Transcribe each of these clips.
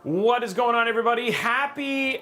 What is going on, everybody? Happy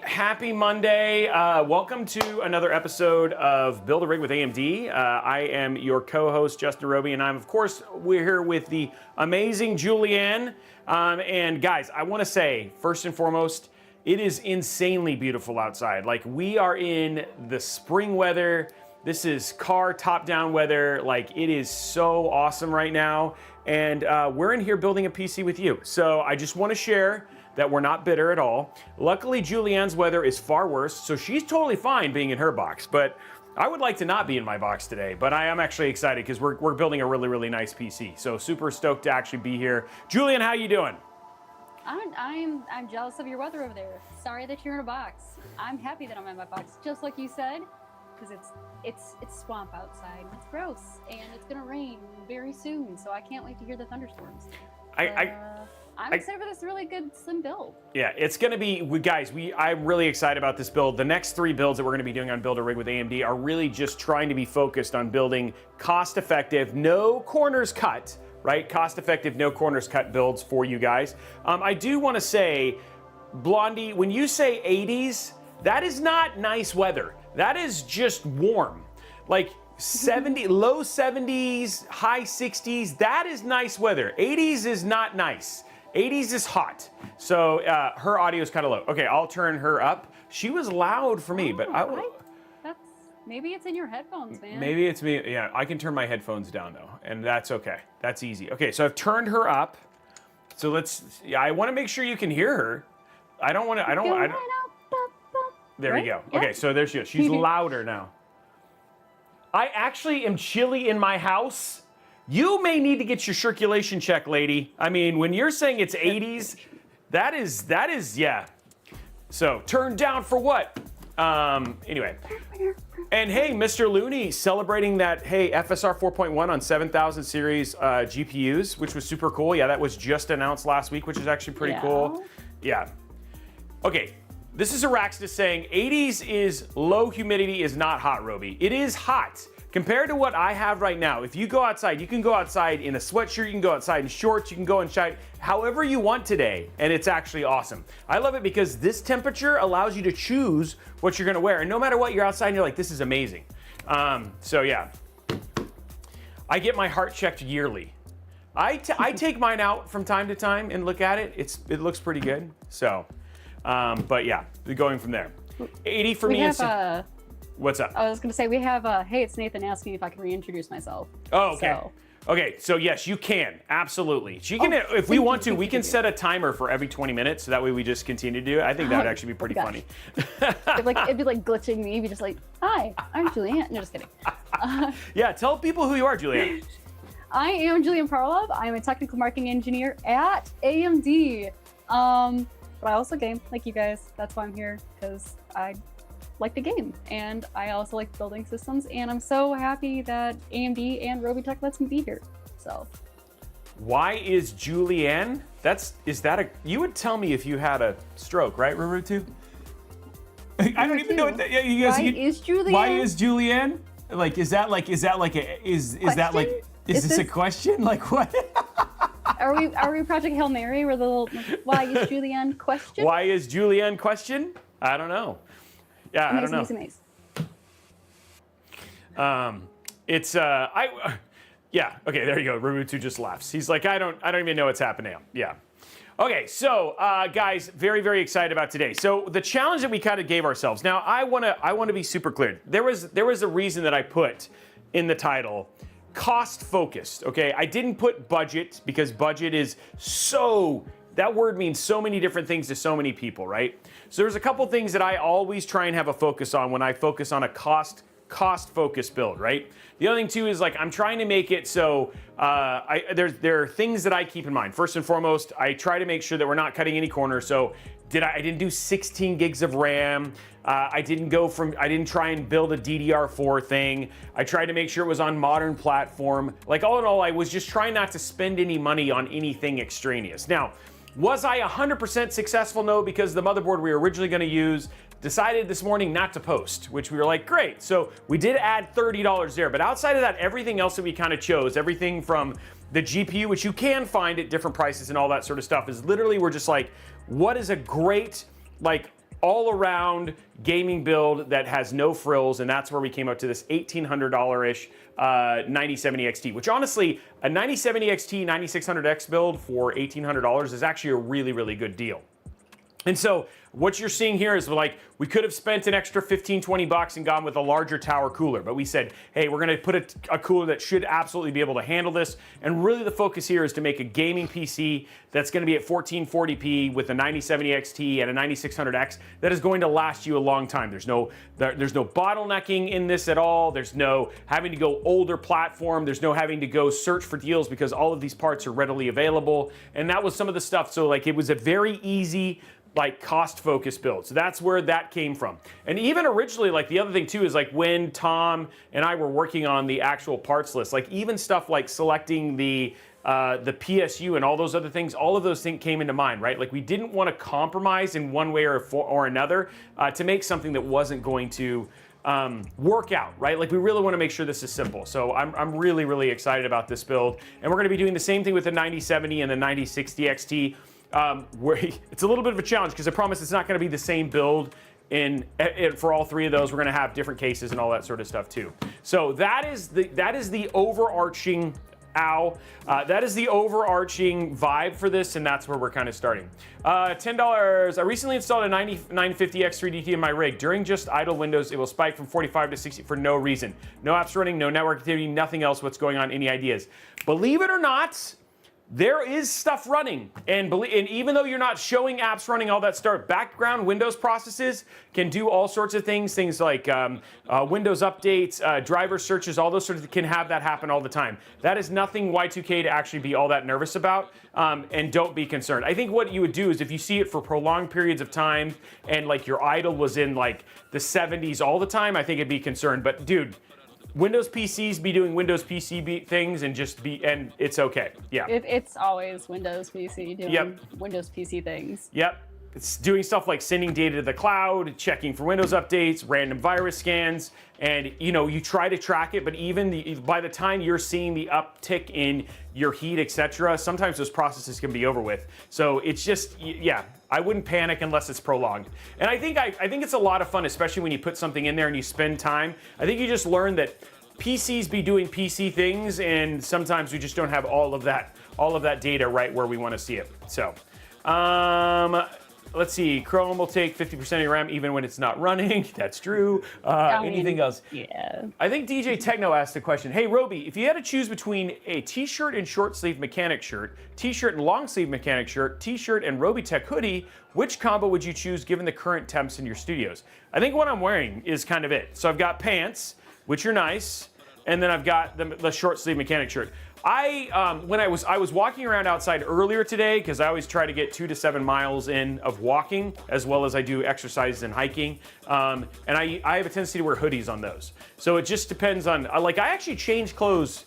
Monday. Welcome to another episode of Build a Rig with AMD. I am your co-host, Justin Robey, and we're here with the amazing Julianne. And guys, I want to say, first and foremost, it is insanely beautiful outside. Like, we are in the spring weather. This is car top-down weather. Like, it is so awesome right now. And we're in here building a PC with you. So I just want to share that we're not bitter at all. Luckily, Julianne's weather is far worse, so she's totally fine being in her box. But I would like to not be in my box today, but I am actually excited because we're building a really, really nice PC. So super stoked to actually be here. Julianne, how you doing? I'm jealous of your weather over there. Sorry that you're in a box. I'm happy that I'm in my box, just like you said, because it's swamp outside. It's gross, and it's gonna rain very soon. So I can't wait to hear the thunderstorms. I'm excited for this really good slim build. Yeah, it's gonna be, I'm really excited about this build. The next 3 builds that we're gonna be doing on Build a Rig with AMD are really just trying to be focused on building cost-effective, no corners cut, right? Cost-effective, no corners cut builds for you guys. I do wanna say, Blondie, when you say 80s, that is not nice weather. That is just warm. Like, 70, low 70s, high 60s, that is nice weather. 80s is not nice. 80s is hot. So her audio is kind of low. Okay, I'll turn her up. She was loud for me, but maybe it's in your headphones, man. Maybe it's me. Yeah, I can turn my headphones down though, and that's okay. That's easy. Okay, so I've turned her up. So I want to make sure you can hear her. There we go. Okay, so there she is. She's louder now. I actually am chilly in my house. You may need to get your circulation checked, lady. I mean, when you're saying it's 80s, that is, yeah. So, turned down for what? Anyway. And hey, Mr. Looney celebrating that, hey, FSR 4.1 on 7000 series GPUs, which was super cool. Yeah, that was just announced last week, which is actually pretty cool. Yeah. Okay. This is Araxis saying 80s is low humidity is not hot, Robey. It is hot. Compared to what I have right now, if you go outside, you can go outside in a sweatshirt, you can go outside in shorts, you can go inside however you want today, and it's actually awesome. I love it because this temperature allows you to choose what you're gonna wear, and no matter what, you're outside and you're like, this is amazing. So yeah, I get my heart checked yearly. I take mine out from time to time and look at it. It looks pretty good. So, but yeah, going from there. 80 for me is. What's up? I was going to say, we have, hey, it's Nathan asking if I can reintroduce myself. Oh, okay. Okay, so yes, you can. Absolutely. She can, if we want to, we can set a timer for every 20 minutes, so that way we just continue to do it. I think that would actually be pretty funny. It'd be like glitching me. You'd be just like, hi, I'm Julianne. No, just kidding. Yeah, tell people who you are, Julianne. I am Julianne Parlov. I'm a technical marketing engineer at AMD. But I also game like you guys. That's why I'm here, because I like the game, and I also like building systems, and I'm so happy that AMD and Robeytech lets me be here. So why is Julianne? You would tell me if you had a stroke, right, Rurutu? I don't even know what that, you guys, why is Julianne? Why is Julianne? Like, is this a question? Like, what? Are we Project Hail Mary where the little why is Julianne question? Why is Julianne question? I don't know. Yeah, I don't know. Amazing. Yeah, okay, there you go. Rubutu just laughs. He's like, I don't even know what's happening. Yeah. Okay, so guys, very, very excited about today. So the challenge that we kind of gave ourselves. Now, I wanna be super clear. There was a reason that I put in the title cost focused. Okay, I didn't put budget because budget is that word means so many different things to so many people, right? So there's a couple things that I always try and have a focus on when I focus on a cost-focused build, right? The other thing too is like I'm trying to make it so there are things that I keep in mind. First and foremost, I try to make sure that we're not cutting any corners. So I didn't do 16 gigs of RAM. I didn't try and build a DDR4 thing. I tried to make sure it was on modern platform. Like all in all, I was just trying not to spend any money on anything extraneous. Now, was I 100% successful? No, because the motherboard we were originally going to use decided this morning not to post, which we were like, great. So we did add $30 there, but outside of that, everything else that we kind of chose, everything from The GPU, which you can find at different prices and all that sort of stuff, is literally we're just like, what is a great, like, all-around gaming build that has no frills, and that's where we came up to this $1,800-ish 9070 XT, which honestly, a 9070 XT 9600X build for $1,800 is actually a really, really good deal. And so what you're seeing here is like, we could have spent an extra 15, 20 bucks and gone with a larger tower cooler, but we said, hey, we're gonna put a cooler that should absolutely be able to handle this. And really the focus here is to make a gaming PC that's gonna be at 1440p with a 9070 XT and a 9600X that is going to last you a long time. There's no bottlenecking in this at all. There's no having to go older platform. There's no having to go search for deals because all of these parts are readily available. And that was some of the stuff. So like, it was a very easy, like, cost-focused build. So that's where that came from. And even originally, like, the other thing too is like when Tom and I were working on the actual parts list, like even stuff like selecting the PSU and all those other things, all of those things came into mind, right? Like, we didn't want to compromise in one way or another to make something that wasn't going to work out, right? Like, we really want to make sure this is simple. So I'm really, really excited about this build. And we're going to be doing the same thing with the 9070 and the 9060 XT. Where it's a little bit of a challenge because I promise it's not going to be the same build for all three of those. We're going to have different cases and all that sort of stuff too. So that is the overarching that is the overarching vibe for this, and that's where we're kind of starting. $10. I recently installed a 950 X3 DT in my rig. During just idle windows, it will spike from 45 to 60 for no reason. No apps running, no network activity, nothing else. What's going on? Any ideas? Believe it or not, there is stuff running, and even though you're not showing apps running, all that stuff, background Windows processes can do all sorts of things like Windows updates, driver searches, all those sorts of can have that happen all the time. That is nothing Y2K to actually be all that nervous about, and don't be concerned. I think what you would do is if you see it for prolonged periods of time and like your idle was in like the 70s all the time, I think it'd be concerned. But dude, Windows PCs be doing Windows PC things and and it's okay. Yeah. It's always Windows PC doing Windows PC things. Yep. It's doing stuff like sending data to the cloud, checking for Windows updates, random virus scans, and you try to track it, but even by the time you're seeing the uptick in your heat, etc., sometimes those processes can be over with. So it's just, yeah, I wouldn't panic unless it's prolonged. And I think it's a lot of fun, especially when you put something in there and you spend time. I think you just learn that PCs be doing PC things, and sometimes we just don't have all of that data right where we want to see it. So, let's see. Chrome will take 50% of your RAM even when it's not running. That's true. Anything else? Yeah. I think DJ Techno asked a question. Hey, Robey, if you had to choose between a t-shirt and short sleeve mechanic shirt, t-shirt and long sleeve mechanic shirt, t-shirt and Robeytech hoodie, which combo would you choose given the current temps in your studios? I think what I'm wearing is kind of it. So I've got pants, which are nice, and then I've got the short sleeve mechanic shirt. When I was walking around outside earlier today, because I always try to get 2 to 7 miles in of walking, as well as I do exercise and hiking, and I have a tendency to wear hoodies on those. So it just depends on, I actually change clothes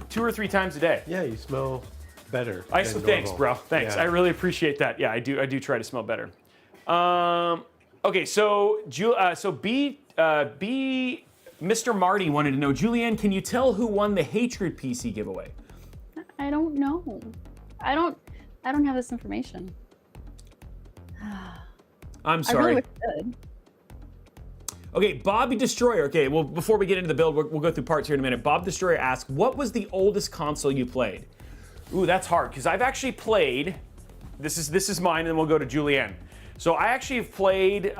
2 or 3 times a day. Yeah, you smell better. Thanks, bro. Thanks. Yeah. I really appreciate that. Yeah, I do try to smell better. Okay, so Mr. Marty wanted to know, Julianne, can you tell who won the Hatred PC giveaway? I don't know. I don't have this information. I'm sorry. I really wish I did. Okay, Bobby Destroyer. Okay, well, before we get into the build, we'll go through parts here in a minute. Bob Destroyer asks, what was the oldest console you played? Ooh, that's hard, because I've actually played, this is mine, and then we'll go to Julianne. So I actually have played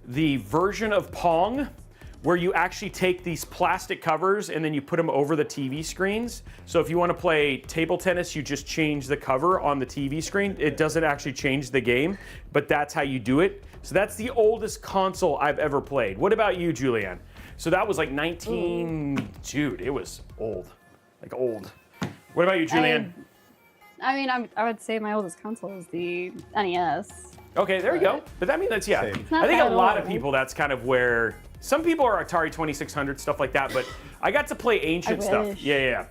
the version of Pong, where you actually take these plastic covers and then you put them over the TV screens. So if you want to play table tennis, you just change the cover on the TV screen. It doesn't actually change the game, but that's how you do it. So that's the oldest console I've ever played. What about you, Julianne? So that was like dude, it was old, like old. What about you, Julianne? I would say my oldest console is the NES. Okay, there we go. But I mean, that's, yeah. I think a lot of people, that's kind of where, some people are Atari 2600, stuff like that, but I got to play ancient stuff. Yeah.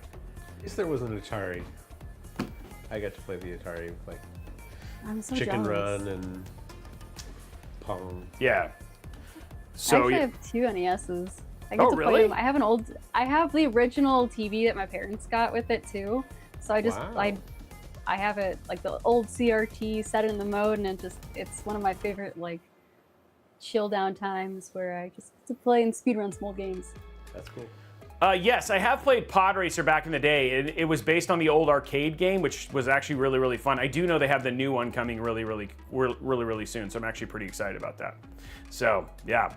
At least there was an Atari. I got to play the Atari, like I'm so Chicken jealous. Run and Pong. Yeah. So I have 2 NESs. I get to really? play them. I have the original TV that my parents got with it too. So I just Wow. I have it like the old CRT, set it in the mode, and it's one of my favorite like chill down times where I just get to play and speedrun some old games. That's cool. Yes, I have played Pod Racer back in the day. It was based on the old arcade game, which was actually really, really fun. I do know they have the new one coming really soon, so I'm actually pretty excited about that. So, yeah.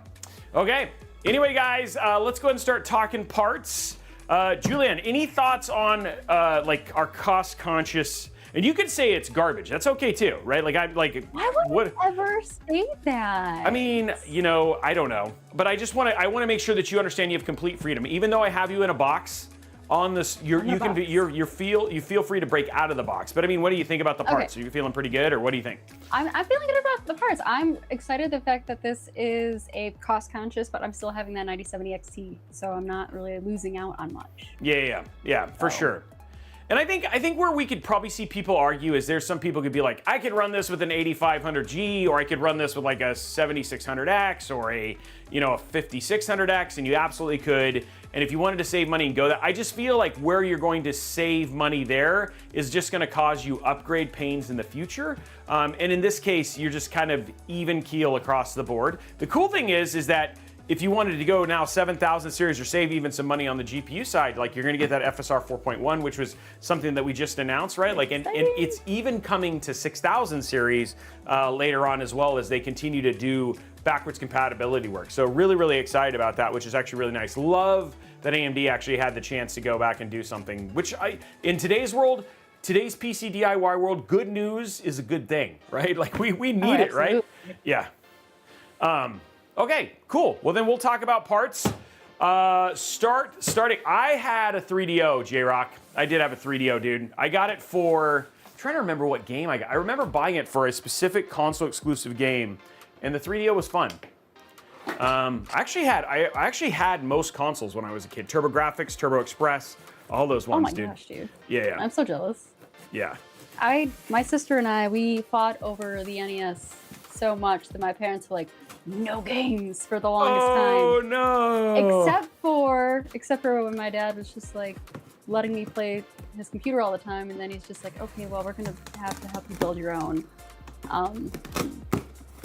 Okay, anyway, guys, let's go ahead and start talking parts. Julianne, any thoughts on like our cost-conscious? And you could say it's garbage. That's okay too, right? Like Why would you ever say that? I mean, you know, I don't know, but I want to make sure that you understand you have complete freedom. Even though I have you in a box on this, you feel free to break out of the box. But I mean, what do you think about the parts? Okay. Are you feeling pretty good, or what do you think? I'm feeling good about the parts. I'm excited the fact that this is a cost conscious, but I'm still having that 9070 XT, so I'm not really losing out on much. Yeah, for sure. And I think where we could probably see people argue is there's some people could be like, I could run this with an 8500G, or I could run this with like a 7600X or a 5600X, and you absolutely could. And if you wanted to save money and go that, I just feel like where you're going to save money there is just going to cause you upgrade pains in the future. And in this case, you're just kind of even keel across the board. The cool thing is that if you wanted to go now 7000 series or save even some money on the GPU side, like you're going to get that FSR 4.1, which was something that we just announced, right? Like, and it's even coming to 6000 series later on, as well, as they continue to do backwards compatibility work. So really excited about that, which is actually really nice. Love that AMD actually had the chance to go back and do something, which in today's world, today's PC DIY world, good news is a good thing, right? Like we need it, right? Yeah. Okay, cool. Well, then we'll talk about parts. Starting. I had a 3DO, J-Rock. I did have a 3DO, dude. I got it for, I'm trying to remember what game I got. I remember buying it for a specific console exclusive game, and the 3DO was fun. I actually had most consoles when I was a kid. TurboGrafx, Turbo Express, all those ones, dude. Oh my gosh, dude. Yeah. I'm so jealous. Yeah. My sister and I, we fought over the NES so much that my parents were like, no games for the longest time. Oh no! Except for when my dad was just like letting me play his computer all the time, and then he's just like, okay, well, we're gonna have to help you build your own.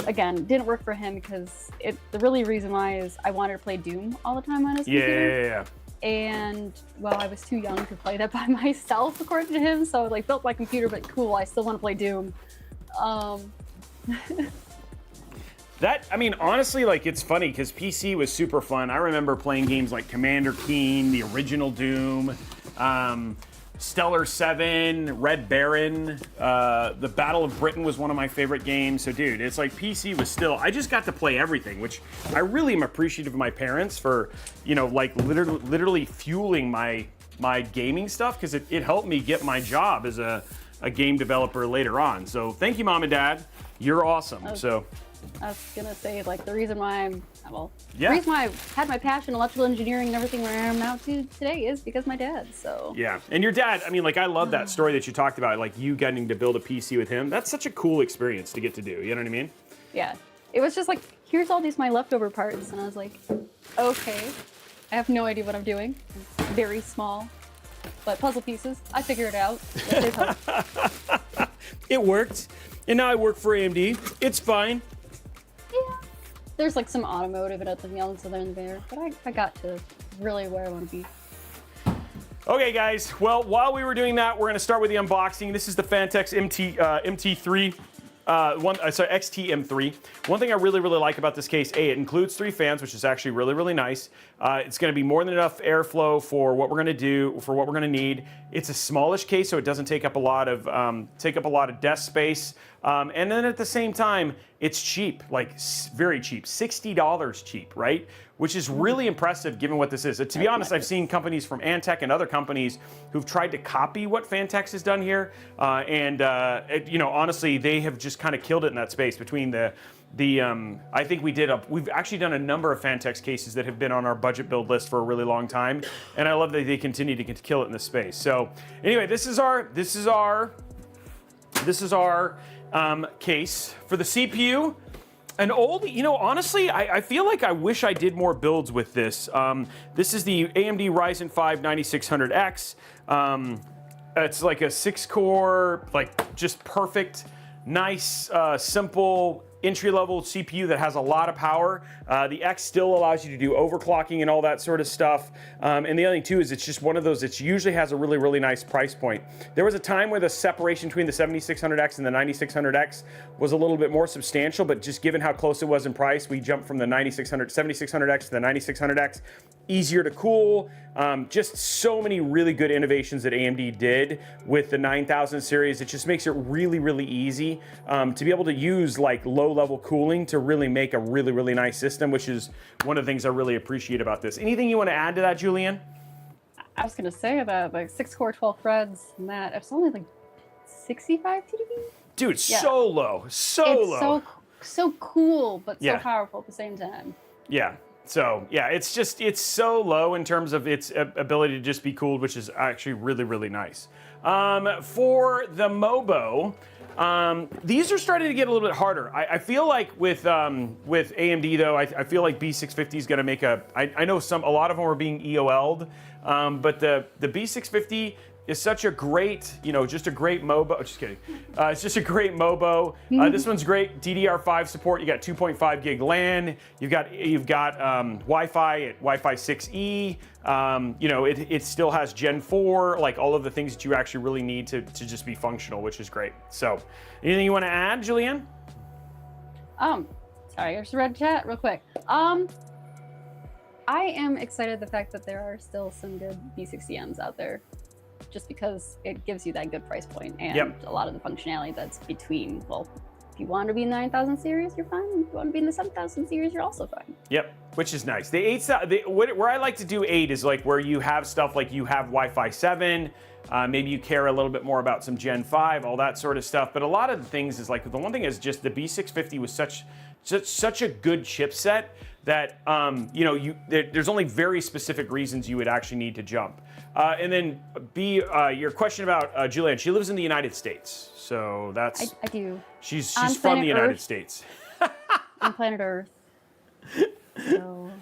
Again, didn't work for him because the really reason why is I wanted to play Doom all the time on his computer. Yeah. And well, I was too young to play that by myself, according to him. So I like built my computer, but cool, I still want to play Doom. I mean, honestly, like, it's funny because PC was super fun. I remember playing games like Commander Keen, the original Doom, Stellar 7, Red Baron, the Battle of Britain was one of my favorite games. So, dude, it's like PC was still, I just got to play everything, which I really am appreciative of my parents for, like literally fueling my gaming stuff, because it helped me get my job as a game developer later on. So thank you, Mom and Dad. You're awesome. I was gonna say, like, the reason why the reason why I had my passion, electrical engineering, and everything where I am now today is because my dad. So yeah, and your dad. I mean, like, I love that story that you talked about, like you getting to build a PC with him. That's such a cool experience to get to do. You know what I mean? Yeah, it was just like, here's all these my leftover parts, and I was like, okay, I have no idea what I'm doing. It's very small, but puzzle pieces. I figure it out. It worked, and now I work for AMD. It's fine. Yeah, there's like some automotive and everything else in there, but I got to really where I want to be. Okay, guys. Well, while we were doing that, we're going to start with the unboxing. This is the Phanteks MT3. XT-M3. One thing I really like about this case, it includes 3 fans, which is actually really nice. It's going to be more than enough airflow for what we're going to do, for what we're going to need. It's a smallish case, so it doesn't take up a lot of desk space. And then at the same time, it's cheap, like very cheap, $60 cheap, right? Which is really impressive given what this is. To be honest, I've seen companies from Antec and other companies who've tried to copy what Phanteks has done here, honestly, they have just kind of killed it in that space. Between I think we've actually done a number of Phanteks cases that have been on our budget build list for a really long time, and I love that they continue to kill it in this space. So anyway, this is our case for the CPU. An old, honestly, I feel like I wish I did more builds with this. This is the AMD Ryzen 5 9600X. it's like a 6-core, like just perfect, nice, simple entry-level CPU that has a lot of power. The X still allows you to do overclocking and all that sort of stuff. And the other thing too is it's just one of those that usually has a really, really nice price point. There was a time where the separation between the 7600X and the 9600X was a little bit more substantial, but just given how close it was in price, we jumped from the 7600X to the 9600X. Easier to cool, just so many really good innovations that AMD did with the 9000 series. It just makes it really, really easy to be able to use like low-level cooling to really make a really, really nice system, which is one of the things I really appreciate about this. Anything you want to add to that, Julianne? I was gonna say that like 6-core, 12 threads, and that it's only like 65 TDP. Dude, so low, so low. So cool, but so powerful at the same time. Yeah. So yeah, it's so low in terms of its ability to just be cooled, which is actually really, really nice. For the Mobo, these are starting to get a little bit harder. I feel like with AMD though, I feel like B650 is going to make I know a lot of them are being EOL'd, but the B650 is such a great, just a great Mobo. Just kidding. It's just a great Mobo. This one's great. DDR5 support. You got 2.5 gig LAN. You've got Wi-Fi at Wi-Fi 6E. It still has Gen 4, like all of the things that you actually really need to just be functional, which is great. So, anything you want to add, Julianne? Sorry, I just read chat real quick. I am excited the fact that there are still some good B60Ms out there, just because it gives you that good price point and a lot of the functionality that's between, well, if you want to be in the 9000 series, you're fine. If you want to be in the 7000 series, you're also fine. Yep, which is nice. Where I like to do 8 is like where you have stuff like you have Wi-Fi 7, maybe you care a little bit more about some Gen 5, all that sort of stuff. But a lot of the things is like, the one thing is just the B650 was such a good chipset that there's only very specific reasons you would actually need to jump. And then your question about Julianne, she lives in the United States, so that's I do. She's from the United States. On planet Earth.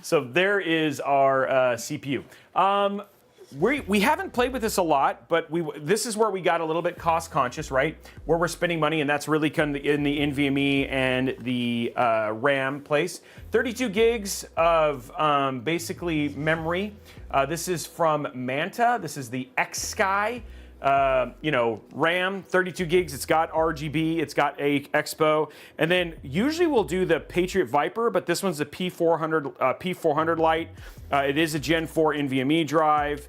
So there is our CPU. We haven't played with this a lot, but this is where we got a little bit cost conscious, right? Where we're spending money, and that's really in the NVMe and the RAM place. 32 gigs of basically memory. This is from Manta. This is the X-Sky. RAM, 32 gigs. It's got RGB. It's got a Expo, and then usually we'll do the Patriot Viper, but this one's a P400 Lite. It is a Gen 4 NVMe drive.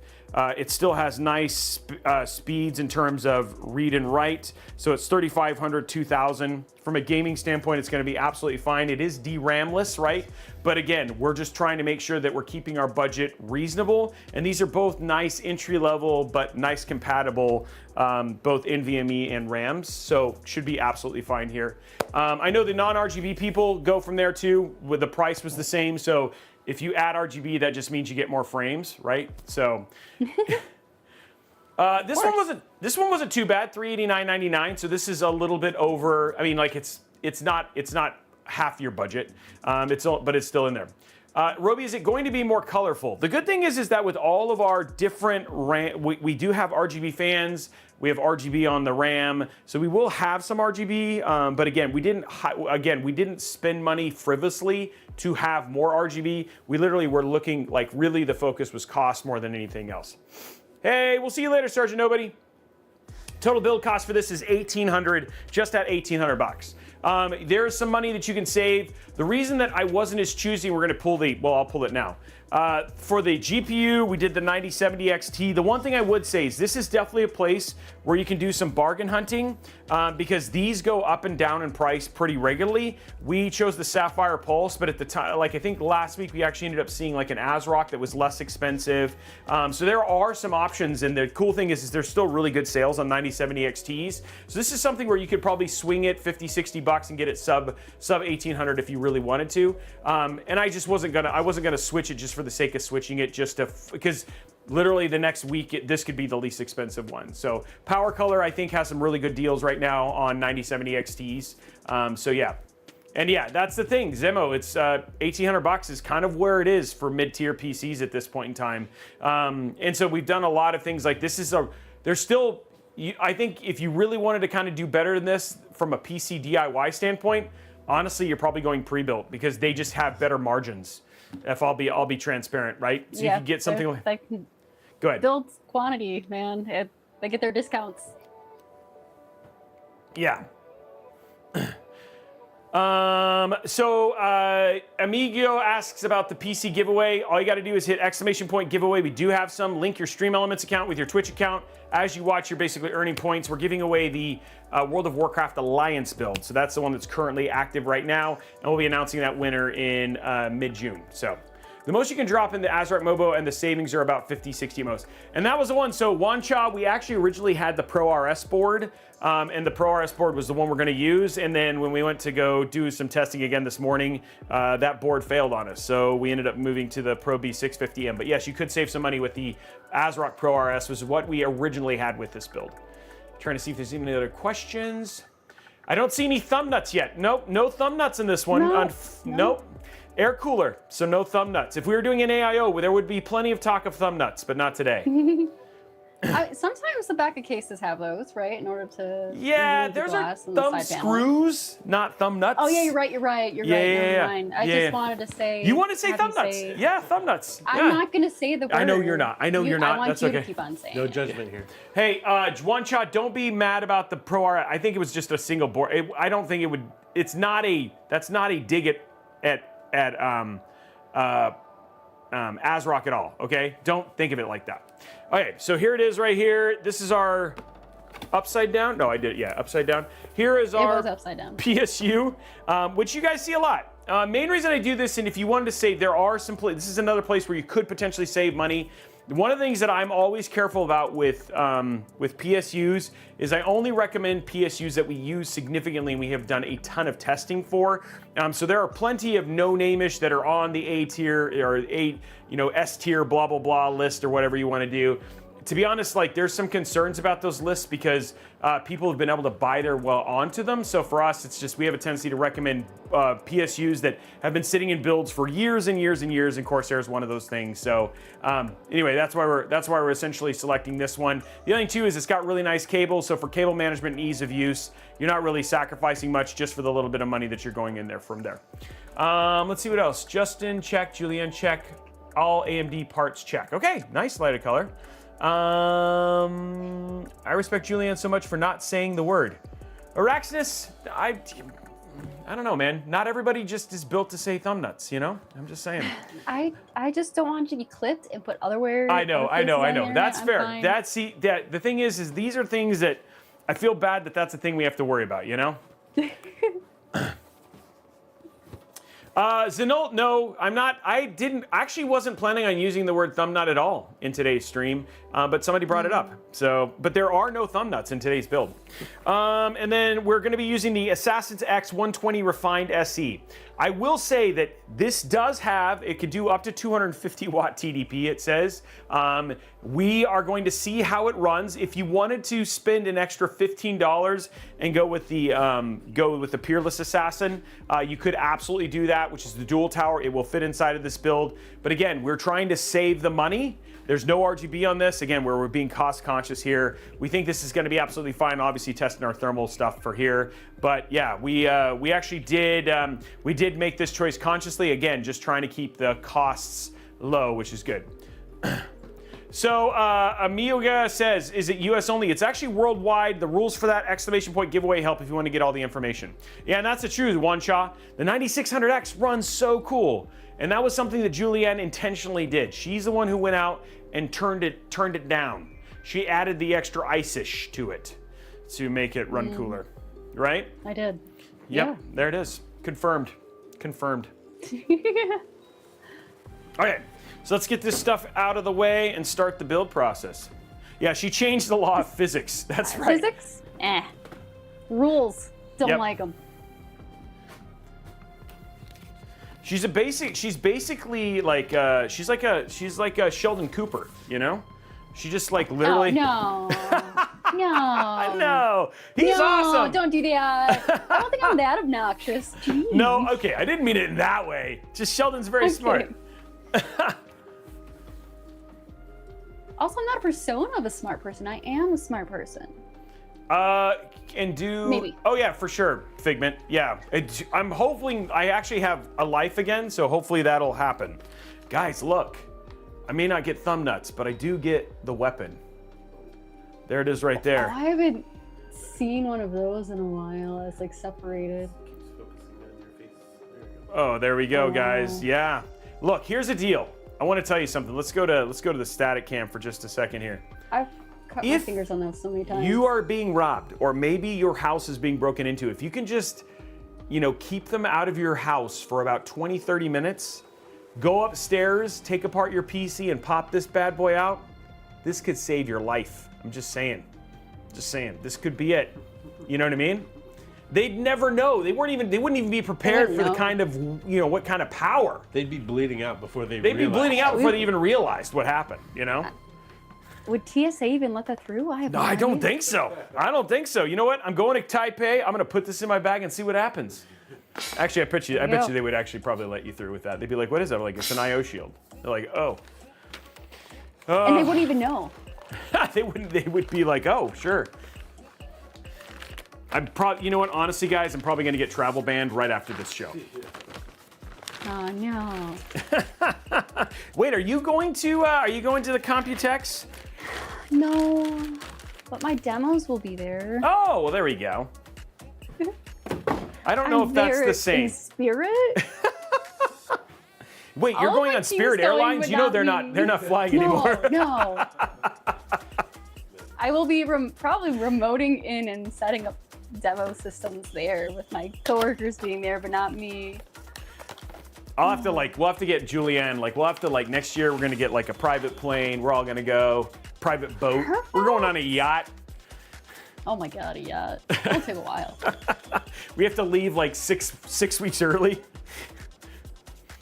It still has nice speeds in terms of read and write. So it's 3500, 2000. From a gaming standpoint, it's going to be absolutely fine. It is DRAM-less, right? But again, we're just trying to make sure that we're keeping our budget reasonable. And these are both nice entry-level, but nice compatible, both NVMe and RAMs. So should be absolutely fine here. I know the non-RGB people go from there too. The price was the same. So if you add RGB, that just means you get more frames, right? So this one wasn't too bad, $389.99. So this is a little bit over. I mean, like it's not half your budget. But it's still in there. Robey, is it going to be more colorful? The good thing is that with all of our different RAM, we do have RGB fans. We have RGB on the RAM, so we will have some RGB. But again, we didn't spend money frivolously to have more RGB. We literally were looking like really the focus was cost more than anything else. Hey, we'll see you later, Sergeant Nobody. Total build cost for this is $1,800, just at $1,800. There is some money that you can save. The reason that I wasn't as choosy, we're gonna I'll pull it now. For the GPU, we did the 9070 XT. The one thing I would say is this is definitely a place where you can do some bargain hunting because these go up and down in price pretty regularly. We chose the Sapphire Pulse, but at the time, like I think last week, we actually ended up seeing like an ASRock that was less expensive. So there are some options, and the cool thing is there's still really good sales on 9070 XTs. So this is something where you could probably swing it 50, 60 bucks and get it sub 1800 if you really wanted to. And I wasn't gonna switch it just for the sake of switching it, because literally the next week this could be the least expensive one. So Power Color I think has some really good deals right now on 9070 XTs. So yeah. And yeah, that's the thing. Zemo, it's 1,800 bucks is kind of where it is for mid-tier PCs at this point in time. And so we've done a lot of things like this. There's still I think if you really wanted to kind of do better than this from a PC DIY standpoint, honestly, you're probably going pre-built because they just have better margins. If I'll be transparent, right? So you can get something like. They Go ahead. build quantity, man. They get their discounts. Yeah. Amigo asks about the PC giveaway. All you got to do is hit ! giveaway. We do have some. Link your Stream Elements account with your Twitch account. As you watch, you're basically earning points. We're giving away the World of Warcraft Alliance build. So that's the one that's currently active right now. And we'll be announcing that winner in mid-June. So the most you can drop in the Azrak Mobo and the savings are about 50, 60 most. And that was the one. So Wancha, we actually originally had the Pro RS board. And the Pro RS board was the one we're going to use. And then when we went to go do some testing again this morning, that board failed on us. So we ended up moving to the Pro B650M. But yes, you could save some money with the Azrak Pro RS, which is what we originally had with this build. Trying to see if there's any other questions. I don't see any thumb nuts yet. Nope, no thumb nuts in this one. Nope. Air cooler, so no thumb nuts. If we were doing an AIO, there would be plenty of talk of thumb nuts, but not today. Sometimes the back of cases have those, right? In order to there's our thumb screws, not thumb nuts. Oh yeah, you're right. You're right. Never mind. I just wanted to say. You want to say thumb nuts? Yeah, thumb nuts. I'm not going to say the word. I know you're not. I know you're not. I want That's you okay. to keep on saying. No judgment here. Hey, one shot. Don't be mad about the Pro RS. I think it was just a single board. I don't think it would. It's not a. That's not a dig at Azrak at all. Okay, don't think of it like that. Okay, so here it is right here. This is our upside down. No, I did. Yeah, upside down. Here is our upside down. PSU, which you guys see a lot. Main reason I do this, and if you wanted to save, there are some. This is another place where you could potentially save money. One of the things that I'm always careful about with PSUs is I only recommend PSUs that we use significantly and we have done a ton of testing for. So there are plenty of no-name-ish that are on the A tier or S tier, blah blah blah list or whatever you want to do. To be honest, like there's some concerns about those lists because people have been able to buy their well onto them. So for us, it's just we have a tendency to recommend PSUs that have been sitting in builds for years and years and years, and Corsair is one of those things. So anyway, that's why we're essentially selecting this one. The other thing too is it's got really nice cables. So for cable management and ease of use, you're not really sacrificing much just for the little bit of money that you're going in there from there. Let's see what else. Justin check, Julianne check, all AMD parts check. Okay, nice light of color. I respect Julianne so much for not saying the word. Araxinus, I don't know, man. Not everybody just is built to say thumb nuts, you know? I'm just saying. I just don't want you to be clipped and put other words. I know. That's fair. The thing is these are things that I feel bad that's a thing we have to worry about, you know? Zenolt, no, I'm not. I actually wasn't planning on using the word thumb nut at all in today's stream, but somebody brought it up. So, but there are no thumb nuts in today's build. And then we're going to be using the Assassin's X120 Refined SE. I will say that this does have, it could do up to 250 watt TDP, it says. We are going to see how it runs. If you wanted to spend an extra $15 and go with the Peerless Assassin, you could absolutely do that, which is the dual tower. It will fit inside of this build. But again, we're trying to save the money. There's no RGB on this. Again, we're being cost conscious here. We think this is going to be absolutely fine. Obviously, testing our thermal stuff for here. But yeah, we actually did make this choice consciously. Again, just trying to keep the costs low, which is good. So Amiga says, is it US only? It's actually worldwide. The rules for that ! Giveaway help if you want to get all the information. Yeah, and that's the truth, One Shot. The 9600X runs so cool. And that was something that Julianne intentionally did. She's the one who went out and turned it down. She added the extra ice-ish to it to make it run cooler, right? I did. Yep, yeah. There it is. Confirmed. Okay, so let's get this stuff out of the way and start the build process. Yeah, she changed the law of physics. That's right. Physics? Rules. Don't like them. She's basically like she's like a Sheldon Cooper, you know? She just like literally. Oh, no. No. He's awesome. Don't do that. I don't think I'm that obnoxious. Jeez. No, okay, I didn't mean it in that way. Just Sheldon's very smart. Also, I'm not a persona of a smart person. I am a smart person. And do... Maybe. Oh, yeah, for sure, Figment. Yeah. I'm hoping I actually have a life again, so hopefully that'll happen. Guys, look. I may not get thumb nuts, but I do get the weapon. There it is right there. I haven't seen one of those in a while. It's like separated. Oh, there we go, guys. Yeah. Look, here's the deal. I want to tell you something. Let's go to the static cam for just a second here. I've cut my fingers on those so many times. You are being robbed, or maybe your house is being broken into. If you can just, you know, keep them out of your house for about 20, 30 minutes, go upstairs, take apart your PC and pop this bad boy out, this could save your life. I'm just saying. Just saying. This could be it. You know what I mean? They'd never know. They wouldn't even be prepared for the kind of, you know, what kind of power. They'd be bleeding out before they They'd be bleeding out before they even realized what happened, you know? Would TSA even let that through? No, I don't think so. I don't think so. You know what? I'm going to Taipei. I'm going to put this in my bag and see what happens. Actually, I bet you they would actually probably let you through with that. They'd be like, what is that? I'm like, it's an IO shield. They're like, oh. And they wouldn't even know. They would be like, oh, sure. You know what? Honestly, guys, I'm probably going to get travel banned right after this show. Oh, no. Wait, are you going to the Computex? No, but my demos will be there. Oh, well, there we go. I don't know if that's the same. In Spirit? Wait, you're going on Spirit Airlines? You know they're not flying anymore. No. I will be probably remoting in and setting up demo systems there with my coworkers being there, but not me. I'll have to we'll have to get Julianne, we'll have to next year we're gonna get a private plane, we're all gonna go, private boat. Perfect. We're going on a yacht. Oh my God, a yacht. It'll take a while. We have to leave 6 weeks early.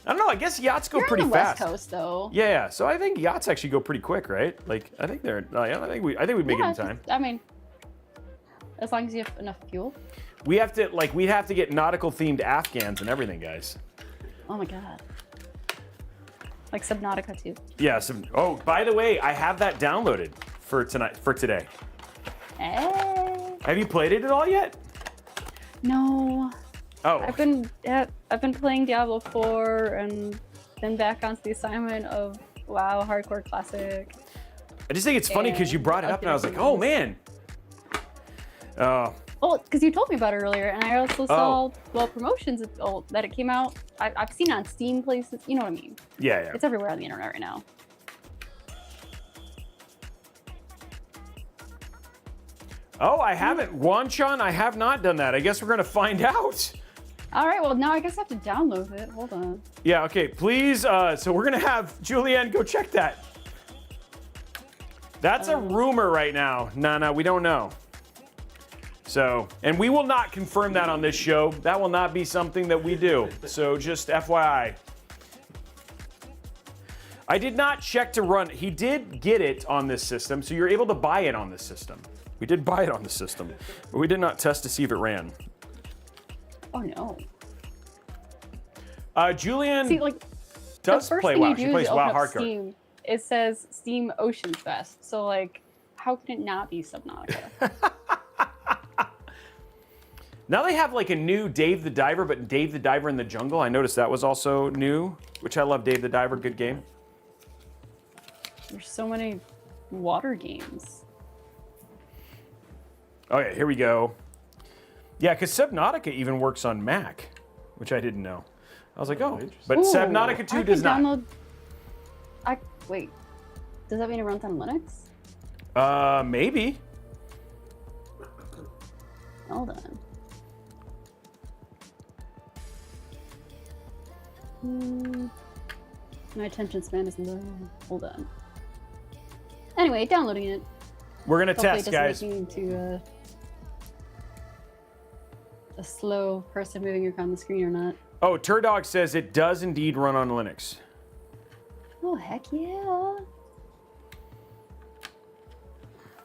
I don't know, I guess yachts go You're pretty on the fast. West Coast though. Yeah, so I think yachts actually go pretty quick, right? I think we make it in time. I mean, as long as you have enough fuel. We'd have to get nautical themed Afghans and everything, guys. Oh my God. Like Subnautica too. Yeah, oh, by the way, I have that downloaded for today. Hey. Have you played it at all yet? No. Oh. I've been playing Diablo 4 and then back onto the assignment of WoW Hardcore Classic. I just think it's funny because you brought it up and I was like, oh man. Well, because you told me about it earlier, and I also saw promotions that it came out. I've seen it on Steam places. You know what I mean? Yeah. It's everywhere on the internet right now. Oh, I haven't. Wanchan, I have not done that. I guess we're going to find out. All right, well, now I guess I have to download it. Hold on. Yeah, okay, please. So we're going to have Julianne go check that. That's a rumor right now. No, we don't know. So, and we will not confirm that on this show. That will not be something that we do. So just FYI. I did not check to run. He did get it on this system, so you're able to buy it on this system. We did buy it on the system, but we did not test to see if it ran. Oh no. Julian does play WoW. She plays WoW Hardcore. Steam, it says Steam Ocean Fest. So how can it not be Subnautica? Now they have a new Dave the Diver, but Dave the Diver in the Jungle. I noticed that was also new, which I love. Dave the Diver, good game. There's so many water games. Okay, here we go. Yeah, because Subnautica even works on Mac, which I didn't know. I was like, oh, but Subnautica 2 does not. Wait, does that mean it runs on Linux? Maybe. Hold on. My attention span is low. Hold on. Anyway, downloading it. We're gonna Hopefully test, guys. It doesn't make me into a slow person moving around the screen or not. Oh, Turdog says it does indeed run on Linux. Oh, heck yeah.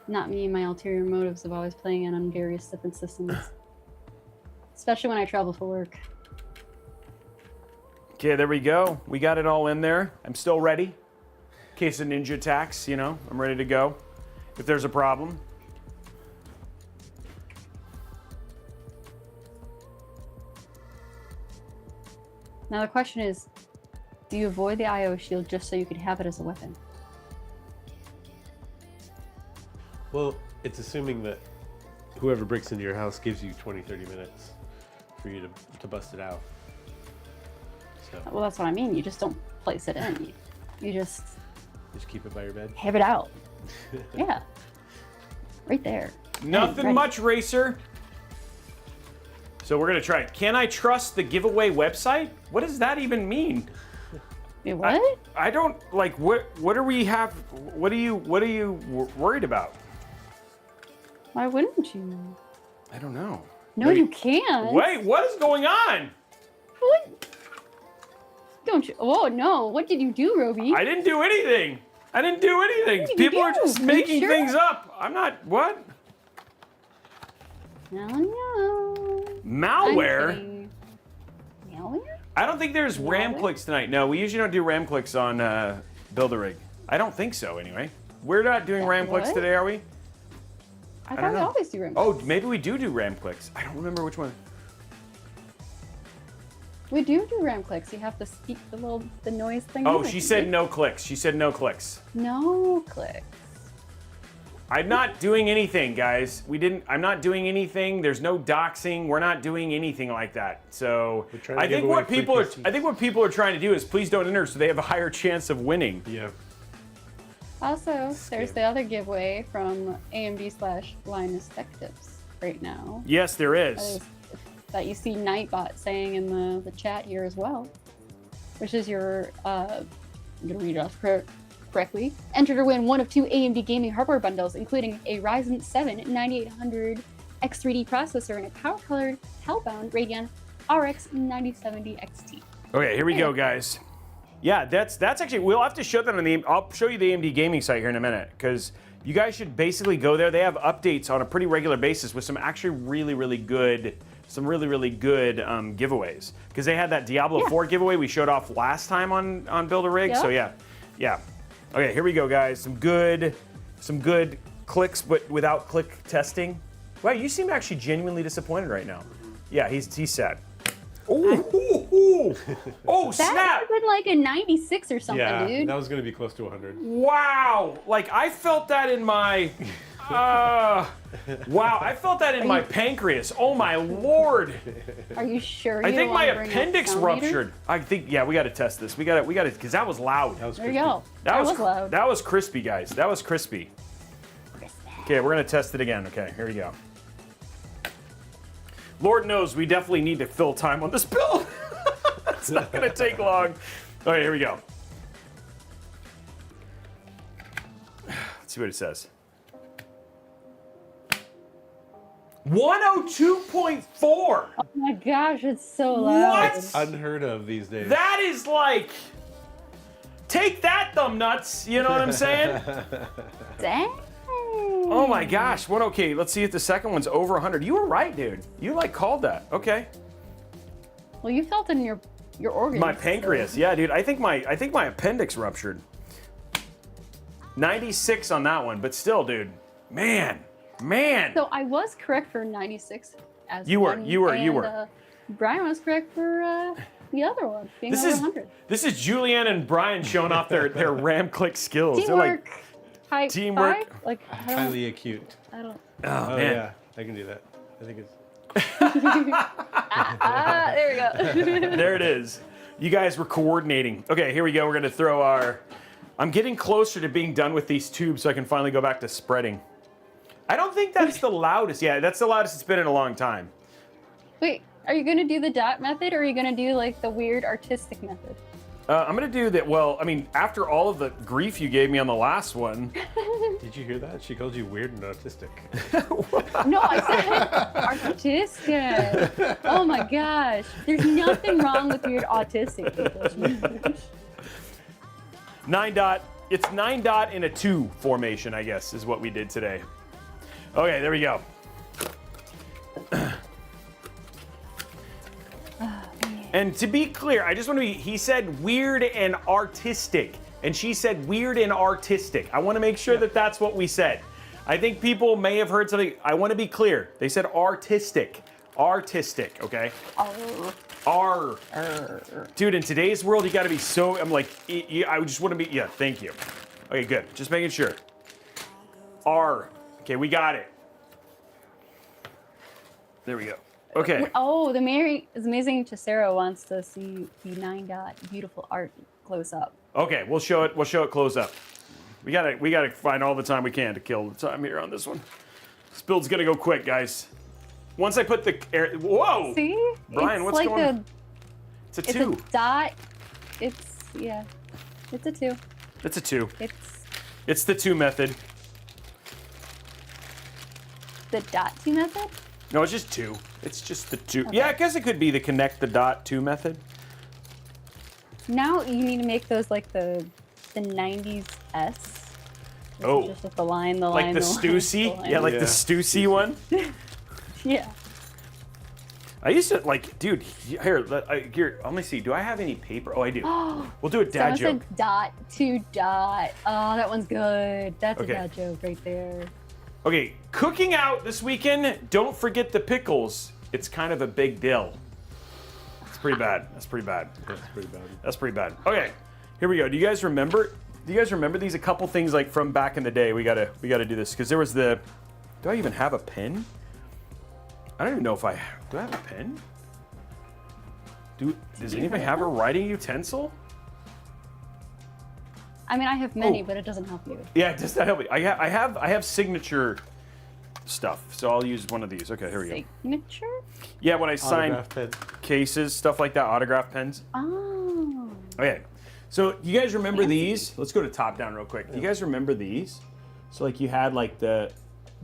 Not me and my ulterior motives of always playing it on various different systems. Especially when I travel for work. Okay, there we go. We got it all in there. I'm still ready. In case of ninja attacks, I'm ready to go. If there's a problem. Now the question is, do you avoid the IO shield just so you could have it as a weapon? Well, it's assuming that whoever breaks into your house gives you 20, 30 minutes for you to bust it out. So Well, that's what I mean. You just don't place it in. You just keep it by your bed. have it out. Yeah. Right there. Nothing Ready. much, Racer. So we're gonna try it. Can I trust the giveaway website? What does that even mean? Wait, what? I don't like. What do we have? What are you worried about? Why wouldn't you? I don't know. No, Wait. you can't. Wait, what is going on? What? Don't you? Oh no! What did you do, Robey? I didn't do anything. I didn't do anything. What did you People are do? just You making sure? things up. I'm not. What? No. Malware? Malware? I don't think there's RAM Malware? clicks tonight. No, we usually don't do RAM clicks on Build-A-Rig. I don't think so, anyway. We're not doing RAM clicks What? today, are we? I don't thought we know. always do RAM. Oh, maybe we do RAM clicks. I don't remember which one. We do RAM clicks. You have to speak the noise thing. Oh, in she it. said no clicks. She said no clicks. No clicks. I'm not doing anything, guys. I'm not doing anything. There's no doxing. We're not doing anything like that. So We're trying to I give think away what free people are PCs. I think what people are trying to do is please don't enter so they have a higher chance of winning. Yeah. Also, there's the other giveaway from AMD/Linus Tech Tips right now. Yes, there That is. is- That you see Nightbot saying in the chat here as well, which is your I'm gonna read it off correctly. Enter to win one of 2 AMD gaming hardware bundles, including a Ryzen 7 9800 X3D processor and a power-colored Hellbound Radeon RX 9070 XT. Okay, here we go, guys. Yeah, that's actually, we'll have to show that on I'll show you the AMD gaming site here in a minute, because you guys should basically go there. They have updates on a pretty regular basis with some actually really good giveaways. Because they had that Diablo 4 giveaway we showed off last time on Build-A-Rig. Yeah. So yeah. Okay, here we go, guys. Some good clicks, but without click testing. Wow, you seem actually genuinely disappointed right now. Yeah, he's sad. Oh, That snap! would been like a 96 or something, Yeah, dude. that was going to be close to 100. Wow! Like I felt that in my, wow! I felt that in my pancreas. Oh my lord! Are you sure? I you think don't my wanna bring a appendix sound meter? ruptured. I think we got to test this. We got to because that was loud. That was There you crispy. go. That was loud. That was crispy, guys. That was crispy. Okay, we're gonna test it again. Okay, here we go. Lord knows we definitely need to fill time on this build. It's not gonna take long. All right, here we go. Let's see what it says. 102.4. Oh my gosh, it's so loud. What? Unheard of these days. That is like, take that, thumb nuts. You know what I'm saying? Dang. Oh my gosh. What? Okay, let's see if the second one's over 100. You were right, dude. You like called that. Okay. Well, you felt it in your organs. My pancreas. Yeah, dude. I think my appendix ruptured. 96 on that one, but still, dude. Man. So I was correct for 96 as You were, one, you were, and, you were. Brian was correct for the other one, being This over is 100. this is Julianne and Brian showing off their RAM click skills. They're Teamwork. like, High teamwork. five? Like, I don't, Highly acute. I don't. oh, Oh, man. yeah. I can do that. I think it's... There we go. There it is. You guys were coordinating. Okay, here we go. We're gonna throw our. I'm getting closer to being done with these tubes so I can finally go back to spreading. I don't think that's the loudest. Yeah, that's the loudest it's been in a long time. Wait, are you gonna do the dot method, or are you gonna do like the weird artistic method? I'm gonna do that. Well, I mean, after all of the grief you gave me on the last one. Did you hear that? She called you weird and autistic. No, I said artistic. Oh my gosh, there's nothing wrong with weird autistic people. 9 dot. It's 9 dot in a 2 formation, I guess, is what we did today. Okay, there we go. And to be clear, I just want to be, he said weird and artistic, and she said weird and artistic. I want to make sure that that's what we said. I think people may have heard something. I want to be clear. They said artistic. Artistic, okay? Oh. R. Dude, in today's world, you gotta be so, I'm like, I just wanna be, yeah, thank you. Okay, good, just making sure. R. Okay, we got it. There we go. Okay. Oh, the Mary is amazing. Sarah wants to see the 9-dot beautiful art close up. Okay, we'll show it close up. We gotta find all the time we can to kill the time here on this one. This build's gonna go quick, guys. Once I put the air, whoa! See? Brian, it's what's like going on? It's a 2. It's a dot. It's, yeah. It's a 2. It's a 2. It's It's the 2 method. the dot 2 method? No, it's just 2. It's just the 2. Okay. Yeah, I guess it could be the connect the dot 2 method. Now you need to make those like the 90s S. Oh. Just with the line, Like the Stussy? Yeah, like the Stussy one. Yeah. I used to, like, dude, here, let me see. Do I have any paper? Oh, I do. We'll do a dad Someone joke. said dot to dot. Oh, that one's good. That's Okay. a dad joke right there. Okay, cooking out this weekend, don't forget the pickles. It's kind of a big deal. It's pretty bad. That's pretty bad. That's pretty bad. That's pretty bad. Okay, here we go. Do you guys remember these? A couple things like from back in the day. We gotta do this because there was the. Do I even have a pen? I don't even know if I do. I have a pen. Does anybody have a writing utensil? I mean, I have many, Oh. but it doesn't help you. Yeah, it does not help me. I have signature stuff, so I'll use one of these. Okay, here we go. Signature? Yeah, when I sign Autograph pen. cases, stuff like that, autograph pens. Oh. Okay, so you guys remember these? Let's go to top down real quick. Do you guys remember these? So like you had like the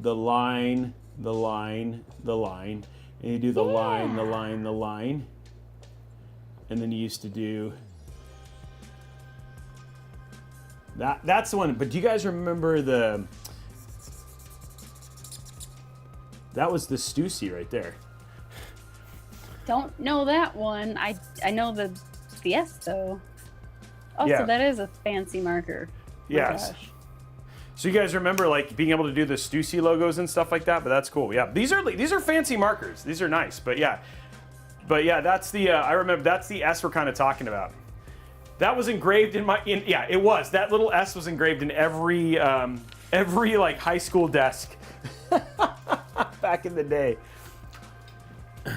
line, the line, the line, and you do the line, the line, the line, and then you used to do that. That's the one. But do you guys remember the? That was the Stussy right there. Don't know that one. I know the S though. Oh, Yeah. so that is a fancy marker. My Yes. gosh. So you guys remember like being able to do the Stussy logos and stuff like that, but that's cool. Yeah, these are fancy markers. These are nice, but yeah, that's the I remember that's the S we're kind of talking about. That was engraved yeah, it was. That little S was engraved in every like high school desk back in the day.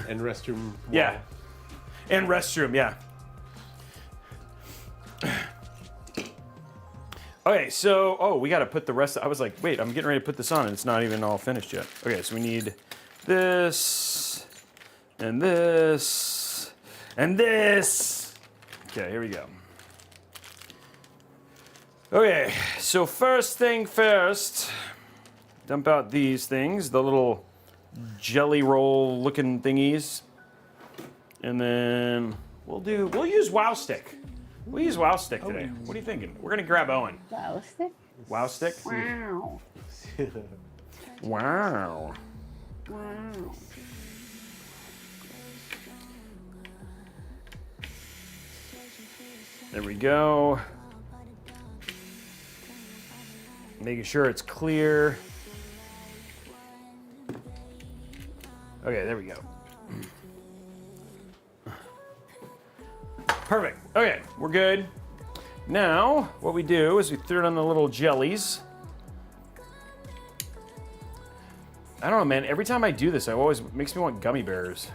And restroom wall. Yeah, and restroom. Yeah. Okay, so, we gotta put the rest, I was like, wait, I'm getting ready to put this on and it's not even all finished yet. Okay, so we need this, and this, and this. Okay, here we go. Okay, so first thing first, dump out these things, the little jelly roll looking thingies. And then we'll use Wow Stick. We'll use Wow Stick today. What are you thinking? We're gonna grab Owen. Wow stick. Wow Stick? Wow. Wow. Wow. There we go. Making sure it's clear. Okay, there we go. Perfect. Okay, we're good. Now, what we do is we throw it on the little jellies. I don't know, man. Every time I do this, it always makes me want gummy bears.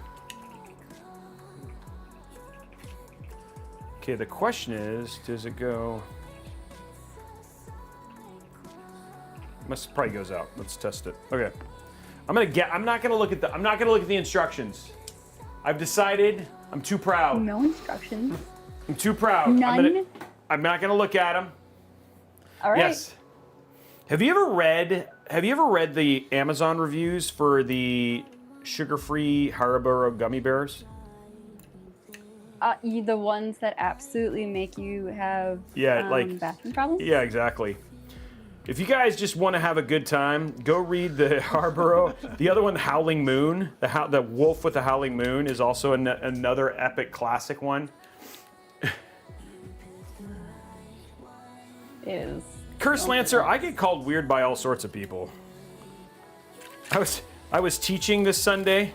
Okay, the question is, does it go? Must probably goes out. Let's test it. Okay. I'm not gonna look at the instructions. I've decided I'm too proud. No instructions. I'm too proud. None? I'm not gonna look at them. All right. Yes. Have you ever read the Amazon reviews for the sugar-free Haribo gummy bears? The ones that absolutely make you have like bathroom problems? Yeah, exactly. If you guys just want to have a good time, go read the Haribo. The other one, the Howling Moon, the Wolf with the Howling Moon, is also another epic classic one. Is. Curse Lancer, I get called weird by all sorts of people. I was teaching this Sunday,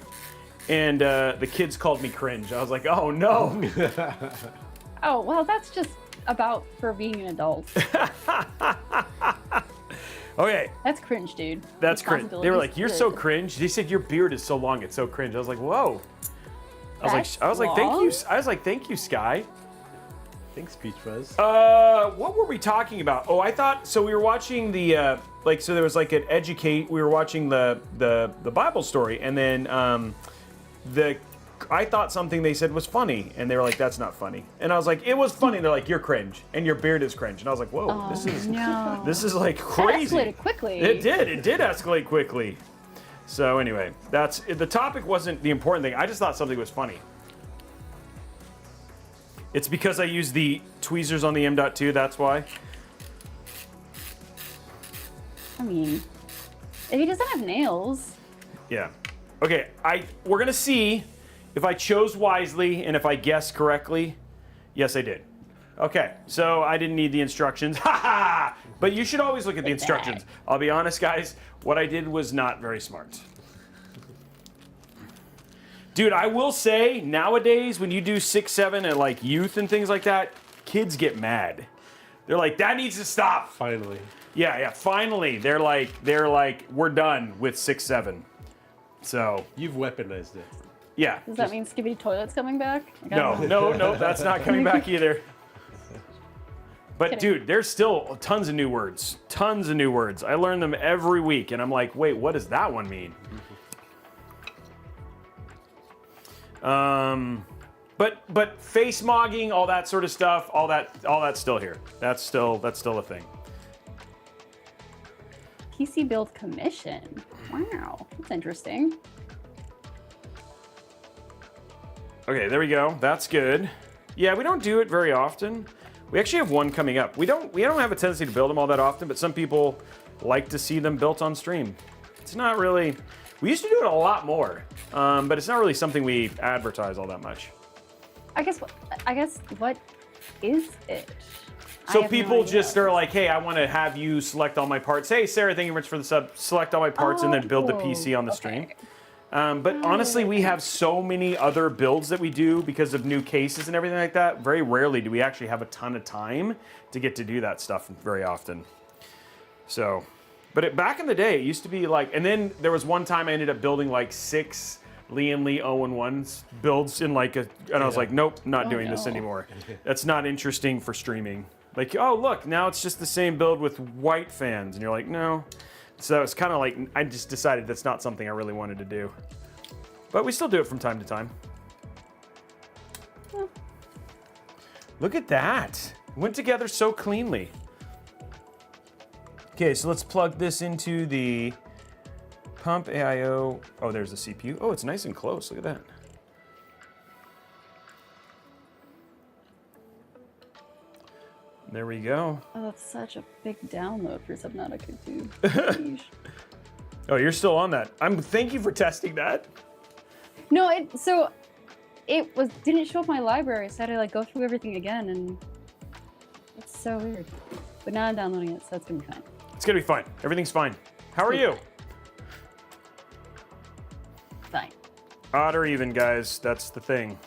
and the kids called me cringe. I was like, oh no. Oh, well, that's just about for being an adult. Okay. That's cringe, dude. That's cringe. They were like, "You're so Good. cringe." They said your beard is so long, it's so cringe. I was like, "Whoa." That's I was like, "Thank you." long? I was like, "Thank you, Sky." Thanks, Peach Fuzz. What were we talking about? Oh, I thought so. We were watching the so there was like an educate. We were watching the Bible story, and then I thought something they said was funny, and they were like, "That's not funny," and I was like, "It was funny." They're like, "You're cringe, and your beard is cringe," and I was like, "Whoa, Oh, no. this is like That crazy." escalated quickly. It did escalate quickly. So anyway, the topic wasn't the important thing. I just thought something was funny. It's because I use the tweezers on the M.2, that's why. I mean, if he doesn't have nails. Yeah. Okay, we're gonna see if I chose wisely and if I guessed correctly. Yes, I did. Okay, so I didn't need the instructions. Ha ha! But you should always look at the instructions. I'll be honest, guys, what I did was not very smart. Dude, I will say, nowadays, when you do 6-7 at like youth and things like that, kids get mad. They're like, that needs to stop. Finally. Yeah, finally. They're like, we're done with 6-7. So, You've weaponized it. yeah. Does that mean Skibidi Toilet's coming back? Like, I don't No, know. no, that's not coming back either. But Kidding. dude, there's still tons of new words. Tons of new words. I learn them every week, and I'm like, wait, what does that one mean? But face mogging, all that sort of stuff, all that's still here. That's still a thing. PC build commission. Wow, that's interesting. Okay, there we go. That's good. Yeah, we don't do it very often. We actually have one coming up. We don't have a tendency to build them all that often, but some people like to see them built on stream. It's not really. We used to do it a lot more, but it's not really something we advertise all that much. I guess what is it? I So have no people idea. just are like, hey, I want to have you select all my parts. Hey, Sarah, thank you very much for the sub. Select all my parts and then build the PC on the stream. Okay. But honestly, we have so many other builds that we do because of new cases and everything like that. Very rarely do we actually have a ton of time to get to do that stuff very often. So, but back in the day, it used to be like, and then there was one time I ended up building like 6 Liam Lee 0-1s builds in like and I was like, nope, not doing this no. anymore. That's not interesting for streaming. Like, oh, look, now it's just the same build with white fans. And you're like, no. So it's kind of like, I just decided that's not something I really wanted to do. But we still do it from time to time. Yeah. Look at that. Went together so cleanly. Okay, so let's plug this into the pump AIO. Oh, there's the CPU. Oh, it's nice and close. Look at that. There we go. Oh, that's such a big download for Subnautica 2. Sheesh. Oh, you're still on that. Thank you for testing that. No, it didn't show up in my library, so I had to like go through everything again, and it's so weird. But now I'm downloading it, so that's gonna be fine. It's gonna be fine. Everything's fine. How are you? Fine. Odd or even, guys. That's the thing.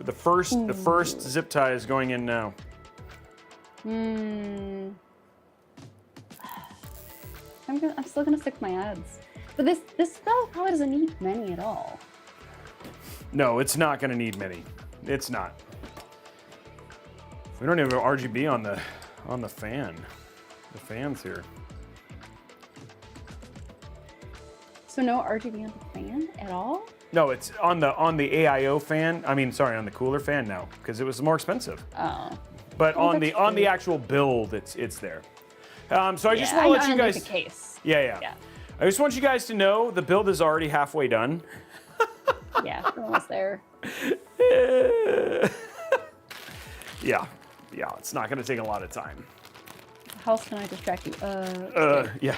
The first zip tie is going in now. I'm still gonna stick with my ads. But this spell probably doesn't need many at all. No, it's not gonna need many. It's not. We don't even have RGB on the fan. The fan's here. So no RGB on the fan at all? No, it's on the AIO fan. I mean, sorry, on the cooler fan now, because it was more expensive. Oh. But Oh, on that's the true. actual build, it's there. So I just Yeah, want to let you I like guys. the case. Yeah. I just want you guys to know the build is already halfway done. Yeah, we're almost there. Yeah, it's not gonna take a lot of time. How else can I distract you? Yeah.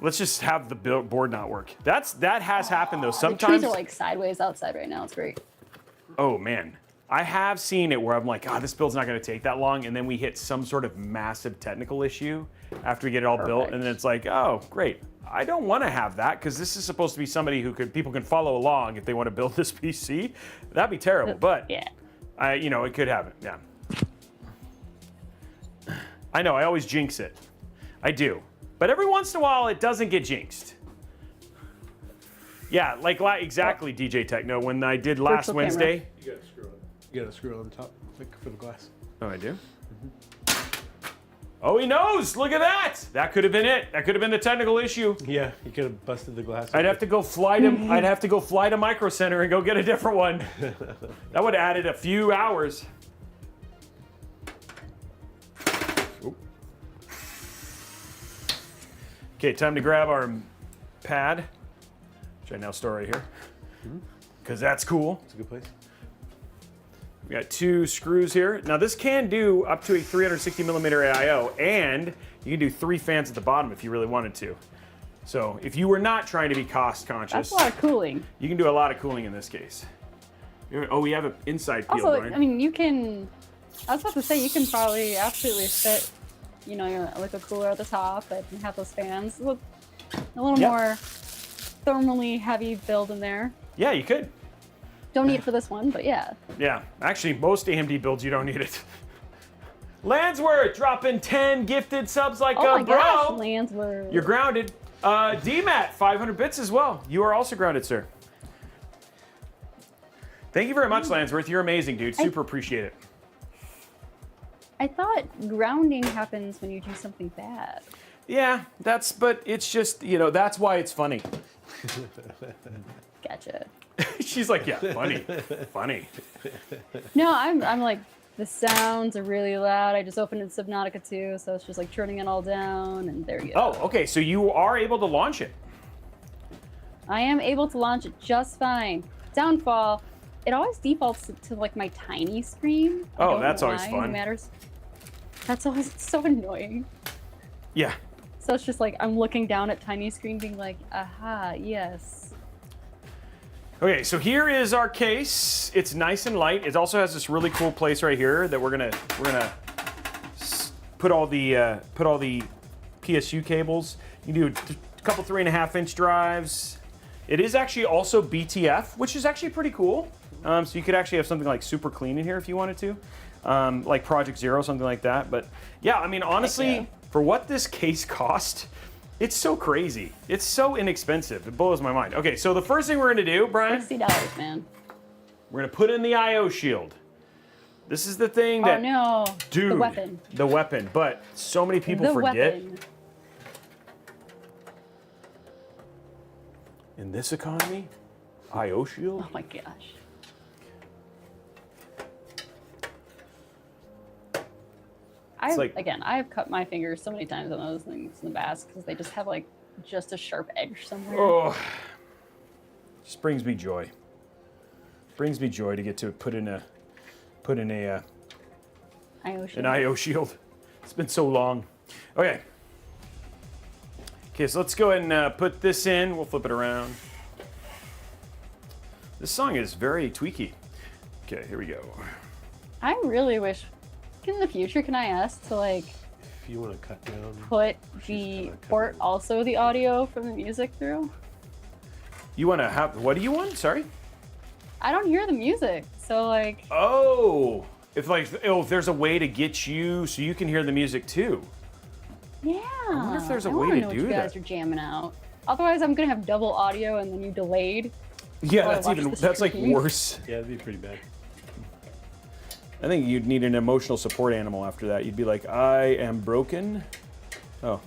Let's just have the board not work. That has happened though. The Sometimes. trees are like sideways outside right now. It's great. Oh man, I have seen it where I'm like, this build's not gonna take that long, and then we hit some sort of massive technical issue after we get it all built, and then it's like, oh, great. I don't want to have that because this is supposed to be somebody who people can follow along if they want to build this PC. That'd be terrible, but yeah. it could happen. Yeah. I know, I always jinx it. I do. But every once in a while, it doesn't get jinxed. Yeah, like exactly, DJ Techno. When I did last Virtual Wednesday. You gotta screw on. You gotta screw on the top, like for the glass. Oh, I do? Oh, he knows! Look at that! That could have been it. That could have been the technical issue. Yeah, you could have busted the glass. I'd have to go fly to Micro Center and go get a different one. That would have added a few hours. Oop. Okay, time to grab our pad, which I now store right here, because that's cool. It's a good place. We got 2 screws here. Now this can do up to a 360 millimeter AIO, and you can do 3 fans at the bottom if you really wanted to. So if you were not trying to be cost conscious, That's a lot of cooling. you can do a lot of cooling in this case. Oh, we have an inside peel, Also, Brian. I mean, you can. I was about to say you can probably absolutely fit, you know, your liquid cooler at the top and have those fans. A little Yep. more thermally heavy build in there. Yeah, you could. Don't need it for this one, but yeah. Yeah, actually, most AMD builds you don't need it. Landsworth dropping 10 gifted subs like Oh a my bro. gosh, Landsworth. You're grounded. DMAT, 500 bits as well. You are also grounded, sir. Thank you very much, Landsworth. You're amazing, dude. Super appreciate it. I thought grounding happens when you do something bad. Yeah, but it's just, that's why it's funny. Gotcha. She's like, yeah, funny, funny. No, I'm like, the sounds are really loud. I just opened in Subnautica 2, so it's just like turning it all down, and there you go. Oh, okay, so you are able to launch it. I am able to launch it just fine. Downfall, it always defaults to like my tiny screen. I Oh, don't that's know always why. fun. It matters. That's always so annoying. Yeah. So it's just like I'm looking down at tiny screen being like, aha, yes. Okay, so here is our case. It's nice and light. It also has this really cool place right here that we're gonna put all the PSU cables. You can do a couple 3.5-inch drives. It is actually also BTF, which is actually pretty cool. So you could actually have something like super clean in here if you wanted to, like Project Zero, something like that. But yeah, I mean, honestly, for what this case cost, it's so crazy. It's so inexpensive. It blows my mind. Okay, so the first thing we're gonna do, Brian, $60, man. we're gonna put in the IO shield. This is the thing that, Oh no, dude, the weapon. the weapon. But so many people The forget. weapon. In this economy, IO shield. Oh my gosh. I've cut my fingers so many times on those things in the past because they just have like just a sharp edge somewhere. Oh, just brings me joy. Brings me joy to get to put in a IO shield. an IO shield. It's been so long. Okay. Okay, so let's go ahead and put this in. We'll flip it around. This song is very tweaky. Okay, here we go. I really wish, in the future, can I ask to like If you want to cut down, put she's the gonna cut port it. also the audio from the music through? You want to have, what do you want? Sorry? I don't hear the music, so like, Oh, if there's a way to get you so you can hear the music too. yeah. I wonder if there's a way wanna to know what do you guys that. are jamming out. Otherwise, I'm gonna have double audio and then you delayed. Yeah, While I watch the that's like stream. worse. yeah, it'd be pretty bad. I think you'd need an emotional support animal after that. You'd be like, I am broken. Oh.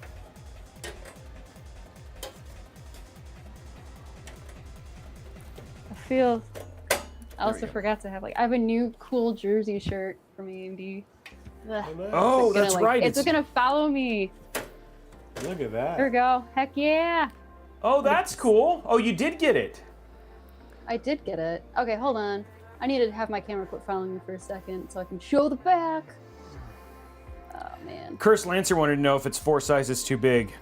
I also forgot to have like, I have a new cool jersey shirt from AMD. Ugh. Oh, It's gonna, that's like, right. It's gonna follow me. Look at that. There we go. Heck yeah. Oh, that's cool. Oh, you did get it. I did get it. Okay, hold on. I need to have my camera quit following me for a second so I can show the back. Oh man. Curse Lancer wanted to know if it's 4 sizes too big.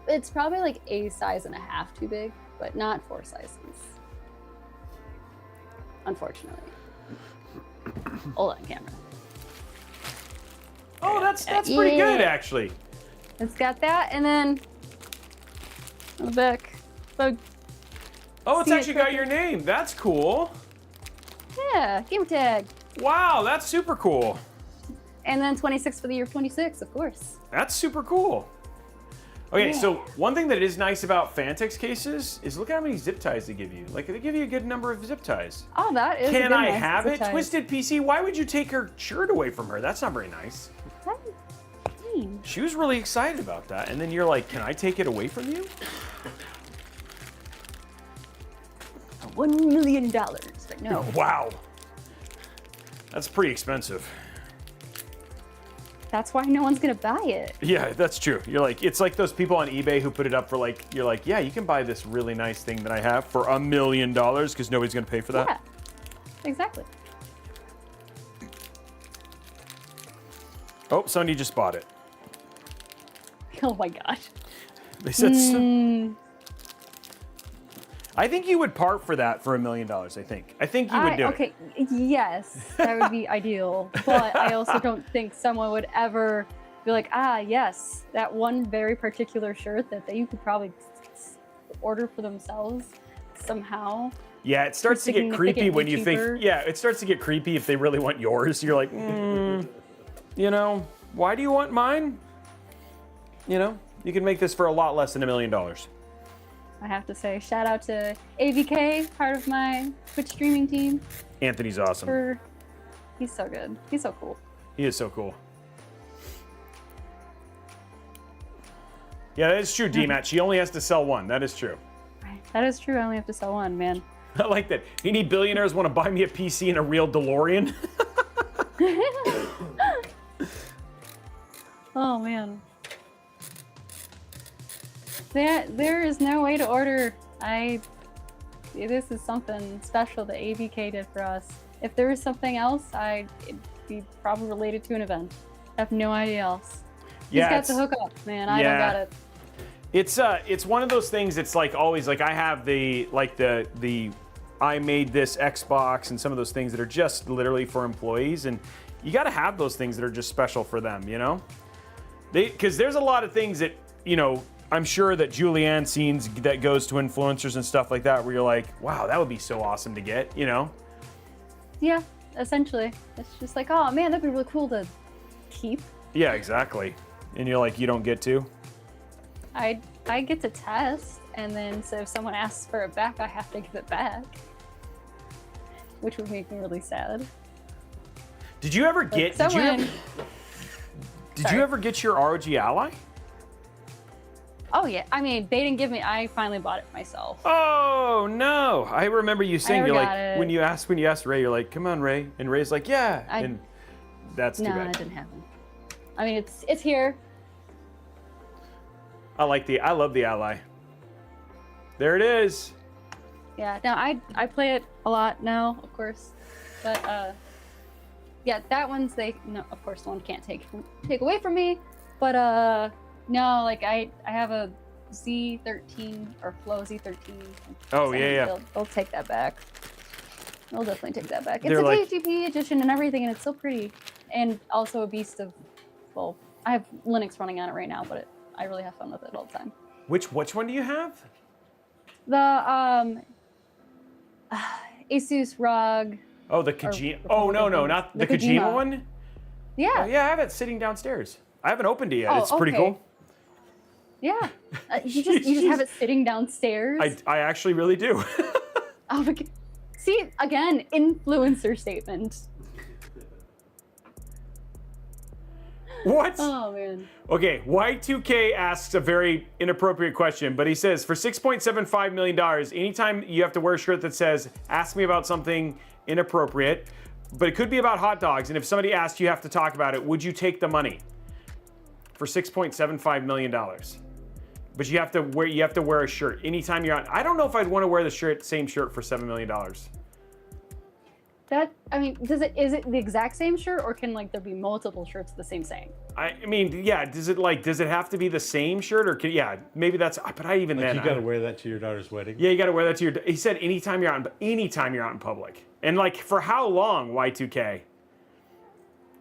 It's probably like a size and a half too big, but not 4 sizes. Unfortunately. Hold on, camera. Oh, that's pretty Yeah. good actually. It's got that, and then on the back. So, Oh, it's see it actually got right your name. That's cool. yeah, gamer tag. Wow, that's super cool. And then 26 for the year 26, of course. That's super cool. Okay, Yeah. so one thing that is nice about Phanteks cases is look at how many zip ties they give you. Like, they give you a good number of zip ties. Oh, that is. Can I nice have zip it? tie. Twisted PC, why would you take her shirt away from her? That's not very nice. That mean. She was really excited about that. And then you're like, can I take it away from you? $1 million. But no. Wow. That's pretty expensive. That's why no one's gonna buy it. Yeah, that's true. You're like, it's like those people on eBay who put it up for like, you're like, yeah, you can buy this really nice thing that I have for $1 million because nobody's gonna pay for that. Yeah. Exactly. Oh, somebody just bought it. Oh my gosh. They said, I think you would part for that for $1 million. I think you would do it. Okay, yes, that would be ideal. But I also don't think someone would ever be like, ah, yes, that one very particular shirt that you could probably order for themselves somehow. Yeah, it starts to get creepy when you cheaper. think. Yeah, it starts to get creepy if they really want yours. You're like, you know, why do you want mine? You know, you can make this for a lot less than $1 million. I have to say, shout out to AVK, part of my Twitch streaming team. Anthony's awesome. He's so good. He's so cool. He is so cool. Yeah, that is true, DMAT. She only has to sell one. That is true. That is true. I only have to sell one, man. I like that. Any billionaires want to buy me a PC and a real DeLorean? Oh, man. There is no way to order. This is something special that AVK did for us. If there was something else, it'd be probably related to an event. I have no idea else. Yeah, He's got the hookup, man. I don't got it. It's one of those things. It's like always like I have the I made this Xbox and some of those things that are just literally for employees, and you got to have those things that are just special for them, you know? Because there's a lot of things that, you know, I'm sure that Julianne scenes that goes to influencers and stuff like that where you're like, wow, that would be so awesome to get, you know? Yeah, essentially. It's just like, oh man, that'd be really cool to keep. Yeah, exactly. And you're like, you don't get to? I get to test, and then so if someone asks for it back, I have to give it back. Which would make me really sad. Did you ever get did you ever get your ROG Ally? Oh yeah, I mean, they didn't give me. I finally bought it myself. Oh no! I remember you saying you're like when you asked Ray, you're like, "Come on, Ray," and Ray's like, "Yeah," and that's too bad. No, it didn't happen. I mean, it's here. I love the Ally. There it is. Yeah, no, I play it a lot now, of course, but yeah, that one's no, of course, one can't take away from me, but no, like I have a Z13 or Flow Z13. Oh yeah. They'll take that back. They'll definitely take that back. It's They're a like- KGP edition and everything, and it's so pretty, and also a beast of. Well, I have Linux running on it right now, but I really have fun with it all the time. Which one do you have? The Asus ROG. Oh, the Kojima. Oh no, not the Kojima one. Yeah. Oh, yeah, I have it sitting downstairs. I haven't opened it yet. It's pretty okay. cool. Yeah. You just have it sitting downstairs. I actually really do. Oh, my God. See, again, influencer statement. What? Oh man. Okay, Y2K asks a very inappropriate question, but he says, for $6.75 million, anytime you have to wear a shirt that says, ask me about something inappropriate, but it could be about hot dogs, and if somebody asked you have to talk about it, would you take the money? For $6.75 million. But you have to wear a shirt anytime you're on. I don't know if I'd want to wear the same shirt for $7 million. I mean, is it the exact same shirt, or can like there be multiple shirts the same saying? I mean, yeah. Does it have to be the same shirt, or maybe that's. But I even then. You got to wear that to your daughter's wedding. Yeah, you got to wear that to your. He said anytime you're out in public, and like for how long? Y2K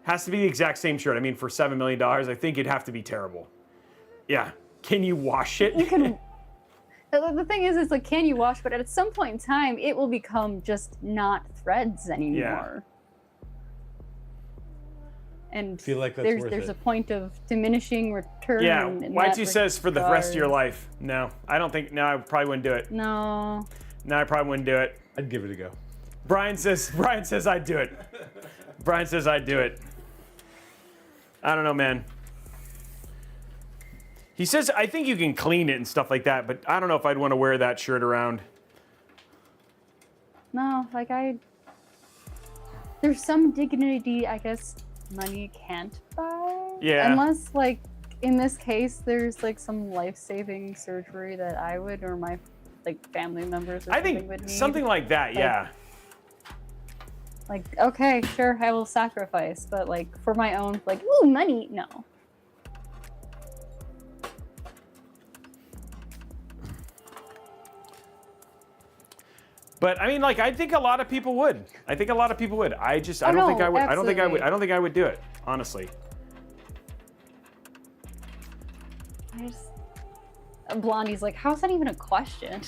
has to be the exact same shirt. I mean, for $7 million, I think it'd have to be terrible. Yeah. Can you wash it? The thing is, it's like, can you wash? But at some point in time, it will become just not threads anymore. And I feel like that's there's a point of diminishing return. Yeah, in YT that says for the rest of your regard. life. No, I don't think. No, I probably wouldn't do it. No. No, I probably wouldn't do it. I'd give it a go. Brian says I'd do it. Brian says I'd do it. I don't know, man. He says I think you can clean it and stuff like that, but I don't know if I'd want to wear that shirt around. No, like there's some dignity, I guess, money can't buy. Yeah. Unless, like, in this case, there's like some life-saving surgery that I would, or my like family members or I something think would need. something like that, yeah. Like, okay, sure, I will sacrifice, but like for my own, like, ooh, money, no. But I mean, like, I think a lot of people would. I think a lot of people would. I don't think I would. I don't think I would. I don't think I would do it, honestly. I just Blondie's like, how's that even a question?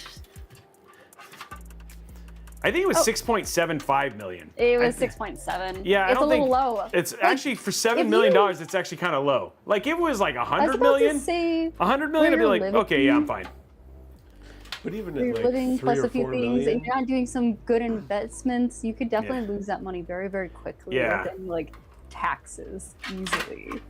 I think it was 6.75 million. It was 6.7. Yeah, it's I don't a think little low. It's Like, actually for $7 if million. you- It's actually kind of low. Like if it was like I was 100 about million, to say, 100 million, I'd be you're like, living- okay, yeah, I'm fine. But even you're at like living 3 plus or a few 4 things, million, and you're not doing some good investments, you could definitely lose that money very, very quickly. Yeah. Within, like, taxes easily.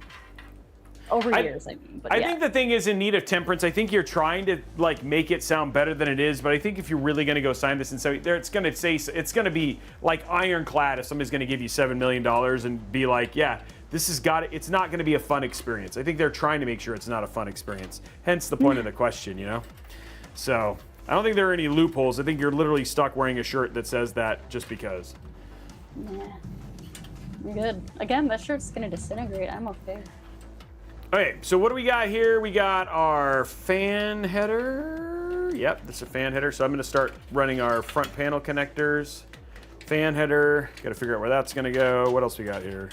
Over years, I mean. But I yeah. think the thing is in need of temperance. I think you're trying to like make it sound better than it is, but I think if you're really going to go sign this and say there, it's going to be like ironclad if somebody's going to give you $7 million and be like, yeah, this has got it. It's not going to be a fun experience. I think they're trying to make sure it's not a fun experience. Hence the point of the question, you know. So I don't think there are any loopholes. I think you're literally stuck wearing a shirt that says that just because. Yeah. You're good. Again, that shirt's gonna disintegrate. I'm okay. Okay, so what do we got here? We got our fan header. Yep, this is a fan header. So I'm going to start running our front panel connectors. Fan header. Got to figure out where that's going to go. What else we got here?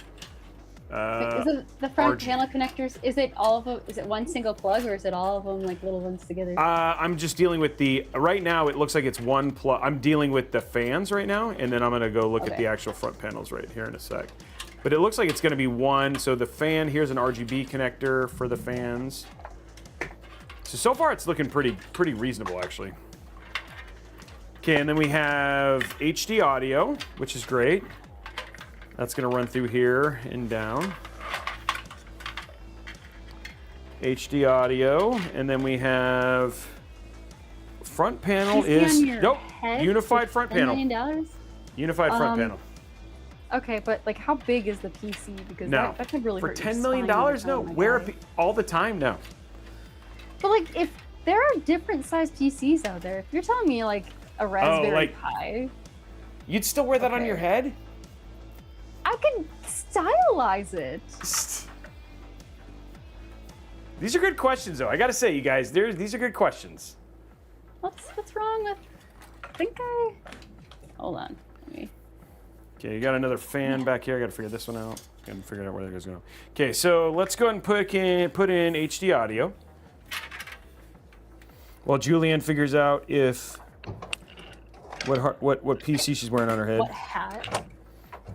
Is it the front RG. panel connectors? Is it all of them? Is it one single plug, or is it all of them like little ones together? I'm just dealing with the, right now it looks like it's one plug. I'm dealing with the fans right now, and then I'm going to go look at the actual front panels right here in a sec. But it looks like it's going to be one. So the fan, here's an RGB connector for the fans. So far it's looking pretty reasonable, actually. Okay, and then we have HD audio, which is great. That's going to run through here and down. HD audio, and then we have front panel is unified front panel. $1 million? Unified front panel. Okay, but like, how big is the PC? Because No, that could really for hurt your $10 million, spine over time, no. my Wear guy. all the time, no. But like, if there are different size PCs out there, if you're telling me like a Raspberry like- Pi, You'd still wear that on Okay. your head? I could stylize it. These are good questions, though. I gotta say, you guys, these are good questions. What's wrong with? Hold on. Let me. Okay, you got another fan back here. I gotta figure this one out. Gotta figure out where that goes going. Okay, so let's go ahead and put in HD audio. While Julianne figures out what PC she's wearing on her head. What hat?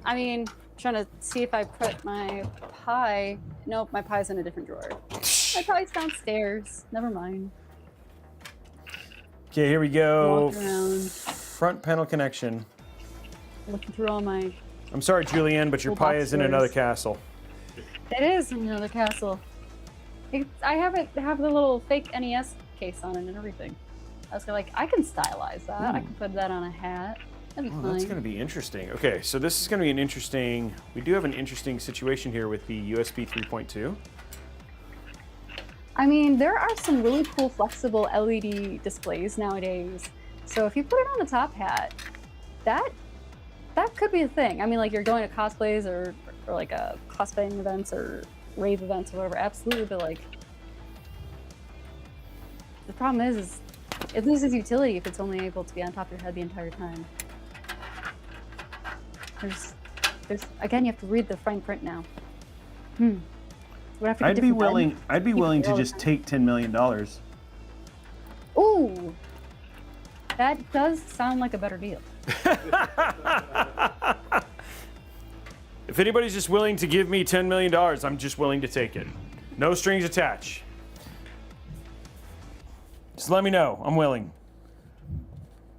I mean, trying to see if I put my Pi. Nope, my Pi's in a different drawer. My Pi's downstairs. Never mind. Okay, here we go. Walk around. Front panel connection. Looking through all my. I'm sorry, Julianne, but your Little Pi box is in another doors. castle. It is another castle. I have the little fake NES case on it and everything. I was like, I can stylize that. I can put that on a hat. That'd be Oh, fine. that's going to be interesting. Okay, so this is going to be an interesting. We do have an interesting situation here with the USB 3.2. I mean, there are some really cool flexible LED displays nowadays. So if you put it on the top hat, that could be a thing. I mean, like, you're going to cosplays or like a cosplaying events or rave events or whatever, absolutely. But like, the problem is it loses utility if it's only able to be on top of your head the entire time. There's again, you have to read the fine print now. We'd have to get I'd be different willing. lens. I'd be Keep it willing to all the just time. take $10 million. Ooh, that does sound like a better deal. If anybody's just willing to give me $10 million, I'm just willing to take it. No strings attached. Just let me know. I'm willing.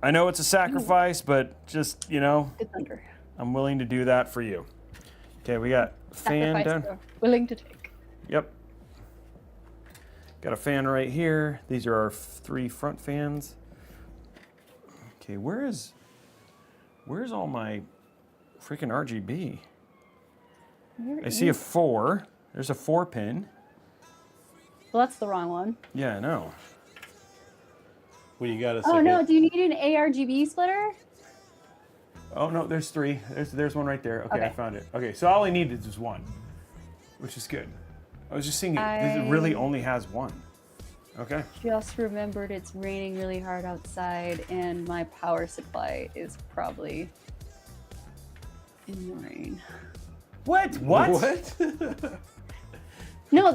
I know it's a sacrifice, but just, you know, Good thunder. I'm willing to do that for you. Okay, we got fan Sacrifice done. we're willing to take. Yep. Got a fan right here. These are our 3 front fans. Okay, where's all my freaking RGB? I see a 4. There's a 4 pin. Well, that's the wrong one. Yeah, I know. When you got a Oh second. no, do you need an ARGB splitter? Oh no, there's 3. There's one right there. Okay, I Okay. found it. Okay, so all I needed is 1, which is good. I was just seeing it really only has 1. Okay. Just remembered it's raining really hard outside and my power supply is probably in the rain. What? What? No,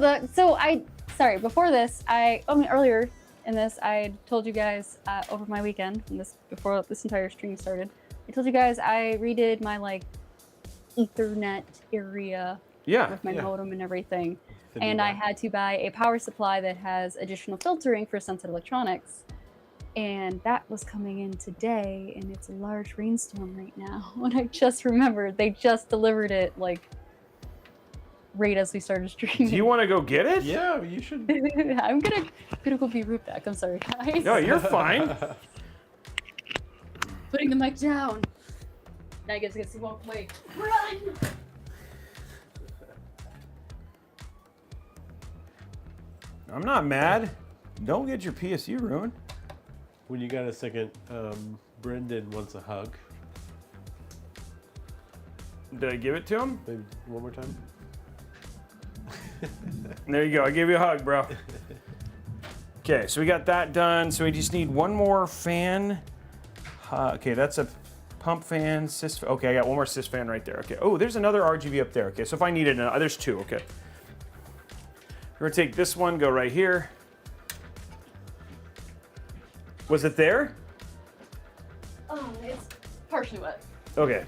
before this, earlier in this, I told you guys over my weekend, before this entire stream started, I told you guys I redid my like Ethernet area with my modem and everything. And I had to buy a power supply that has additional filtering for Sunset Electronics. And that was coming in today, and it's a large rainstorm right now. And I just remembered they just delivered it like right as we started streaming. Do you want to go get it? Yeah, you should. I'm gonna go be root back. I'm sorry, guys. No, you're fine. Putting the mic down. Now I guess I get to walk away. Run! I'm not mad. Don't get your PSU ruined. When you got a second, Brendan wants a hug. Did I give it to him? Maybe one more time. There you go. I gave you a hug, bro. Okay, so we got that done. So we just need one more fan. Okay, that's a pump fan, sys. Okay, I got one more sys fan right there. Okay. Oh, there's another RGB up there. Okay, so if I needed another, there's 2. Okay. We're gonna take this one, go right here. Was it there? Oh, it's partially wet. Okay.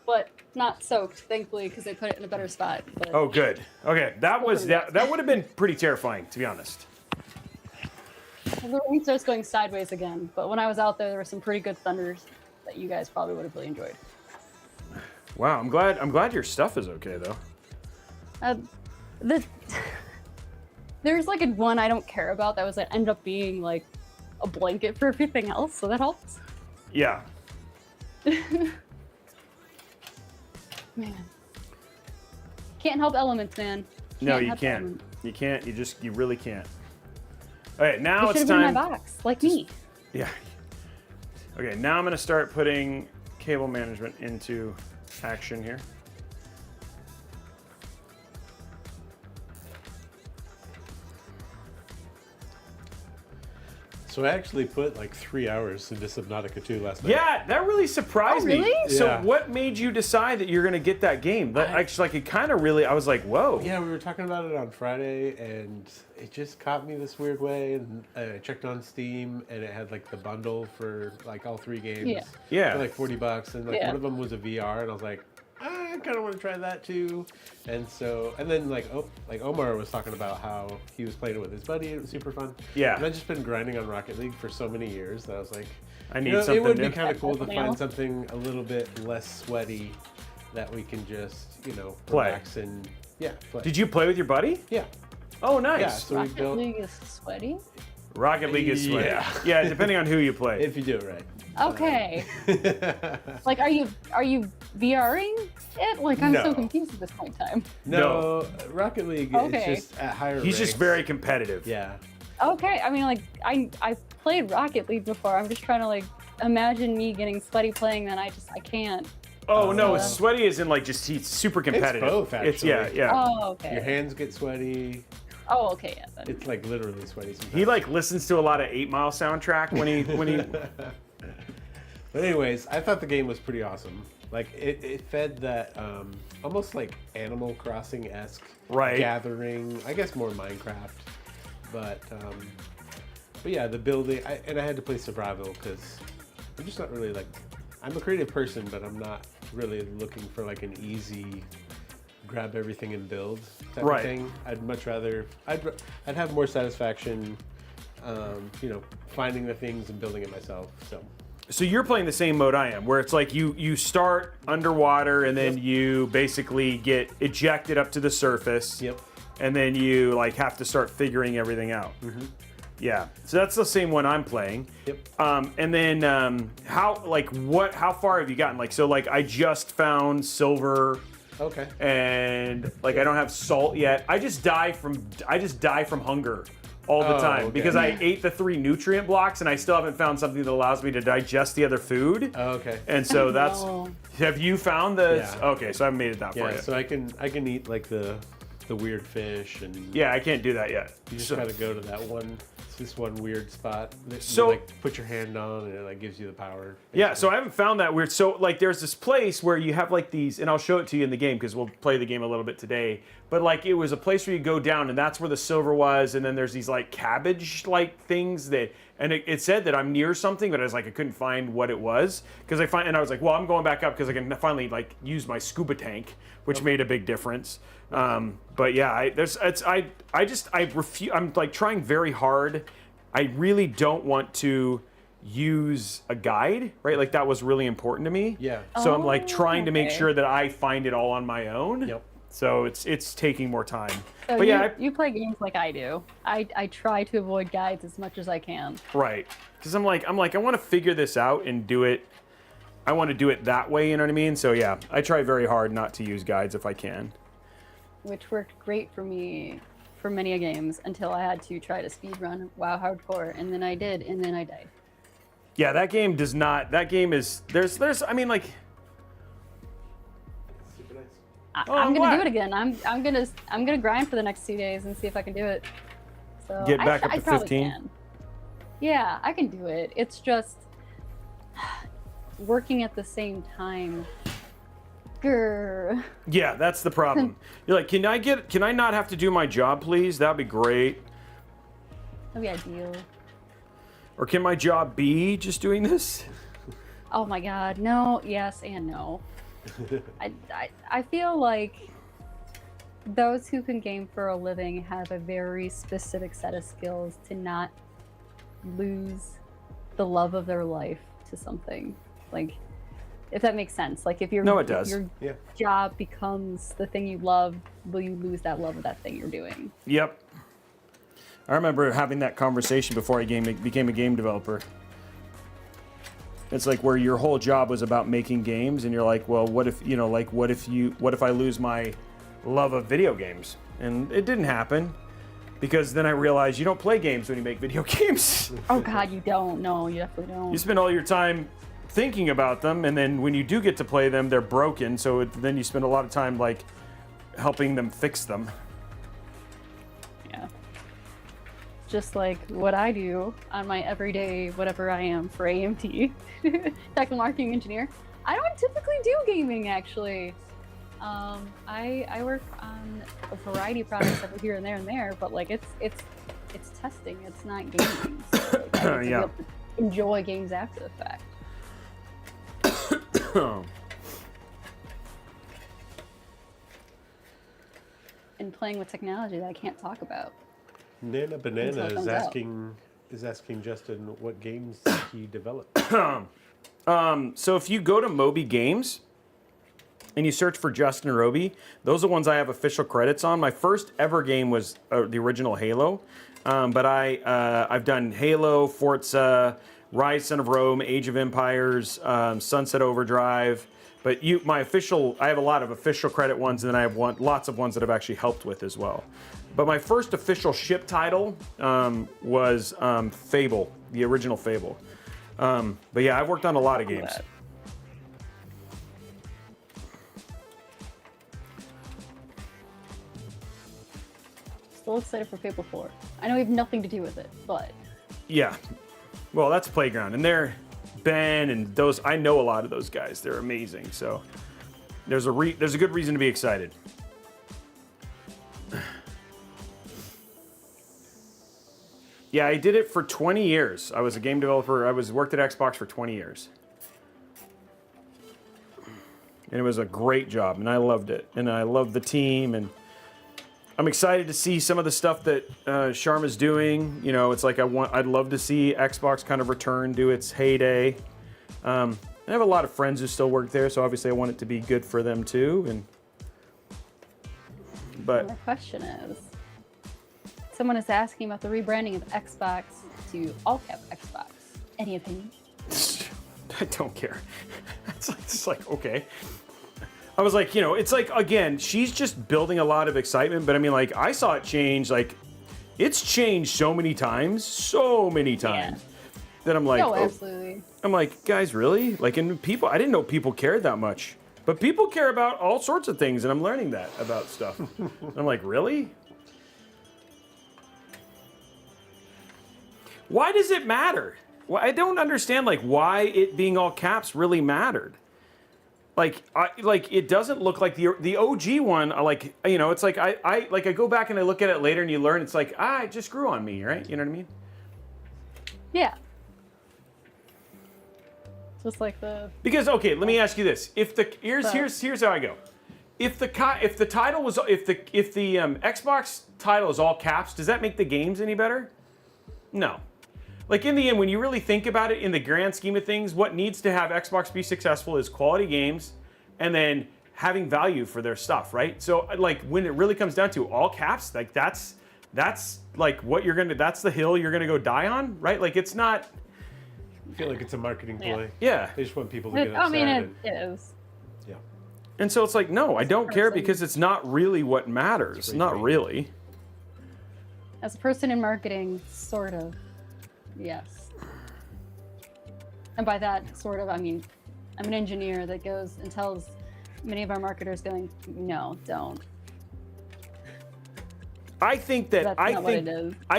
But not soaked, thankfully, because they put it in a better spot. But Oh, good. Okay, that would have been pretty terrifying, to be honest. the rain starts going sideways again. But when I was out there, there were some pretty good thunders that you guys probably would have really enjoyed. Wow, I'm glad your stuff is okay though. There's like one I don't care about that was like ended up being like a blanket for everything else, so that helps. Yeah. Man, can't help elements, man. No, you help can't. elements. You can't. You really can't. Okay, now You it's should have been time. in my box, like me. Yeah. Okay, now I'm gonna start putting cable management into action here. So I actually put like 3 hours into Subnautica 2 last night. Yeah, that really surprised me. really? So Yeah. what made you decide that you're gonna get that game? That actually, like, it kind of really. I was like, whoa. Yeah, we were talking about it on Friday, and it just caught me this weird way. And I checked on Steam, and it had like the bundle for like all 3 games. Yeah. Yeah. For like $40, and like Yeah. one of them was a VR, and I was like, I kind of want to try that too. And so, and then like Omar was talking about how he was playing it with his buddy. It was super fun. Yeah. And I've just been grinding on Rocket League for so many years that I was like, I need you know, something it would new. be kind of cool to Something find else. something a little bit less sweaty that we can just, Play. relax and play. Did you play with your buddy? Yeah. Oh, nice. Yeah, so we Rocket built. League is sweaty. Rocket League is sweaty. Yeah. Yeah, depending on who you play. If you do it right. Okay. Like, are you VRing it? Like, I'm No. so confused at this point in time. No, Rocket League Okay. is just at higher He's just ranks. very competitive. Yeah. Okay, I mean, like, I've played Rocket League before. I'm just trying to like imagine me getting sweaty playing that. I can't. Oh no, Yeah. sweaty is in like just he's super competitive. both, It's yeah, actually. yeah. Oh, okay. Your hands get sweaty. Oh, okay, yeah. Then. It's like literally sweaty sometimes. He like listens to a lot of 8 Mile soundtrack when he But anyways, I thought the game was pretty awesome. Like it fed that almost like Animal Crossing-esque Right. gathering. I guess more Minecraft, but But yeah, the building, and I had to play survival because I'm just not really like, I'm a creative person, but I'm not really looking for like an easy grab everything and build type of thing. I'd much rather, I'd have more satisfaction, you know, finding the things and building it myself. So you're playing the same mode I am, where it's like you start underwater and then you basically get ejected up to the surface. Yep. And then you like have to start figuring everything out. Yeah. So that's the same one I'm playing. Yep. And then how far have you gotten? Like, so like I just found silver. Okay. And like I don't have salt yet. I just die from hunger all the time because I ate the 3 nutrient blocks and I still haven't found something that allows me to digest the other food. Okay. And so that's. Have you found the? Yeah. Okay, so I haven't made it that far yet. So I can eat like the weird fish and. Yeah, I can't do that yet. You just gotta go to this one weird spot that So- you like put your hand on and it like gives you the power. Yeah, so I haven't found that weird. So like there's this place where you have like these, and I'll show it to you in the game because we'll play the game a little bit today. But like it was a place where you go down and that's where the silver was, and then there's these like cabbage-like things that, and it said that I'm near something, but I was like I couldn't find what it was because and I was like, well, I'm going back up because I can finally like use my scuba tank, which made a big difference. But yeah, I refuse. I'm like trying very hard. I really don't want to use a guide, right? Like that was really important to me. Yeah. So I'm like trying to make okay. sure that I find it all on my own. Yep. So it's taking more time. So but yeah, you play games like I do. I try to avoid guides as much as I can. right. Because I'm like I want to figure this out and do it. I want to do it that way. You know what I mean? So yeah, I try very hard not to use guides if I can. Which worked great for me for many a games until I had to try to speedrun WoW Hardcore, and then I did, and then I died. Yeah, that game does not. That game is there's. I mean, like. Super nice. I'm gonna what? do it again. I'm gonna grind for the next 2 days and see if I can do it. So Get back up I to probably 15? can. Yeah, I can do it. It's just working at the same time. Grr. Yeah, that's the problem. You're like, can I not have to do my job, please? That'd be great. That'd be ideal. Or can my job be just doing this? Oh my god, no, yes, and no. I feel like those who can game for a living have a very specific set of skills to not lose the love of their life to something. Like, if that makes sense. Like, if No, it does. your Yeah. job becomes the thing you love, will you lose that love of that thing you're doing? Yep. I remember having that conversation before I became a game developer. It's like where your whole job was about making games, and you're like, well, what if I lose my love of video games? And it didn't happen, because then I realized you don't play games when you make video games. Oh god, you don't. No, you definitely don't. You spend all your time thinking about them, and then when you do get to play them, they're broken. So then you spend a lot of time like helping them fix them. Yeah. Just like what I do on my everyday whatever I am for AMT, technical marketing engineer. I don't typically do gaming actually. I work on a variety of projects over here and there, but like it's testing. It's not gaming. So, like, I need to be able to enjoy games after the fact. And playing with technology that I can't talk about. Nana Banana Until it is comes asking Justin what games he developed. So if you go to Moby Games and you search for Justin and Robey, those are the ones I have official credits on. My first ever game was the original Halo, but I've done Halo, Forza, Rise, Son of Rome, Age of Empires, Sunset Overdrive. But I have a lot of official credit ones, and then I have lots of ones that I've actually helped with as well. But my first official ship title was Fable, the original Fable. But yeah, I've worked on a lot of games. Still excited for Fable 4. I know we have nothing to do with it, but Yeah. Well, that's Playground, and they're Ben and those. I know a lot of those guys. They're amazing. So there's a good reason to be excited. Yeah, I did it for 20 years. I was a game developer. I worked at Xbox for 20 years. And it was a great job, and I loved it. And I loved the team, and I'm excited to see some of the stuff that Sharma's doing. You know, it's like I'd love to see Xbox kind of return to its heyday. I have a lot of friends who still work there, so obviously I want it to be good for them too. But the question is, someone is asking about the rebranding of Xbox to all cap Xbox. Any opinion? I don't care. It's like, okay. I was like, you know, it's like, again, she's just building a lot of excitement, but I mean, like, I saw it change, like, it's changed so many times, that I'm like, no, absolutely. I'm like, guys, really? Like, and people, I didn't know people cared that much, but people care about all sorts of things, and I'm learning that about stuff. I'm like, really? Why does it matter? Well, I don't understand, like, why it being all caps really mattered. Like, it doesn't look like the OG one. Like, you know, it's like I go back and I look at it later, and you learn it's like it just grew on me, right? You know what I mean? Yeah. Just like because okay, let me ask you this: here's how I go. If the title was if the Xbox title is all caps, does that make the games any better? No. Like, in the end, when you really think about it in the grand scheme of things, what needs to have Xbox be successful is quality games and then having value for their stuff, right? So, like, when it really comes down to all caps, like, that's like what that's the hill you're gonna go die on, right? Like, it's not. I feel like it's a marketing play. Yeah. They just want people to get upset. I mean, it is. Yeah. And so it's like, no, I don't care because it's not really what matters. Not really. As a person in marketing, sort of. Yes. And by that, sort of, I mean, I'm an engineer that goes and tells many of our marketers going, no, don't. I think that I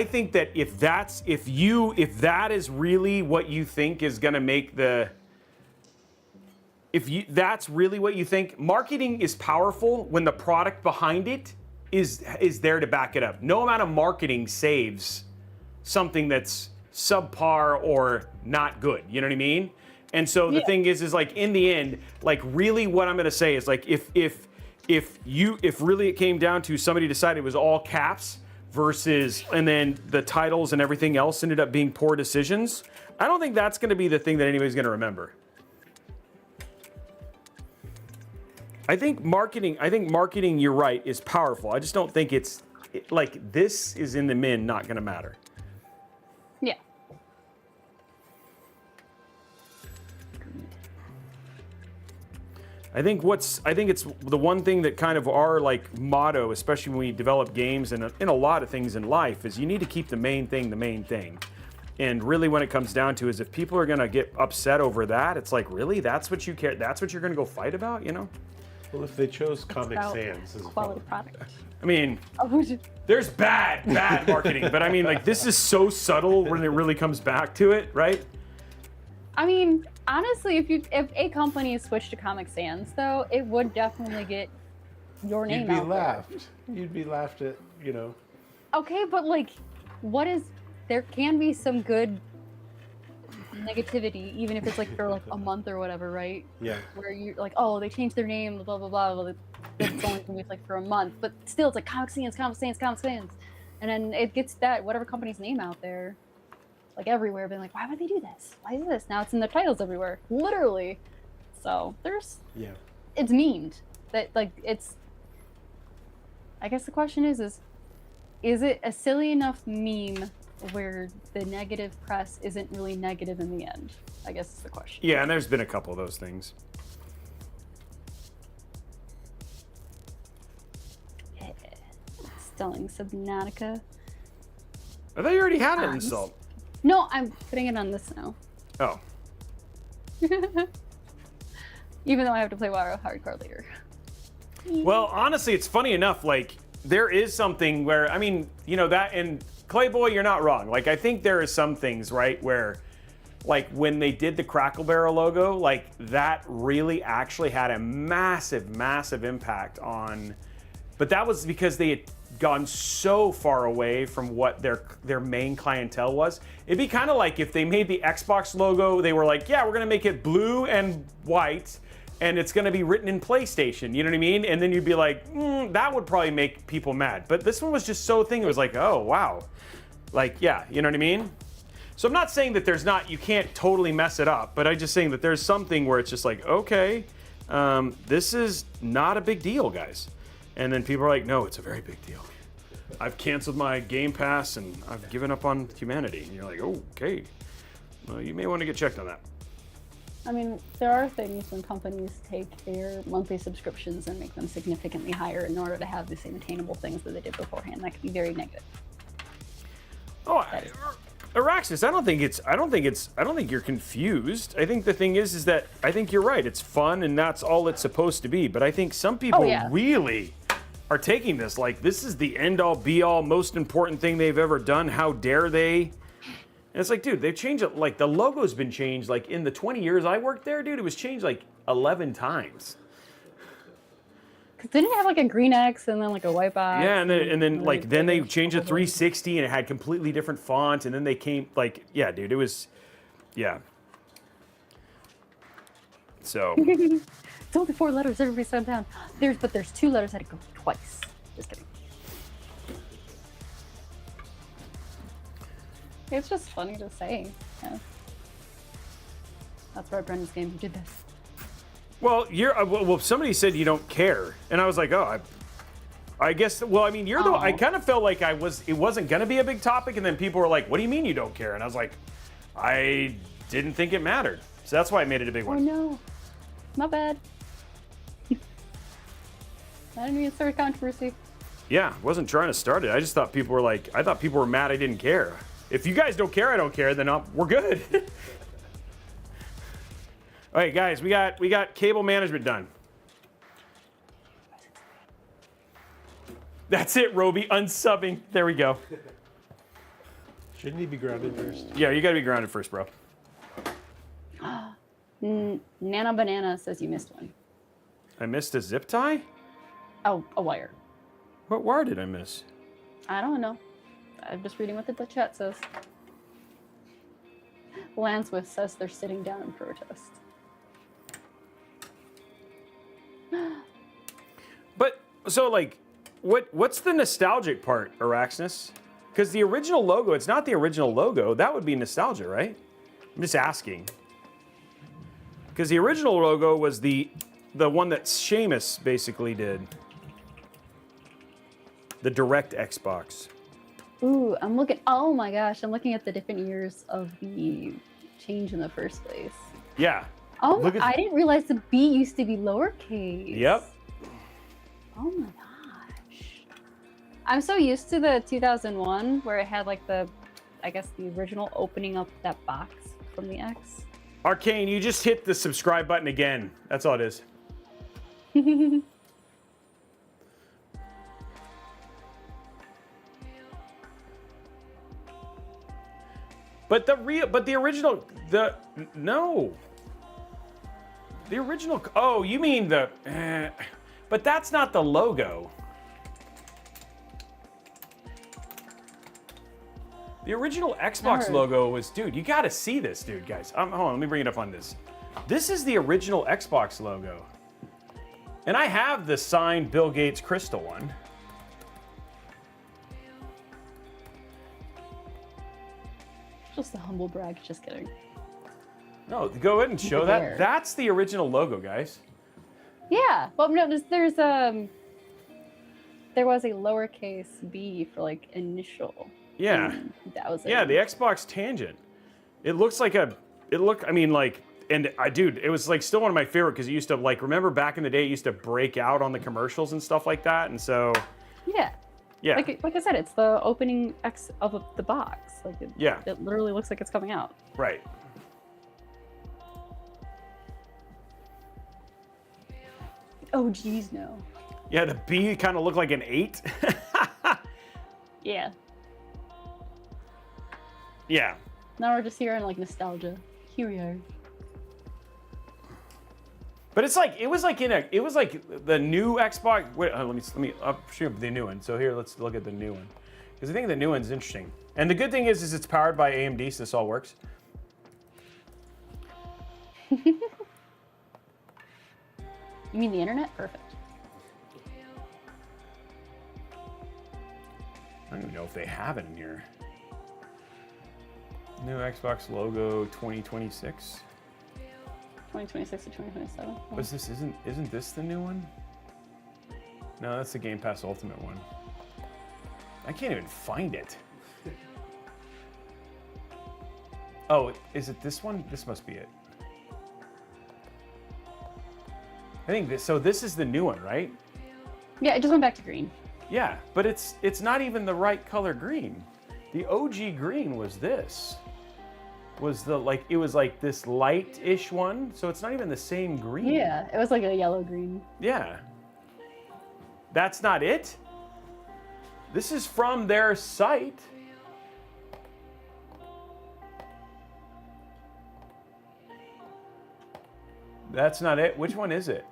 think that if that is really what you think is going to make that's really what you think, marketing is powerful when the product behind it is there to back it up. No amount of marketing saves something that's subpar or not good, you know what I mean? And so the thing is like, in the end, like, really what I'm gonna say is, like, if really it came down to somebody decided it was all caps versus, and then the titles and everything else ended up being poor decisions, I don't think that's gonna be the thing that anybody's gonna remember. I think marketing, you're right, is powerful. I just don't think like, this is in the min not gonna matter. Yeah. I think it's the one thing that kind of our, like, motto, especially when we develop games and in a lot of things in life, is you need to keep the main thing. And really, when it comes down to is, if people are gonna get upset over that, it's like, really, that's what you care? That's what you're gonna go fight about? You know? Well, if they chose Comic Sans as a quality product. I mean, there's bad marketing, but I mean, like, this is so subtle when it really comes back to it, right? I mean, honestly, if a company switched to Comic Sans, though, it would definitely get your name out there. You'd be laughed at, you know. Okay, but, like, there can be some good negativity, even if it's, like, for, like, a month or whatever, right? Yeah. Where you're like, oh, they changed their name, blah, blah, blah. Well, it's only gonna be, like, for a month. But still, it's like Comic Sans. And then it gets that, whatever company's name out there, like, everywhere, being like, why would they do this? Why is this? Now it's in the titles everywhere, literally. So it's memed. That, like, I guess the question is it a silly enough meme where the negative press isn't really negative in the end? I guess is the question. Yeah, and there's been a couple of those things. Yeah. Installing Subnautica. I thought you already had it installed. No, I'm putting it on this now. Oh. Even though I have to play WoW Hardcore later. Well, honestly, it's funny enough, like, there is something where, I mean, you know, that, and Clayboy, you're not wrong. Like, I think there is some things, right, where, like, when they did the Crackle Barrel logo, like, that really actually had a massive impact on, but that was because gone so far away from what their main clientele was. It'd be kind of like if they made the Xbox logo, they were like, yeah, we're gonna make it blue and white, and it's gonna be written in PlayStation, you know what I mean? And then you'd be like, that would probably make people mad. But this one was just so thing, it was like, oh, wow. Like, yeah, you know what I mean? So I'm not saying that there's not, you can't totally mess it up, but I'm just saying that there's something where it's just like, okay, this is not a big deal, guys. And then people are like, no, it's a very big deal. I've canceled my Game Pass and I've given up on humanity. And you're like, oh, okay. Well, you may want to get checked on that. I mean, there are things when companies take their monthly subscriptions and make them significantly higher in order to have the same attainable things that they did beforehand. That can be very negative. Oh, Araxis, I don't think you're confused. I think the thing is that I think you're right. It's fun and that's all it's supposed to be. But I think some people really are taking this like this is the end all be all most important thing they've ever done. How dare they? And it's like, dude, they've changed it. Like the logo's been changed. Like in the 20 years I worked there, dude, it was changed like 11 times. Cause didn't it have like a green X and then like a white box? Yeah, and then like then they changed it 360 and it had completely different font, and then they came like, yeah, dude, it was, yeah. So. It's only 4 letters. Everybody settle down. There's 2 letters that go twice. Just kidding. It's just funny to say. Yeah. That's right, Brendan's game. You did this. Well, well, somebody said you don't care, and I was like, oh, I guess. Well, I mean, I kind of felt like it wasn't gonna be a big topic, and then people were like, what do you mean you don't care? And I was like, I didn't think it mattered, so that's why I made it a big one. Oh no, not bad. I didn't mean to start a controversy. Yeah, wasn't trying to start it. I just thought people were like, I thought people were mad I didn't care. If you guys don't care, I don't care. Then we're good. All right, guys, we got cable management done. That's it, Robey, unsubbing. There we go. Shouldn't he be grounded first? Yeah, you gotta be grounded first, bro. Nana Banana says you missed one. I missed a zip tie? Oh, a wire. What wire did I miss? I don't know. I'm just reading what the chat says. Lansworth says they're sitting down in protest. But so like, what's the nostalgic part, Araxnus? Because the original logo, it's not the original logo. That would be nostalgia, right? I'm just asking. Because the original logo was the one that Seamus basically did. The direct Xbox. Ooh, I'm looking. Oh my gosh, I'm looking at the different years of the change in the first place. Yeah. Oh, I didn't realize the B used to be lowercase. Yep. Oh my gosh. I'm so used to the 2001 where it had like I guess the original opening up that box from the X. Arcane, you just hit the subscribe button again. That's all it is. But the original, no. The original, oh, you mean but that's not the logo. The original Xbox logo was, dude, you gotta see this, dude, guys. Hold on, let me bring it up on this. This is the original Xbox logo. And I have the signed Bill Gates crystal one. Just a humble brag, just kidding. No, go ahead and show that. That's the original logo, guys. Yeah, well, no, there was a lowercase b for like initial. Yeah. That was it. Yeah, the Xbox Tangent. It looks like I mean, like, and dude, it was like still one of my favorite because it used to like, remember back in the day, it used to break out on the commercials and stuff like that, and so. Yeah. Yeah. Like I said, it's the opening X of the box. Like it literally looks like it's coming out. Right. Oh geez, no. Yeah, the B kind of looked like an 8. Yeah. Yeah. Now we're just here in like nostalgia. Here we are. But it's like it was like the new Xbox. Wait, let me I'll show you the new one. So here, let's look at the new one because I think the new one's interesting. And the good thing is it's powered by AMD, so this all works. You mean the internet? Perfect. I don't even know if they have it in here. New Xbox logo 2026. 2026 to 2027. What's this? Isn't this the new one? No, that's the Game Pass Ultimate one. I can't even find it. Oh, is it this one? This must be it. I think this. So this is the new one, right? Yeah, it just went back to green. Yeah, but it's not even the right color green. The OG green was this. It was like this light-ish one, so it's not even the same green. Yeah, it was like a yellow green. Yeah. That's not it? This is from their site. That's not it. Which one is it?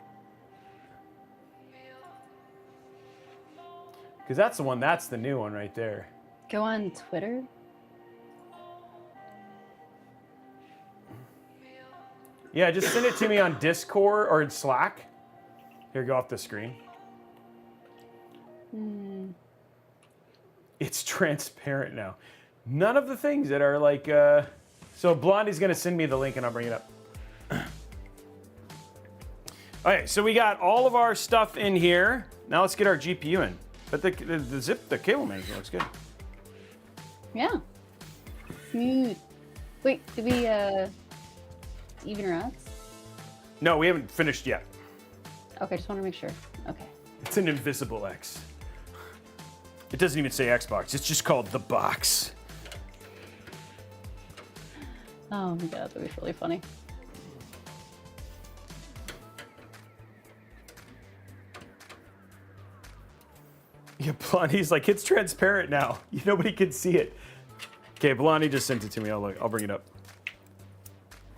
Because that's the one, that's the new one right there. Go on Twitter. Yeah, just send it to me on Discord or in Slack. Here, go off the screen. It's transparent now. None of the things that are like, so Blondie's gonna send me the link and I'll bring it up. Okay, so we got all of our stuff in here. Now let's get our GPU in. But the cable management looks good. Yeah. Smooth. Wait, did we even routes? No, we haven't finished yet. Okay, just want to make sure. Okay. It's an invisible X. It doesn't even say Xbox. It's just called the box. Oh my god, that would be really funny. Yeah, Blondie's like, it's transparent now. Nobody can see it. Okay, Blondie just sent it to me. I'll bring it up.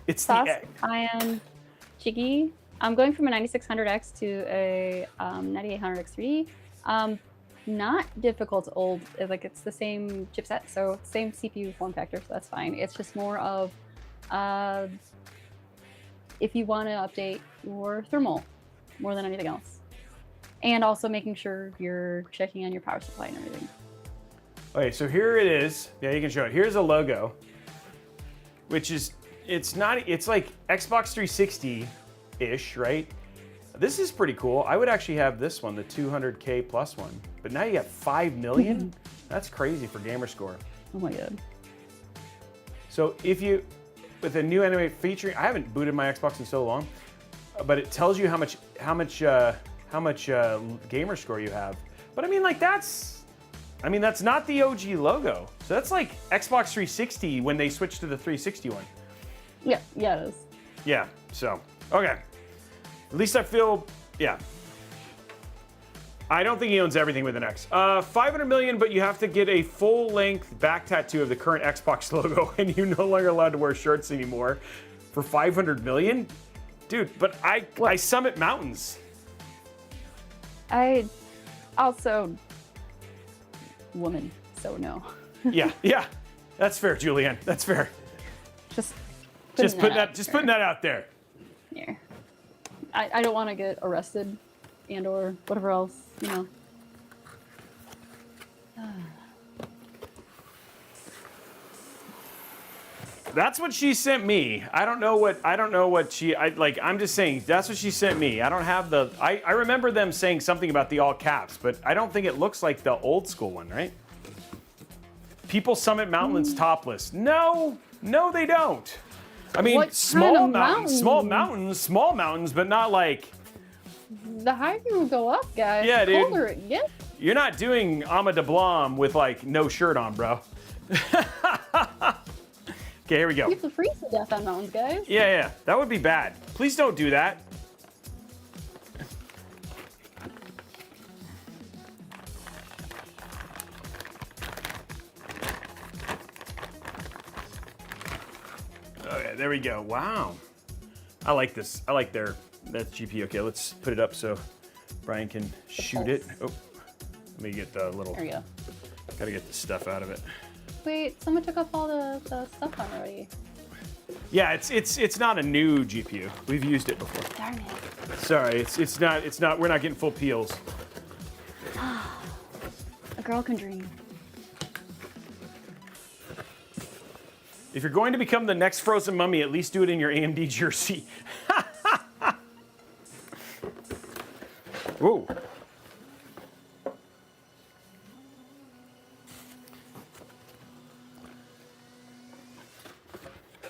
It's Sauce, the Ion, Jiggy. I'm going from a 9600X to a 9800 X3. Not difficult, old. It's the same chipset, so same CPU form factor, so that's fine. It's just more of if you want to update your thermal more than anything else. And also making sure you're checking on your power supply and everything. Okay, so here it is. Yeah, you can show it. Here's a logo, which is, it's like Xbox 360-ish, right? This is pretty cool. I would actually have this one, the 200K plus one. But now you got 5 million? That's crazy for Gamerscore. Oh my god. So if you, with a new anime featuring, I haven't booted my Xbox in so long, but it tells you how much gamer score you have. But I mean, like that's not the OG logo. So that's like Xbox 360 when they switched to the 360 one. Yeah, it is. Yeah, so, okay. At least I feel, yeah. I don't think he owns everything with an X. 500 million, but you have to get a full-length back tattoo of the current Xbox logo, and you're no longer allowed to wear shorts anymore for 500 million? Dude, but I summit mountains. I also woman, so no. yeah, that's fair, Julianne. That's fair. Just putting that out there. Yeah. I don't want to get arrested and or whatever else, you know. That's what she sent me. I don't know what she, I'm just saying, that's what she sent me. I don't have I remember them saying something about the all caps, but I don't think it looks like the old school one, right? People summit mountains topless. No, they don't. I mean, What small kind of mountains, but not like. The higher you go up, guys, Yeah, the dude. colder it gets. You're not doing Ama de Blanc with like no shirt on, bro. Okay, here we go. You have to freeze to death on mountains, guys. Yeah, that would be bad. Please don't do that. Okay, there we go. Wow. I like this. I like their That's GPU. Okay, let's put it up so Brian can shoot it. Oh, let me get the little. There we go. Gotta get the stuff out of it. Wait, someone took off all the stuff already. Yeah, it's not a new GPU. We've used it before. Darn it. Sorry, it's not. We're not getting full peels. A girl can dream. If you're going to become the next Frozen Mummy, at least do it in your AMD jersey. Whoa.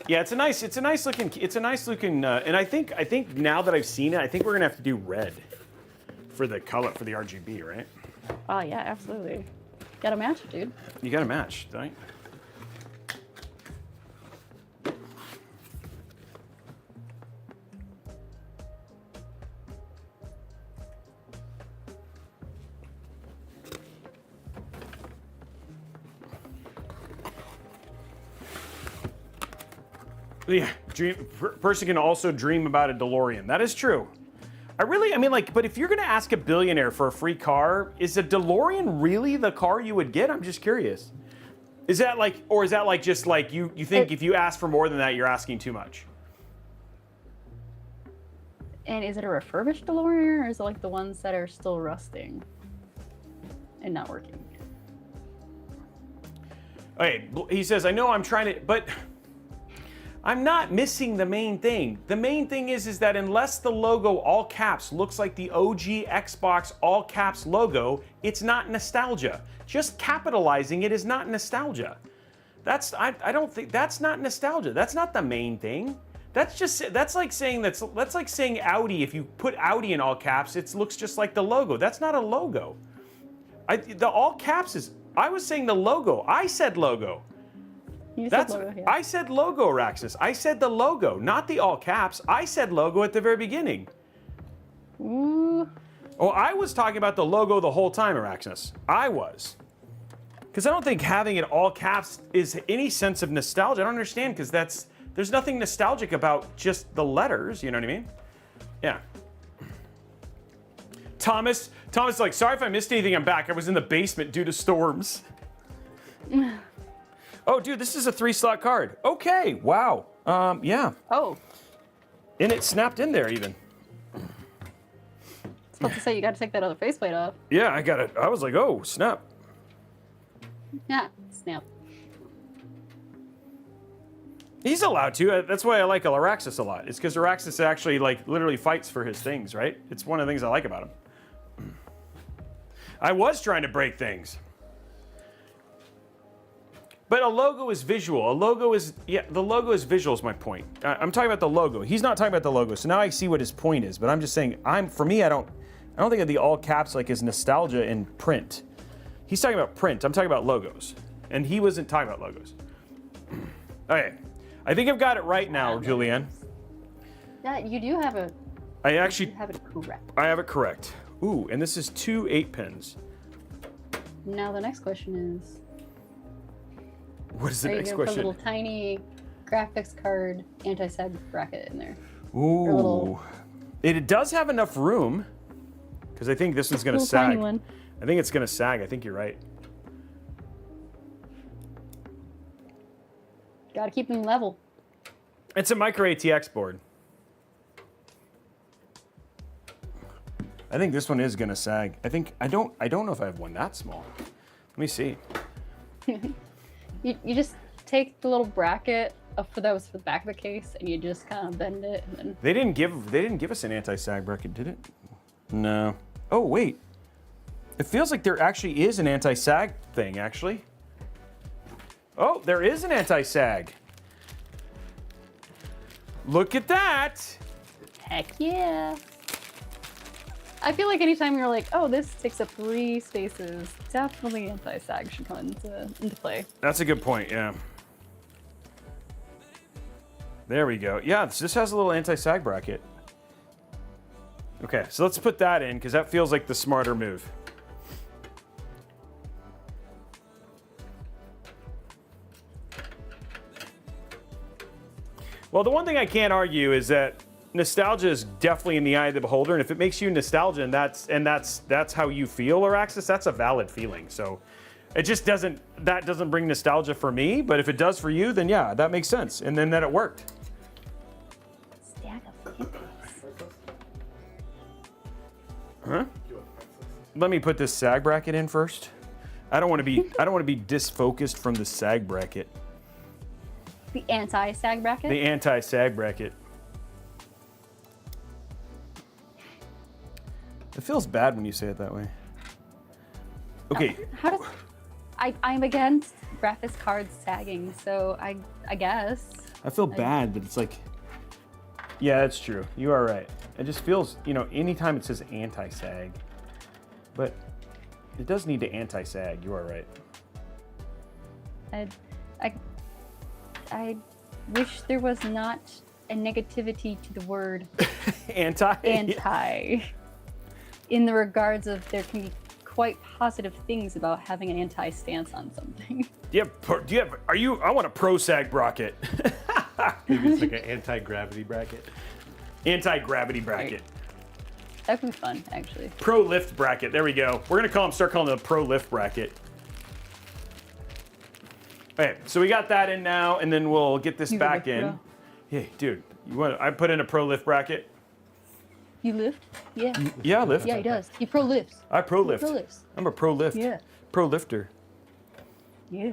Yeah, it's a nice looking, and I think now that I've seen it, I think we're gonna have to do red for the color, for the RGB, right? Oh yeah, absolutely. Gotta match it, dude. You gotta match, right? Yeah, person can also dream about a DeLorean. That is true. But if you're gonna ask a billionaire for a free car, is a DeLorean really the car you would get? I'm just curious. Is that like just like you think if you ask for more than that, you're asking too much? And is it a refurbished DeLorean, or is it like the ones that are still rusting and not working? Okay, he says, I know I'm trying to, but I'm not missing the main thing. The main thing is that unless the logo all caps looks like the OG Xbox all caps logo, it's not nostalgia. Just capitalizing it is not nostalgia. I don't think that's not nostalgia. That's not the main thing. That's like saying Audi. If you put Audi in all caps, it looks just like the logo. That's not a logo. The all caps is. I was saying the logo. I said logo. Logo, yeah. I said logo, Araxis. I said the logo, not the all caps. I said logo at the very beginning. Ooh. Oh, I was talking about the logo the whole time, Araxis. I was. Because I don't think having it all caps is any sense of nostalgia. I don't understand, because there's nothing nostalgic about just the letters, you know what I mean? Yeah. Thomas is like, sorry if I missed anything, I'm back. I was in the basement due to storms. Oh, dude, this is a 3-slot card. Okay, wow. Yeah. Oh. And it snapped in there even. I was about to say, you got to take that other faceplate off. Yeah, I got it. I was like, oh, snap. Yeah, snap. He's allowed to. That's why I like Araxis a lot. It's because Araxis actually, like, literally fights for his things, right? It's one of the things I like about him. I was trying to break things. But a logo is visual. The logo is visual is my point. I'm talking about the logo. He's not talking about the logo. So now I see what his point is. But I'm just saying, for me, I don't think of the all caps like as nostalgia in print. He's talking about print. I'm talking about logos. And he wasn't talking about logos. Okay. I think I've got it right now, Julianne. Yeah, you do have it. I actually have it correct. I have it correct. Ooh, and this is 2 8-pins. Now the next question is, what is the next question? question? Put a little tiny graphics card anti-sag bracket in there. Ooh. It does have enough room, because I think this one's going to sag. Tiny one. I think it's going to sag. I think you're right. Gotta keep them level. It's a micro ATX board. I think this one is going to sag. I don't know if I have one that small. Let me see. You just take the little bracket for that was for the back of the case, and you just kind of bend it, and then They didn't give us an anti-sag bracket, did it? No. Oh wait. It feels like there actually is an anti-sag thing, actually. Oh, there is an anti-sag. Look at that. heck yeah. I feel like anytime you're like, oh, this takes up 3 spaces, definitely anti-sag should come into play. That's a good point, yeah. There we go. Yeah, this has a little anti-sag bracket. Okay, so let's put that in, because that feels like the smarter move. Well, the one thing I can't argue is that nostalgia is definitely in the eye of the beholder, and if it makes you nostalgia, and that's how you feel, Araxis, that's a valid feeling. So it just doesn't bring nostalgia for me, but if it does for you, then yeah, that makes sense, and then that it worked. Stack of Phanteks. Huh? Let me put this sag bracket in first. I don't want to be disfocused from the sag bracket. The anti-sag bracket? The anti-sag bracket. It feels bad when you say it that way. Okay. How does... I'm against graphics cards sagging, so I guess. I feel bad, but it's like, yeah, that's true. You are right. It just feels, anytime it says anti-sag, but it does need to anti-sag. You are right. I wish there was not a negativity to the word Anti? anti. In the regards of there can be quite positive things about having an anti-stance on something. I want a pro sag bracket. Maybe it's like an anti-gravity bracket. Anti-gravity bracket. That'd be fun, actually. Pro lift bracket. There we go. We're gonna start calling it a pro lift bracket. Okay, so we got that in now, and then we'll get this back in. Hey, dude, I put in a pro lift bracket. You lift? Yeah. Yeah, I lift. Yeah, he does. He pro lifts. I pro lift. Pro lifts. I'm a pro lift. Yeah. Pro lifter. Yeah.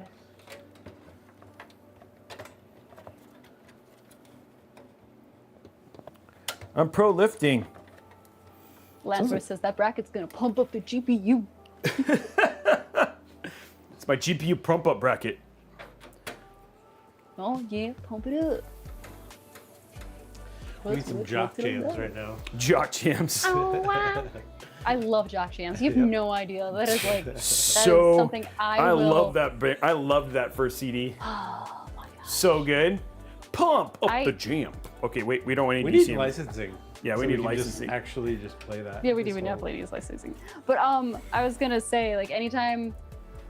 I'm pro lifting. Lansworth says that bracket's gonna pump up the GPU. It's my GPU pump up bracket. Oh yeah, pump it up. We need some jock jams right now. Jock jams. Oh wow. I love jock jams. You have no idea. That is like that is So something I will. love that. I loved that first CD. Oh my god. So good. Pump up the jam. Okay, wait. We don't need We DCM. need licensing. Yeah, so we need can licensing. Just actually just play that. Yeah, we do. We definitely use licensing. But I was gonna say, like, anytime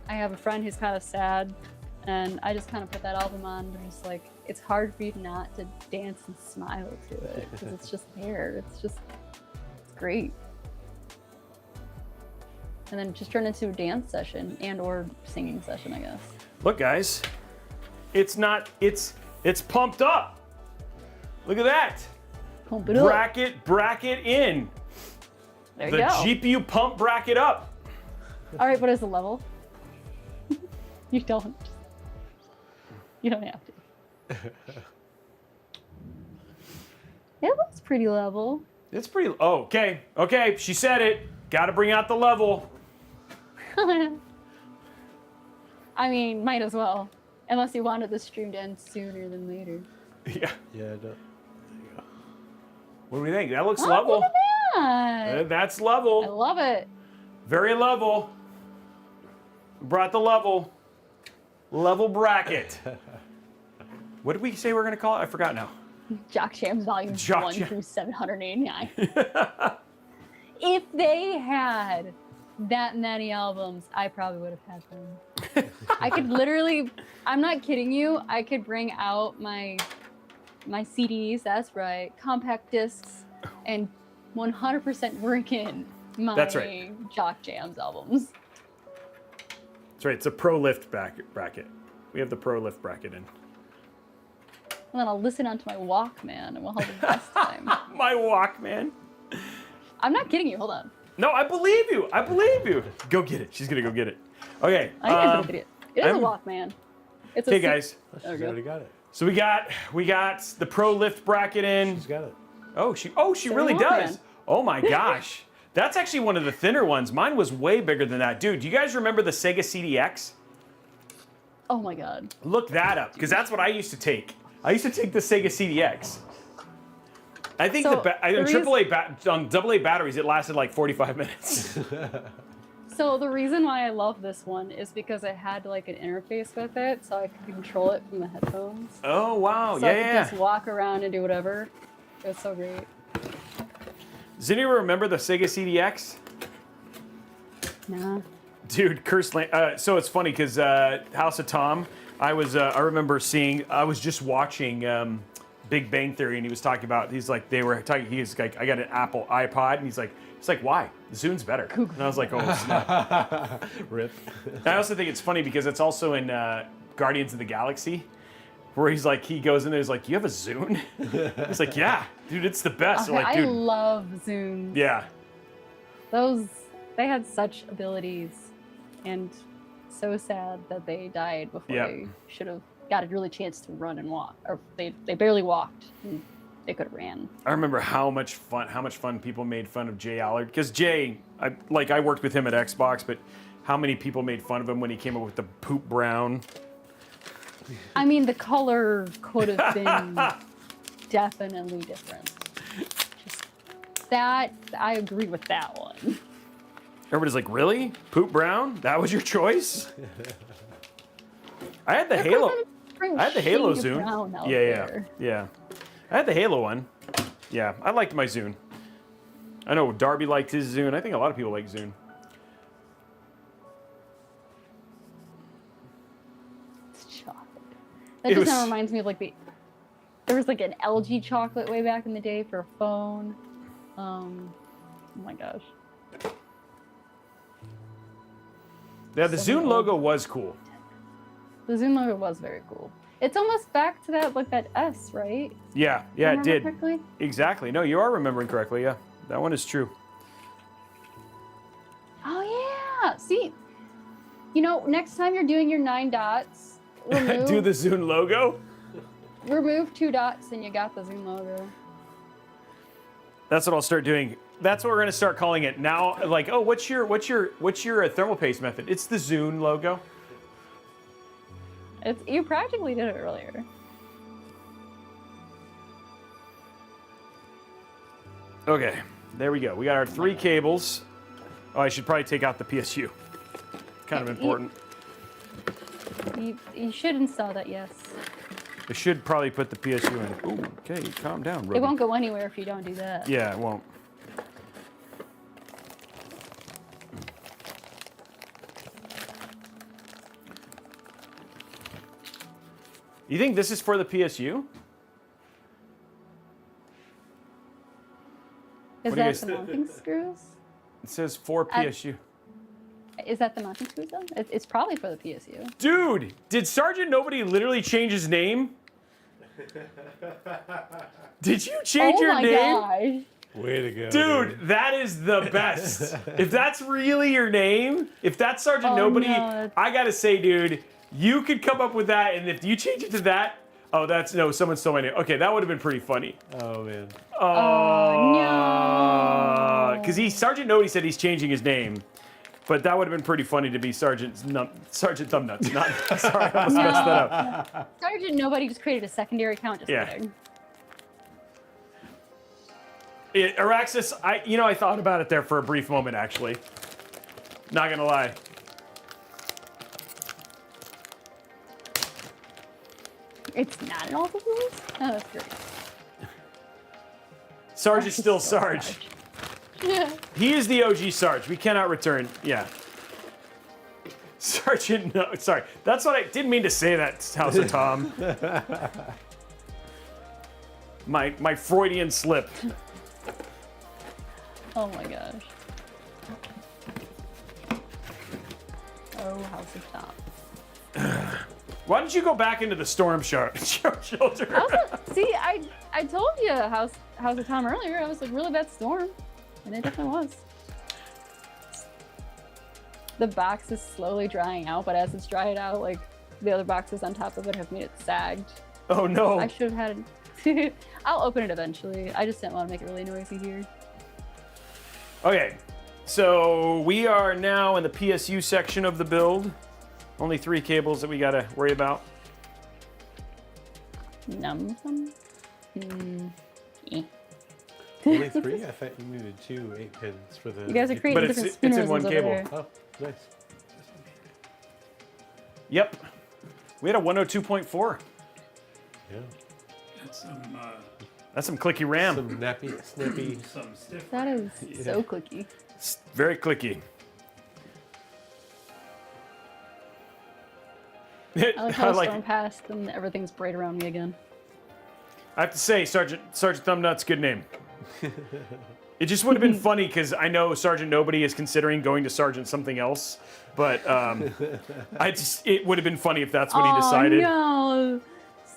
I have a friend who's kind of sad, and I just kind of put that album on, and just like, it's hard for you not to dance and smile to it because it's just there. It's great. And then just turn into a dance session and or singing session, I guess. Look, guys, it's pumped up. Look at that. Pump it up. Bracket in. There The you go. GPU pump bracket up. All right, what is the level? You don't have to. It looks pretty level. It's pretty. Oh, okay. She said it. Got to bring out the level. I mean, might as well. Unless you wanted the stream to end sooner than later. Yeah. Yeah. What do we think? That looks Oh, level. look at that. That's I level. love it. Very level. Brought the level. Level bracket. What did we say we're gonna call it? I forgot now. Jock Jams Volume Jock 1 Jam. through 789. If they had that many albums, I probably would have had them. I could literally, I'm not kidding you, I could bring out my CDs, that's right, compact discs, and 100% work in my That's right. Jock Jams albums. That's right. It's a pro lift bracket. We have the pro lift bracket in. And then I'll listen onto my Walkman and we'll have the best time. My Walkman. I'm not kidding you, hold on. No, I believe you. I believe you. Go get it. She's gonna go get it. Okay. I think I'm an idiot. It is a Walkman. It's Hey guys. She's There we go. already got it. So we got the pro lift bracket in. She's got it. Oh, she really Walkman. does. Oh my gosh. That's actually one of the thinner ones. Mine was way bigger than that. Dude, do you guys remember the Sega CDX? Oh my god. Look that up, because that's what I used to take. I used to take the Sega CDX. I think So, on AA batteries, it lasted like 45 minutes. So the reason why I love this one is because it had like an interface with it, so I could control it from the headphones. Oh, wow. So I could Yeah. just walk around and do whatever. It was so great. Does anyone remember the Sega CDX? Nah. Dude, so it's funny because House of Tom, I was just watching Big Bang Theory, and he was talking about, he's like, they were talking, he's like, I got an Apple iPod, and he's like, why? The Zune's better. And I was like, oh, snap. Rip. I also think it's funny because it's also in Guardians of the Galaxy, where he's like, he goes in there, he's like, you have a Zune? He's like, yeah, dude, it's the best. Okay, Like, dude, I love Zunes. yeah. They had such abilities, and so sad that they died before they should have got a really chance to run and walk, or they barely walked. And they could have ran. I remember how much fun people made fun of Jay Allard, because Jay, I worked with him at Xbox, but how many people made fun of him when he came up with the poop brown? I mean, the color could have been definitely different. Just that, I agree with that one. Everybody's like, really? Poop brown? That was your choice? I had the Halo. I had the Halo Zune. Yeah. I had the Halo one. Yeah, I liked my Zune. I know Darby liked his Zune. I think a lot of people like Zune. It's chocolate. That just now reminds me of like there was like an LG chocolate way back in the day for a phone. Oh my gosh. Yeah, the Zune logo was cool. The Zune logo was very cool. It's almost back to that, like that S, right? Yeah, it did. Correctly? Exactly. No, you are remembering correctly. Yeah, that one is true. Oh yeah. See, you know, next time you're doing your 9 dots, Do the Zune logo. remove 2 dots, and you got the Zune logo. That's what I'll start doing. That's what we're gonna start calling it now. Like, oh, what's your thermal paste method? It's the Zune logo. You practically did it earlier. Okay, there we go. We got our 3 cables. Oh, I should probably take out the PSU. Kind of important. You should install that, yes. I should probably put the PSU in. Ooh, okay, calm down, Robey. It won't go anywhere if you don't do that. Yeah, it won't. You think this is for the PSU? Is What do you that guys the mounting screws? It says for PSU. Is that the mounting screws though? It's probably for the PSU. Dude, did Sergeant Nobody literally change his name? Did you change your name? Oh my gosh. Way to go. Dude, that is the best. If that's really your name, if that's Sergeant Nobody, no. I gotta say, dude, you could come up with that, and if you change it to that, oh, someone stole my name. Okay, that would have been pretty funny. Oh, man. Oh, no. Because Sergeant Nobody said he's changing his name, but that would have been pretty funny to be Sergeant Thumbnuts. Not, sorry, I almost messed that up. Sergeant Nobody just created a secondary account. Just kidding. Araxis, I thought about it there for a brief moment, actually. Not gonna lie. It's not in all the rules? Oh, that's great. Sarge is still Sarge. Yeah. He is the OG Sarge. We cannot return. Yeah. Sergeant, no, sorry. That's what I didn't mean to say that, House of Tom. My Freudian slip. Oh my gosh. Oh, House of Tom. Why don't you go back into the storm shelter? See, I told you House of Tom earlier. I was like, really bad storm. And it definitely was. The box is slowly drying out, but as it's dried out, like, the other boxes on top of it have made it sagged. Oh no. I should have had it. I'll open it eventually. I just didn't want to make it really noisy here. Okay, so we are now in the PSU section of the build. Only 3 cables that we gotta worry about. Num. Only 3? I thought you needed 2 8-pins for the... You guys are creating But different it's spinners in one over cable. there. Oh, nice. Yep. We had a 102.4. Yeah. That's some clicky RAM. Some snappy. Some stiff. That is so clicky. It's very clicky. I like how storm passed and everything's bright around me again. I have to say, Sergeant Thumbnut's good name. It just would have been funny because I know Sergeant Nobody is considering going to Sergeant something else, but it would have been funny if that's what he decided. Oh no,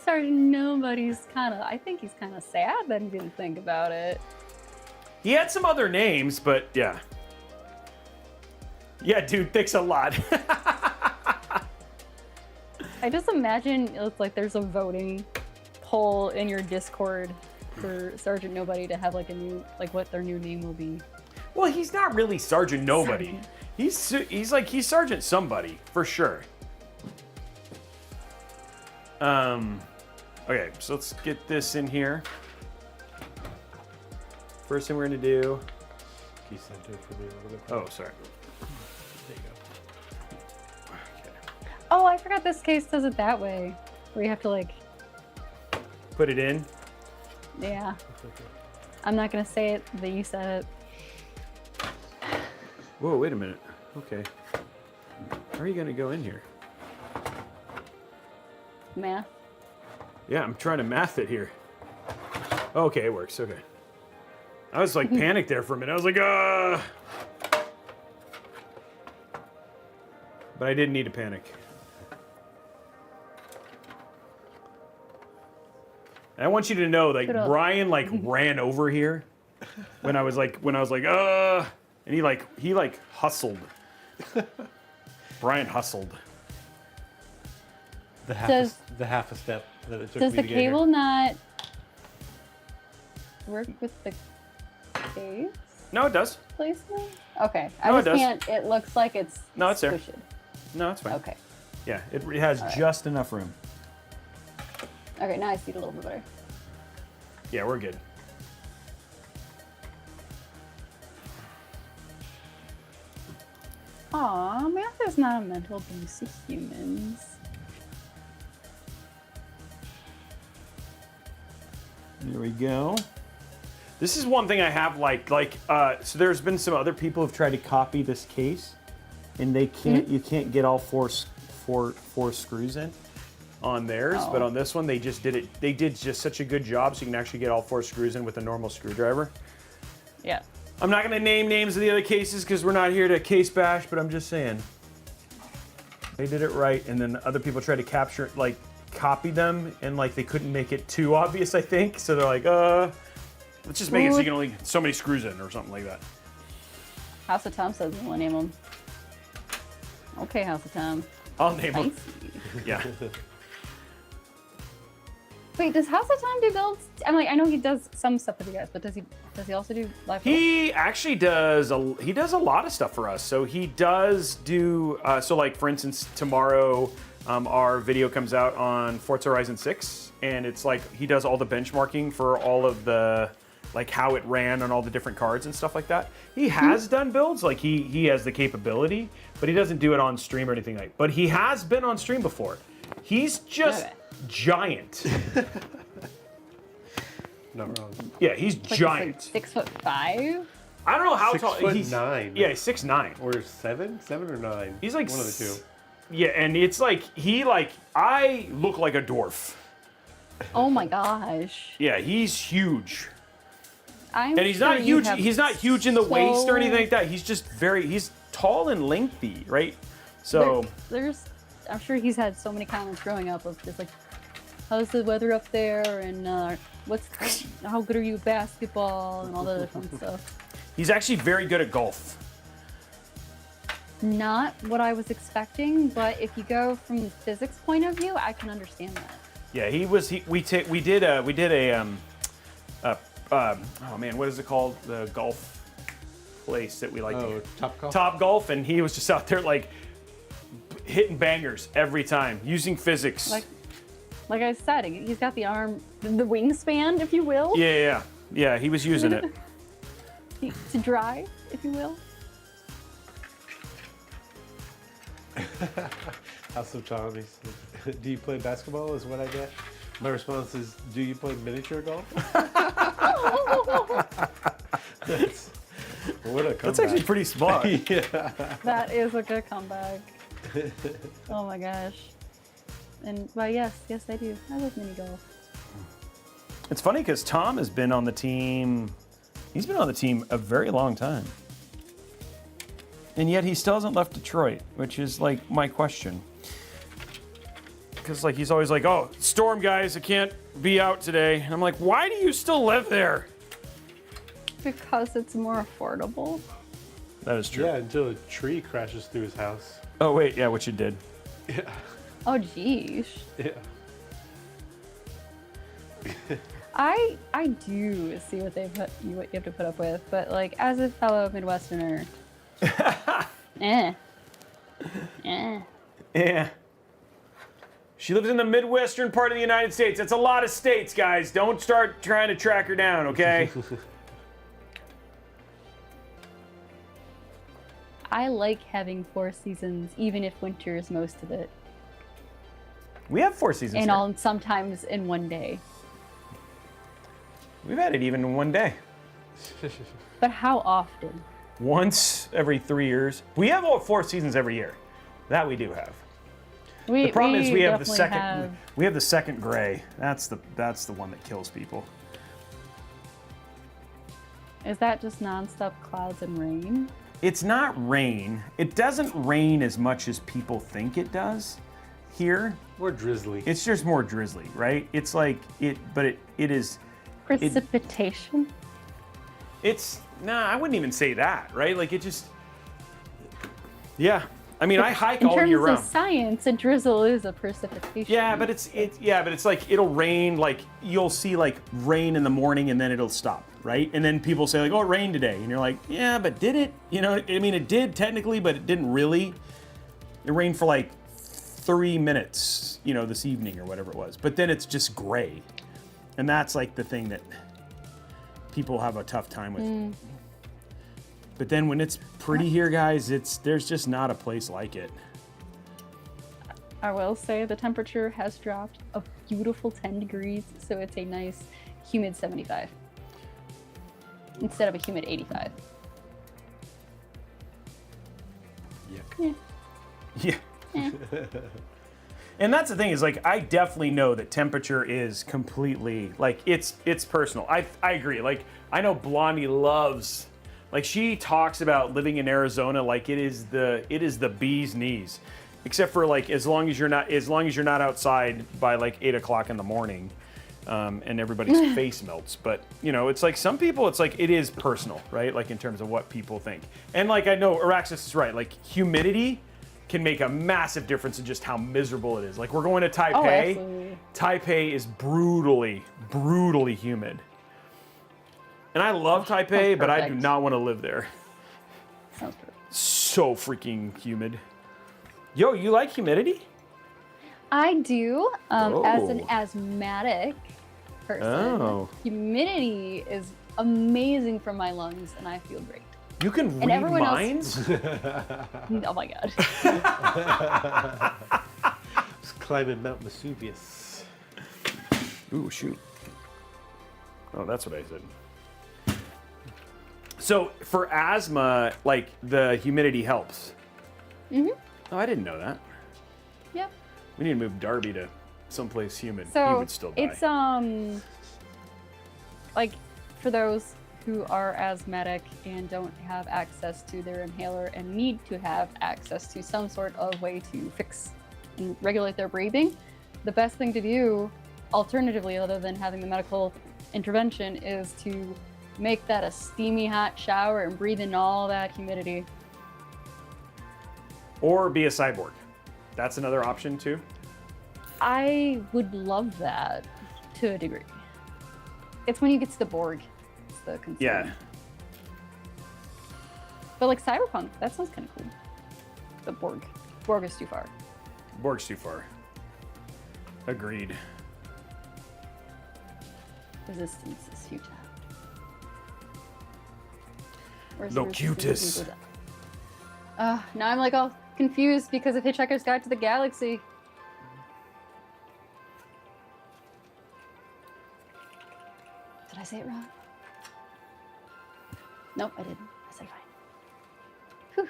Sergeant Nobody's I think he's kind of sad that he didn't think about it. He had some other names, but yeah. Yeah, dude, thanks a lot. I just imagine it's like there's a voting poll in your Discord for Sergeant Nobody to have like a new, like what their new name will be. Well, he's not really Sergeant Nobody. He's Sergeant Somebody for sure. Okay, so let's get this in here. First thing we're gonna do. Key center for me. Oh, sorry. There you go. Okay. Oh, I forgot this case does it that way, where you have to like Put it in. Yeah. I'm not gonna say it, but you said it. Whoa, wait a minute. Okay. How are you gonna go in here? Math. Yeah, I'm trying to math it here. Okay, it works. Okay. I was like panicked there for a minute. I was like, But I didn't need to panic. And I want you to know, like, Brian like ran over here when I was like, and he hustled. Brian hustled. The half a step that it took Does me the to get here. cable not work with the case No, it does. placement? Okay. No, I it just does. can't. It looks like it's No, it's there. squished. No, it's fine. Okay. Yeah, it has right. just enough room. Okay, now I see it a little bit better. Yeah, we're good. Aw, math is not a mental abuse of humans. There we go. This is one thing I have so there's been some other people who've tried to copy this case, and they can't. You can't get all four screws in on theirs, but on this one they just did it. They did just such a good job, so you can actually get all 4 screws in with a normal screwdriver. Yeah. I'm not going to name names of the other cases because we're not here to case bash, but I'm just saying they did it right, and then other people tried to capture copy them, and they couldn't make it too obvious, I think. So they're like, let's just make it so you can only so many screws in or something like that. House of Tom says we'll name them. Okay, House of Tom. I'll name them. Yeah. Wait, does House of Tom do builds? I know he does some stuff with you guys, but does he also do live builds? He actually does he does a lot of stuff for us. So he does do for instance, tomorrow our video comes out on Forza Horizon 6, and it's he does all the benchmarking for all of the how it ran on all the different cards and stuff like that. He has done builds, he has the capability, but he doesn't do it on stream or anything but he has been on stream before. He's just giant. Not wrong. Yeah, he's giant. He's 6'5". I don't know how tall. 6'9". Yeah, he's 6'9". Or 7 or 9. He's one of the two. Yeah, and it's I look like a dwarf. Oh my gosh. Yeah, he's huge. And he's not huge. He's not huge in the waist or anything like that. He's just he's tall and lengthy, right? So I'm sure he's had so many comments growing up of just how's the weather up there, and how good are you at basketball, and all that other fun stuff. He's actually very good at golf. Not what I was expecting, but if you go from the physics point of view, I can understand that. Yeah, we did a oh man, what is it called? The golf place that we like. Oh, Topgolf? Topgolf, and he was just out there hitting bangers every time using physics. Like I said, he's got the wingspan, if you will. Yeah, he was using it. To drive, if you will. House of Tom, do you play basketball is what I get. My response is, do you play miniature golf? What a comeback. That's actually pretty smart. Yeah. That is a good comeback. Oh my gosh. And yes, I do. I like mini golf. It's funny because Tom has been on the team. He's been on the team a very long time. And yet he still hasn't left Detroit, which is like my question. Because like he's always like, oh, storm guys, I can't be out today. And I'm like, why do you still live there? Because it's more affordable. That is true. Yeah, until a tree crashes through his house. Oh wait, yeah, which it did. Yeah. Oh, geez. Yeah. I do see what what you have to put up with, but like as a fellow Midwesterner, Yeah. She lives in the Midwestern part of the United States. That's a lot of states, guys. Don't start trying to track her down, okay? I like having 4 seasons, even if winter is most of it, We have 4 seasons and here. all sometimes in one day. We've had it even in one day. But how often? Once every 3 years. We have all 4 seasons every year. That we do have. The problem is we have the second. We have the second gray. That's the one that kills people. Is that just nonstop clouds and rain? It's not rain. It doesn't rain as much as people think it does here. More drizzly. It's just more drizzly, right? It's like but it is. Precipitation? I wouldn't even say that, right? Like it just. Yeah. I mean, I hike all year In terms round. of science, a drizzle is a precipitation. Yeah, but it's like it'll rain, like you'll see like rain in the morning and then it'll stop, right? And then people say like, "Oh, it rained today." And you're like, "Yeah, but did it?" You know, I mean, it did technically, but it didn't really. It rained for like 3 minutes, you know, this evening or whatever it was. But then it's just gray. And that's like the thing that people have a tough time with. But then when it's pretty here, guys, there's just not a place like it. I will say the temperature has dropped a beautiful 10 degrees, so it's a nice humid 75 instead of a humid 85. Yuck. Yeah. And that's the thing is like I definitely know that temperature is completely like it's personal. I agree. Like I know Blondie loves, like she talks about living in Arizona like it is the bee's knees, except for like as long as you're not outside by like 8 o'clock in the morning, and everybody's face melts. But you know, it's like some people, it's like it is personal, right? Like in terms of what people think. And like I know Araxis is right. Like humidity can make a massive difference in just how miserable it is. Like we're going to Taipei. Oh, absolutely. Taipei is brutally humid. And I love Taipei, but I do perfect. not want to live there. Sounds perfect. So freaking humid. Yo, you like humidity? I do. As an Oh. asthmatic person, Oh. humidity is amazing for my lungs, and I feel great. You can And read everyone else- minds? Oh my god. It's climbing Mount Vesuvius. Ooh, shoot. Oh, that's what I said. So for asthma, like the humidity helps. Mhm. Oh, I didn't know that. Yep. We need to move Darby to someplace humid. He So would still die. it's like for those who are asthmatic and don't have access to their inhaler and need to have access to some sort of way to fix and regulate their breathing, the best thing to do, alternatively, other than having the medical intervention, is to make that a steamy hot shower and breathe in all that humidity. Or be a cyborg. That's another option too. I would love that to a degree. It's when you get to the Borg. It's the concern. Yeah. But like Cyberpunk, that sounds kind of cool. The Borg. Borg is too far. Borg's too far. Agreed. Resistance is futile. Where's No the resistance cutis. equal to- now I'm like all confused because of Hitchhiker's Guide to the Galaxy. Did I say it wrong? Nope, I didn't. I said it fine. Whew.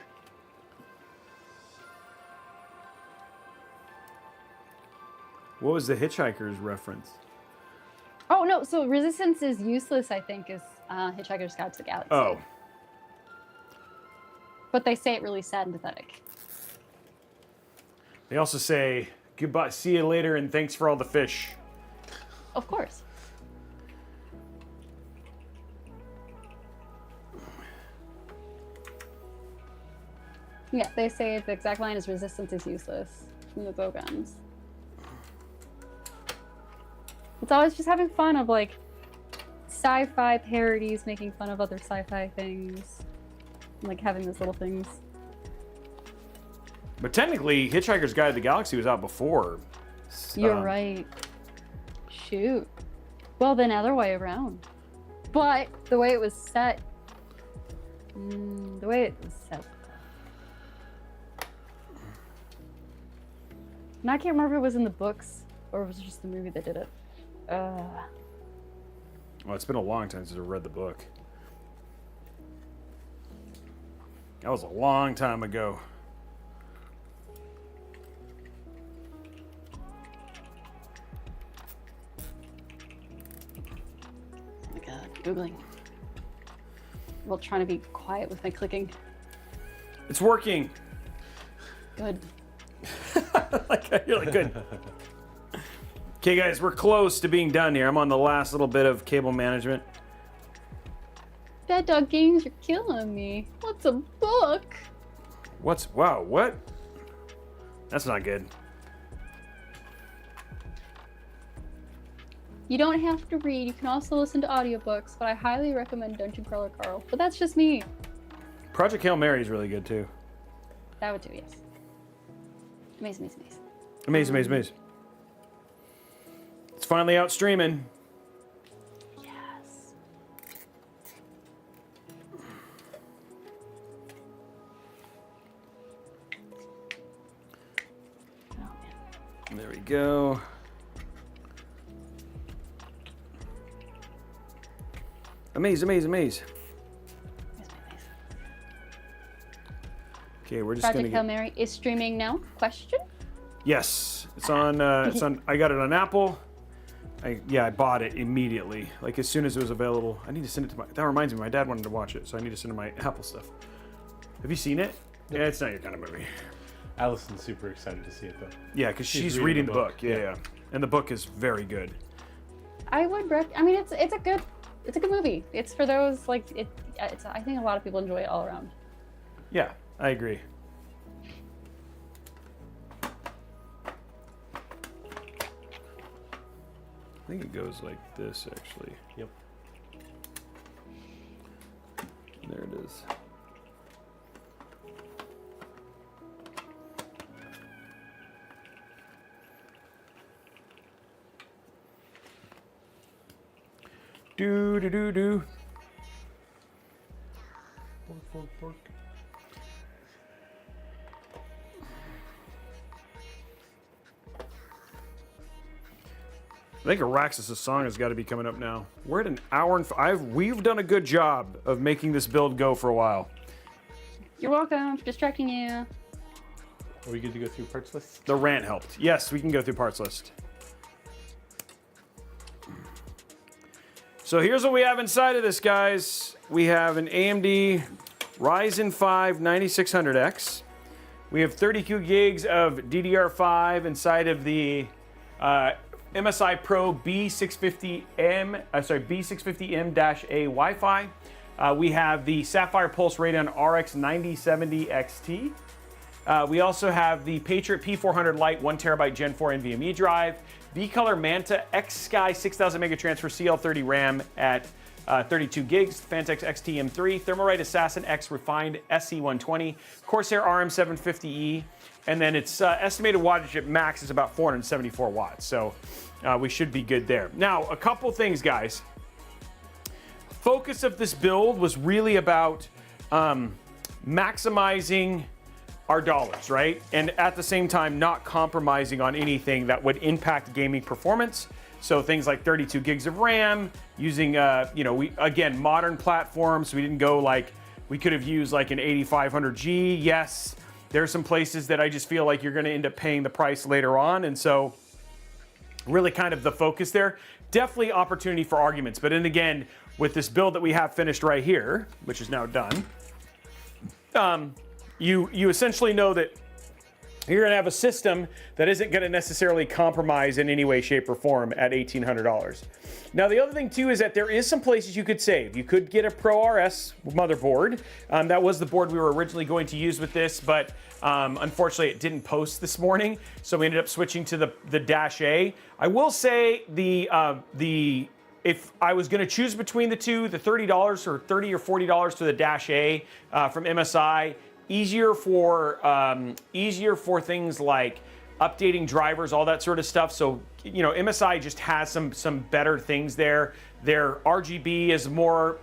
What was the Hitchhiker's reference? Oh no, No, so Resistance is Useless, I think, is Hitchhiker's Guide to the Galaxy. Oh. But they say it really sad and pathetic. They also say, goodbye, see you later, and thanks for all the fish. Of course. Yeah, they say the exact line is Resistance is useless from the Bogans. It's always just having fun of like sci-fi parodies, making fun of other sci-fi things, and, like having those little things. But technically, Hitchhiker's Guide to the Galaxy was out before. You're right. Shoot. Well, then other way around. But the way it was set. The way it was set. And I can't remember if it was in the books or if it was just the movie that did it. Well, it's been a long time since I read the book. That was a long time ago. Oh my god, Googling. Well, trying to be quiet with my clicking. It's working. Good. You're like, good. Okay, guys, we're close to being done here. I'm on the last little bit of cable management. Bad Dog Games, you're killing me. What's a book? Wow, what? That's not good. You don't have to read. You can also listen to audiobooks, but I highly recommend Dungeon Crawler Carl. But that's just me. Project Hail Mary is really good, too. That would do, yes. Amazing, amazing, amazing. Amazing, amazing, amazing. It's finally out streaming. Yes. Oh, man. There we go. Amaze, amaze, amaze. Okay, we're just Project Hail gonna Mary is streaming now? Question? Yes, it's on. It's on. I got it on Apple. I bought it immediately, like as soon as it was available. I need to send it to my. That reminds me, my dad wanted to watch it, so I need to send him my Apple stuff. Have you seen it? Yeah, it's not your kind of movie. Allison's super excited to see it though. Yeah, because she's reading the book. Yeah, and the book is very good. I would I mean, it's a good movie. It's for those like it. It's I think a lot of people enjoy it all around. Yeah, I agree. I think it goes like this, actually. Yep. There it is. Do do do do. Fork. I think Araxis' song has got to be coming up now. We're at an hour and we've done a good job of making this build go for a while. You're welcome for distracting you. Are we good to go through parts list? The rant helped. Yes, we can go through parts list. So here's what we have inside of this, guys. We have an AMD Ryzen 5 9600X. We have 32 gigs of DDR5 inside of the MSI Pro B650M, B650M-A Wi-Fi. We have the Sapphire Pulse Radeon RX 9070 XT. We also have the Patriot P400 Lite 1TB Gen 4 NVMe drive, V-Color Manta X-Sky 6000 Mega Transfer CL30 RAM at 32 gigs, Phanteks XT-M3, Thermalright Assassin X Refined SE120, Corsair RM750E, and then its estimated wattage at max is about 474 watts. So we should be good there. Now, a couple things, guys. Focus of this build was really about maximizing our dollars, right? And at the same time, not compromising on anything that would impact gaming performance. So things like 32 gigs of RAM, using, again, modern platforms. We didn't go like, we could have used like an 8500G. Yes, there are some places that I just feel like you're gonna end up paying the price later on. And so really kind of the focus there. Definitely opportunity for arguments. But then again, with this build that we have finished right here, which is now done, you essentially know that you're going to have a system that isn't going to necessarily compromise in any way, shape, or form at $1,800. Now, the other thing, too, is that there is some places you could save. You could get a Pro RS motherboard. That was the board we were originally going to use with this, but unfortunately, it didn't post this morning, so we ended up switching to the Dash A. I will say if I was going to choose between the two, the $30 or $30 or $40 for the Dash A from MSI, easier for things like updating drivers, all that sort of stuff. So, you know, MSI just has some better things there. Their RGB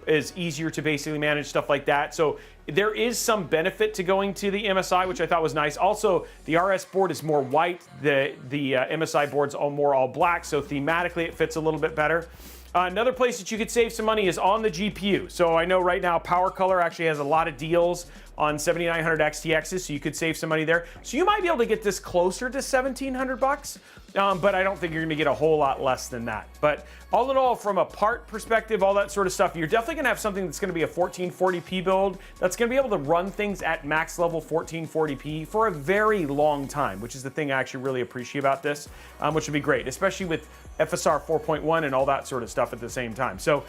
is easier to basically manage, stuff like that. So there is some benefit to going to the MSI, which I thought was nice. Also, the RS board is more white. The MSI board's all black, so thematically it fits a little bit better. Another place that you could save some money is on the GPU. So I know right now Power Color actually has a lot of deals on 7900 XTXs, so you could save some money there. So you might be able to get this closer to 1,700 bucks, but I don't think you're gonna get a whole lot less than that. But all in all, from a part perspective, all that sort of stuff, you're definitely gonna have something that's gonna be a 1440p build that's gonna be able to run things at max level 1440p for a very long time, which is the thing I actually really appreciate about this, which would be great, especially with FSR 4.1 and all that sort of stuff at the same time. So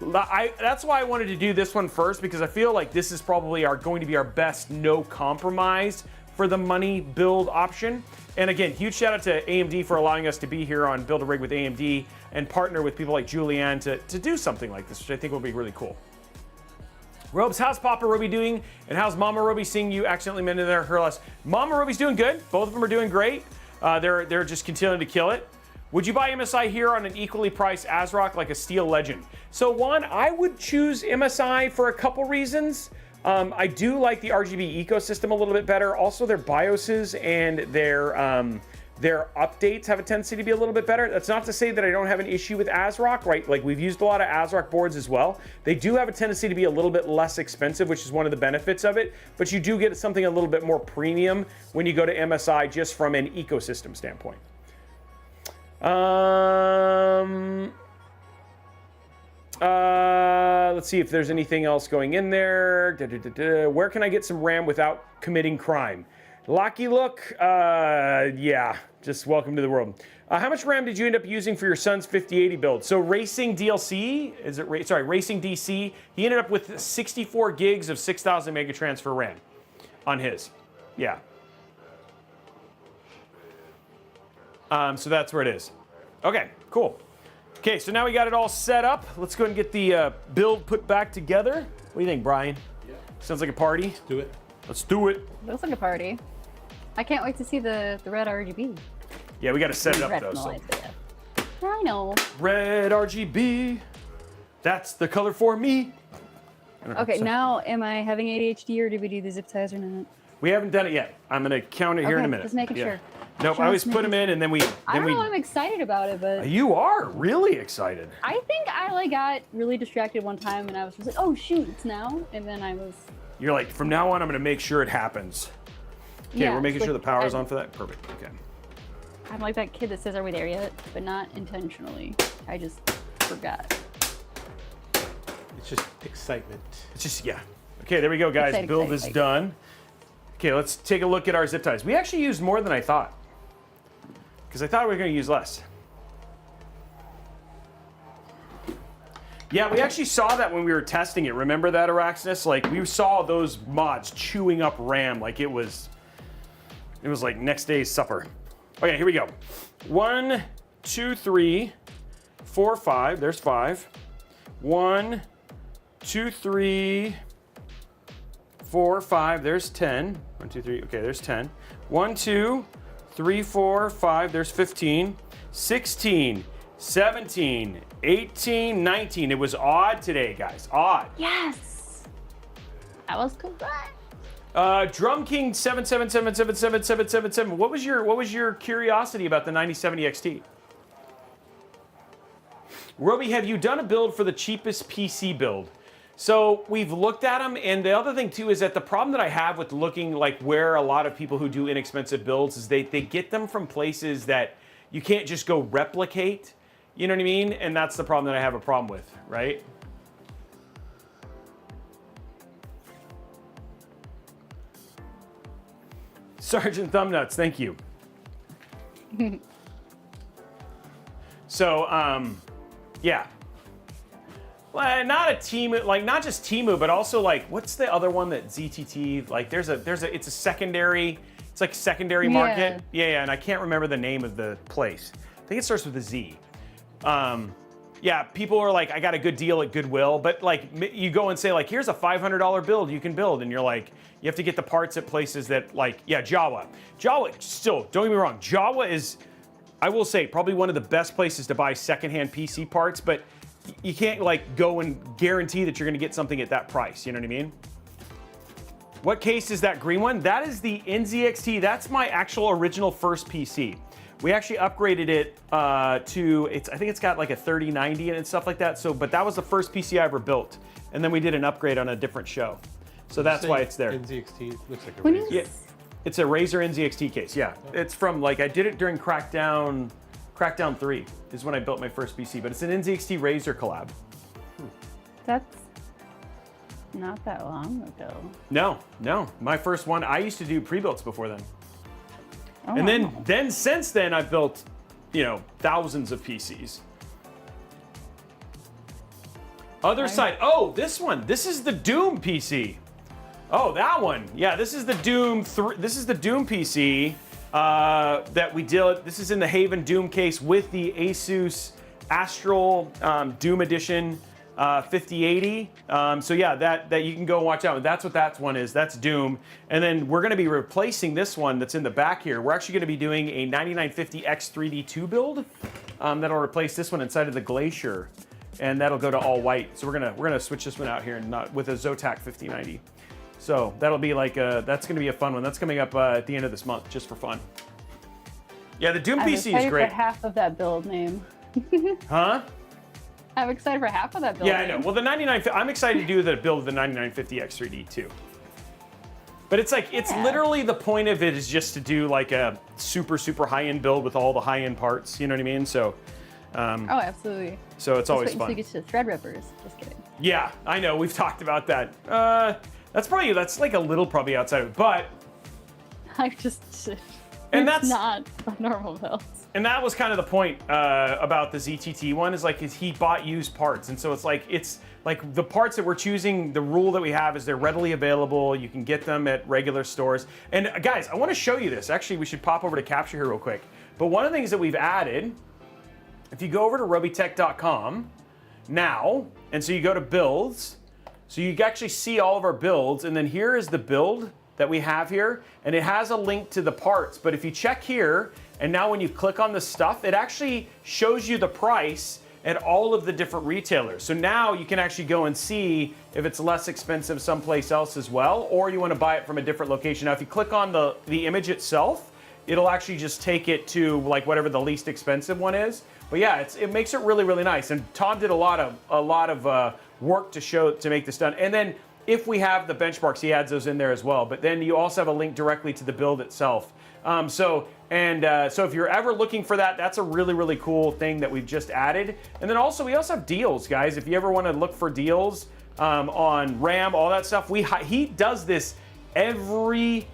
that's why I wanted to do this one first, because I feel like this is probably going to be our best no compromise for the money build option. And again, huge shout out to AMD for allowing us to be here on Build a Rig with AMD and partner with people like Julianne to do something like this, which I think will be really cool. Robes, how's Papa Robey doing? And how's Mama Robey seeing you accidentally mentioned there her last? Mama Robey's doing good. Both of them are doing great. They're just continuing to kill it. Would you buy MSI here on an equally priced ASRock like a Steel Legend? So one, I would choose MSI for a couple reasons. I do like the RGB ecosystem a little bit better. Also, their BIOSes and their updates have a tendency to be a little bit better. That's not to say that I don't have an issue with ASRock, right? Like, we've used a lot of ASRock boards as well. They do have a tendency to be a little bit less expensive, which is one of the benefits of it, but you do get something a little bit more premium when you go to MSI just from an ecosystem standpoint. Let's see if there's anything else going in there. Where can I get some RAM without committing crime? Lucky look, yeah, just welcome to the world. How much RAM did you end up using for your son's 5080 build? So Racing DC, Racing DC, he ended up with 64 gigs of 6,000 megatransfer RAM on his, yeah. So that's where it is. Okay, cool. Okay, so now we got it all set up. Let's go ahead and get the build put back together. What do you think, Brian? Yeah. Sounds like a party. Let's do it. Let's do it. Looks like a party. I can't wait to see the red RGB. Yeah, we got to set it up though. So. I know. Red RGB. That's the color for me. Okay, now am I having ADHD or did we do the zip ties or not? We haven't done it yet. I'm gonna count it here in a minute. Just making sure. Nope, I always put them in and then we. I don't know. I'm excited about it, but you are really excited. I think I got really distracted one time and I was just like, "Oh shoot, it's now!" And then I was. You're like, from now on, I'm gonna make sure it happens. Okay, yeah, we're making sure the power's on for that. Perfect. Okay. I'm like that kid that says, "Are we there yet?" But not intentionally. I just forgot. It's just excitement. It's just Okay, there we go, guys. Build is done. Okay, let's take a look at our zip ties. We actually used more than I thought, because I thought we were going to use less. Yeah, we actually saw that when we were testing it. Remember that, Araxinus? Like, we saw those mods chewing up RAM like it was like next day's supper. Okay, here we go. 1, 2, 3, 4, 5. There's 5. 1, 2, 3, 4, 5. There's 10. 1, 2, 3. Okay, there's 10. 1, 2, 3, 4, 5. There's 15. 16. 17, 18, 19. It was odd today, guys. Odd. Yes. That was correct. Drum King 777777777. What was your curiosity about the 9070 XT? Robey, have you done a build for the cheapest PC build? So we've looked at them, and the other thing too is that the problem that I have with looking like where a lot of people who do inexpensive builds is they get them from places that you can't just go replicate. You know what I mean? And that's the problem that I have a problem with, right? Sergeant Thumbnuts, thank you. So, yeah. Well, not a Temu, like not just Temu, but also like, what's the other one that ZTT, like it's a secondary, it's like secondary market. Yeah, and I can't remember the name of the place. I think it starts with a Z. Yeah, people are like, I got a good deal at Goodwill, but like you go and say like, here's a $500 build you can build, and you're like, you have to get the parts at places that like, yeah, Jawa still, don't get me wrong, Jawa is, I will say, probably one of the best places to buy secondhand PC parts, but you can't like go and guarantee that you're gonna get something at that price, you know what I mean? What case is that green one? That is the NZXT, that's my actual original first PC. We actually upgraded it to, I think it's got like a 3090 and stuff like that. So, but that was the first PC I ever built. And then we did an upgrade on a different show. So that's why it's there. NZXT looks like a When Razer. Yeah, it's a Razer NZXT case, yeah. It's from like, I did it during Crackdown 3 is when I built my first PC, but it's an NZXT Razer collab. That's not that long ago. No, my first one, I used to do pre-builts before then. Oh, And wow. then since then, I've built, you know, thousands of PCs. Other side, oh, this one. This is the Doom PC. Oh, that one. Yeah, this is the Doom PC that we did. This is in the Haven Doom case with the Asus Astral Doom Edition 5080. So yeah, that you can go and watch out. That's what that one is. That's Doom. And then we're going to be replacing this one that's in the back here. We're actually going to be doing a 9950 X3D2 build that'll replace this one inside of the Glacier, and that'll go to all white. So we're gonna switch this one out here and not with a Zotac 5090. So that'll be like that's going to be a fun one. That's coming up at the end of this month, just for fun. Yeah, the Doom I'm PC is excited great. for half of that build name. Huh? I'm excited for half of that build. Yeah, I know. Well, the 99, I'm excited to do the build of the 9950 X3D too. But it's like, it's literally the point of it is just to do like a super, super high-end build with all the high-end parts. You know what I mean? So, Oh, absolutely. so it's always Just wait fun. until you get to the Threadrippers. Just kidding. Yeah, I know. We've talked about that. That's like a little probably outside of it, but. I just. And it's that's not a normal build. And that was kind of the point about the ZTT one is like he bought used parts, and so it's like the parts that we're choosing. The rule that we have is they're readily available. You can get them at regular stores. And guys, I want to show you this. Actually, we should pop over to Capture here real quick. But one of the things that we've added, if you go over to Robeytech.com now, and so you go to builds, so you can actually see all of our builds, and then here is the build that we have here, and it has a link to the parts. But if you check here, and now when you click on the stuff, it actually shows you the price at all of the different retailers. So now you can actually go and see if it's less expensive someplace else as well, or you want to buy it from a different location. Now, if you click on the image itself, it'll actually just take it to like whatever the least expensive one is. But yeah, it makes it really, really nice. And Tom did a lot of work to make this done. And then if we have the benchmarks, he adds those in there as well. But then you also have a link directly to the build itself. So if you're ever looking for that, that's a really, really cool thing that we've just added. And then also, we also have deals, guys. If you ever want to look for deals on RAM, all that stuff, he does this every,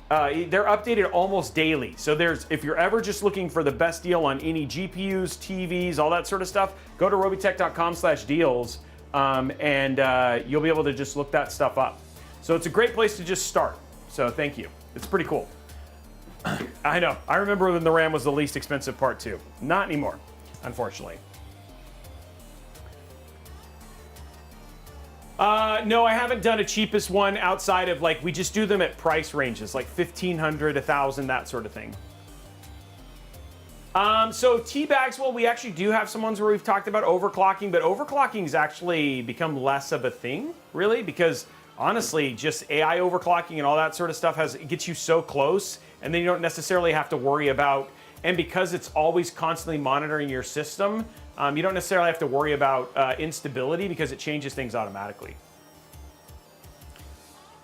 they're updated almost daily. So if you're ever just looking for the best deal on any GPUs, TVs, all that sort of stuff, go to robeytech.com/deals. And you'll be able to just look that stuff up. So it's a great place to just start. So thank you. It's pretty cool. I know. I remember when the RAM was the least expensive part too. Not anymore, unfortunately. No, I haven't done a cheapest one outside of like, we just do them at price ranges, like 1,500, 1,000, that sort of thing. So T-bags, well, we actually do have some ones where we've talked about overclocking, but overclocking's actually become less of a thing, really, because honestly, just AI overclocking and all that sort of stuff it gets you so close, and then you don't necessarily have to worry about, and because it's always constantly monitoring your system, you don't necessarily have to worry about instability because it changes things automatically.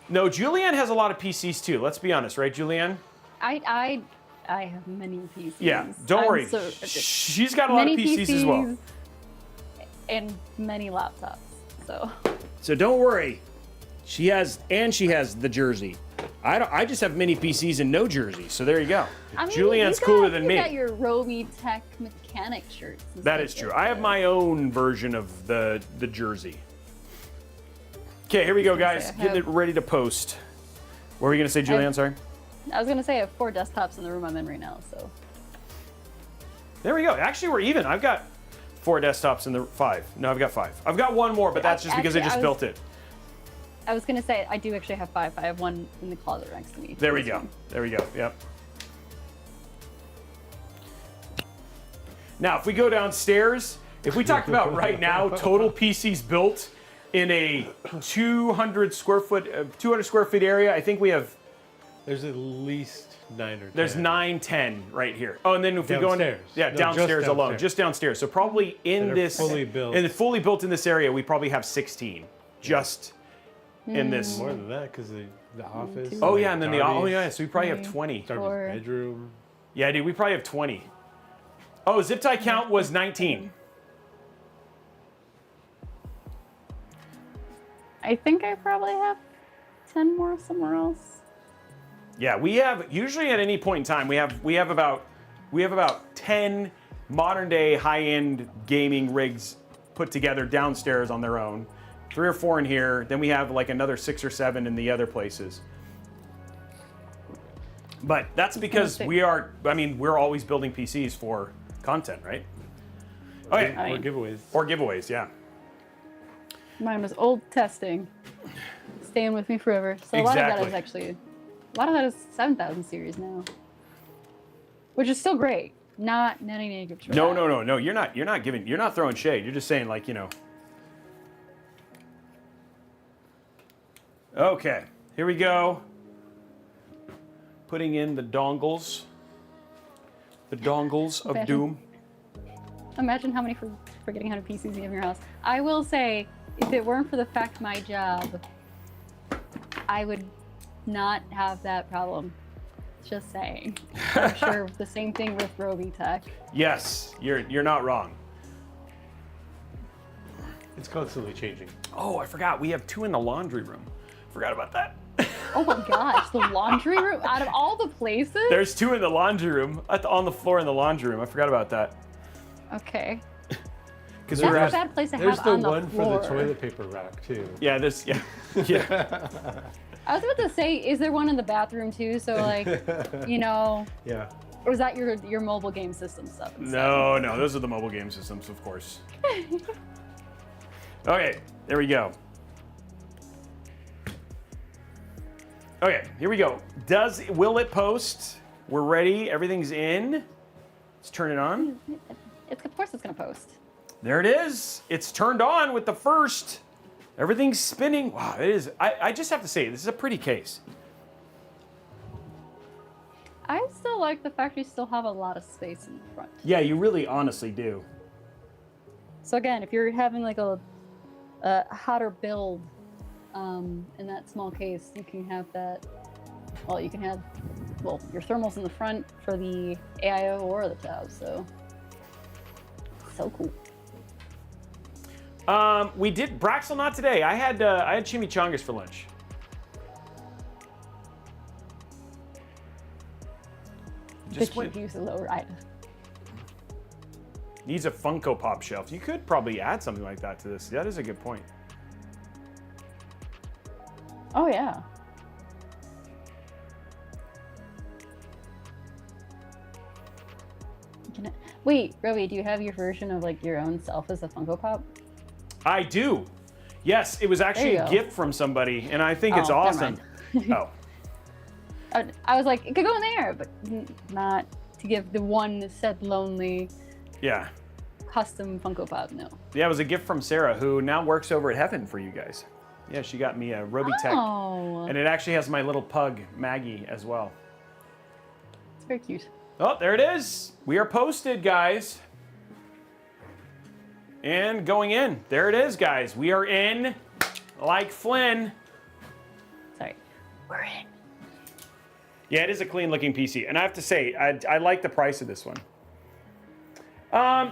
No, Julianne has a lot of PCs too. Let's be honest, right, Julianne? I I have many PCs. Yeah, don't worry. She's got a lot of PCs as well. And many laptops. So don't worry. She has the jersey. I just have mini PCs and no jersey. So there you go. I mean, Julianne's cooler than me. You got your Robeytech mechanic shirts. That is true. I have my own version of the jersey. Okay, here we go, guys. Getting it ready to post. What were you gonna say, Julianne? Sorry. I was gonna say I have 4 desktops in the room I'm in right now. So. There we go. Actually, we're even. I've got 4 desktops in the 5. No, I've got 5. I've got one more, but that's just because I just built it. I was gonna say I do actually have 5. I have one in the closet next to me. There we go. There we go. Yep. Now, if we go downstairs, if we talked about right now, total PCs built in a 200 square foot area, I think we have. There's at least 9 or 10. There's 9, 10 right here. Oh, and then if we go in, no, downstairs alone, just downstairs. So probably in this, fully built. fully built in this area, we probably have 16 just in this. More than that, because the office. Oh yeah, and then so we probably have 20. Darby's bedroom. Yeah, dude, we probably have 20. Oh, zip tie count was 19. I think I probably have 10 more somewhere else. Yeah, we have usually at any point in time we have about 10 modern day high-end gaming rigs put together downstairs on their own. 3 or 4 in here, then we have like another 6 or 7 in the other places. But that's because we're always building PCs for content, right? Okay. Or giveaways. Or giveaways, yeah. Mine was old testing, staying with me forever. So a lot of that is actually, a lot of that is 7000 series now, which is still great. Not any negatives. No. You're not throwing shade. You're just saying like, you know. Okay, here we go. Putting in the dongles. The dongles of doom. Imagine how many forgetting how to PCs you have in your house. I will say, if it weren't for the fact my job, I would not have that problem. Just saying. I'm sure the same thing with Robeytech. Yes, you're not wrong. It's constantly changing. Oh, I forgot. We have 2 in the laundry room. Forgot about that. Oh my gosh, the laundry room? Out of all the places? There's 2 in the laundry room, on the floor in the laundry room. I forgot about that. Okay. Because That's a bad place to have on the floor. There's the one for the toilet paper rack, too. Yeah, yeah. I was about to say, is there one in the bathroom, too? So, like, you know... Yeah. Or is that your mobile game system stuff? No, those are the mobile game systems, of course. Okay, there we go. Okay, here we go. Will it post? We're ready. Everything's in. Let's turn it on. Of course it's going to post. There it is. It's turned on with the first. Everything's spinning. Wow, it is. I just have to say, this is a pretty case. I still like the fact you still have a lot of space in the front. Yeah, you really honestly do. So again, if you're having like a hotter build in that small case, you can have that. Well, you can have your thermals in the front for the AIO or the tab. So cool. We did Braxel not today. I had chimichangas for lunch. Just use the lower item. Needs a Funko Pop shelf. You could probably add something like that to this. That is a good point. Oh yeah. Wait, Robey, do you have your version of like your own self as a Funko Pop? I do. Yes, it was actually a gift from somebody, and I think it's awesome. Oh. I was like, it could go in there, but not to give the one said lonely. Yeah. Custom Funko Pop, no. Yeah, it was a gift from Sarah, who now works over at Heaven for you guys. Yeah, she got me a Robeytech. Oh. And it actually has my little pug, Maggie, as well. It's very cute. Oh, there it is. We are posted, guys. And going in. There it is, guys. We are in like Flynn. Sorry. We're in. Yeah, it is a clean-looking PC, and I have to say, I like the price of this one.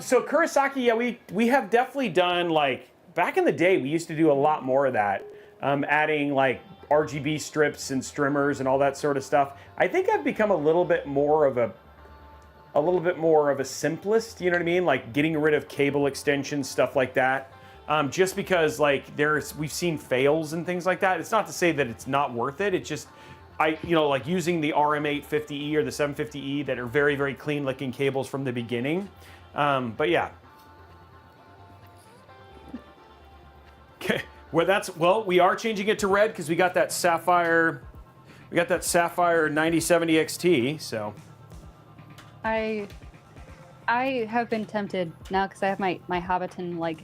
So Kurosaki, yeah, we have definitely done, like, back in the day, we used to do a lot more of that, adding like RGB strips and streamers and all that sort of stuff. I think I've become a little bit more of a simplist, you know what I mean? Like getting rid of cable extensions, stuff like that. Just because like we've seen fails and things like that. It's not to say that it's not worth it. It's just, like using the RM850E or the 750E that are very, very clean looking cables from the beginning. But yeah. Okay. Well, we are changing it to red because we got that Sapphire 9070 XT, so. I have been tempted now because I have my Hobbiton like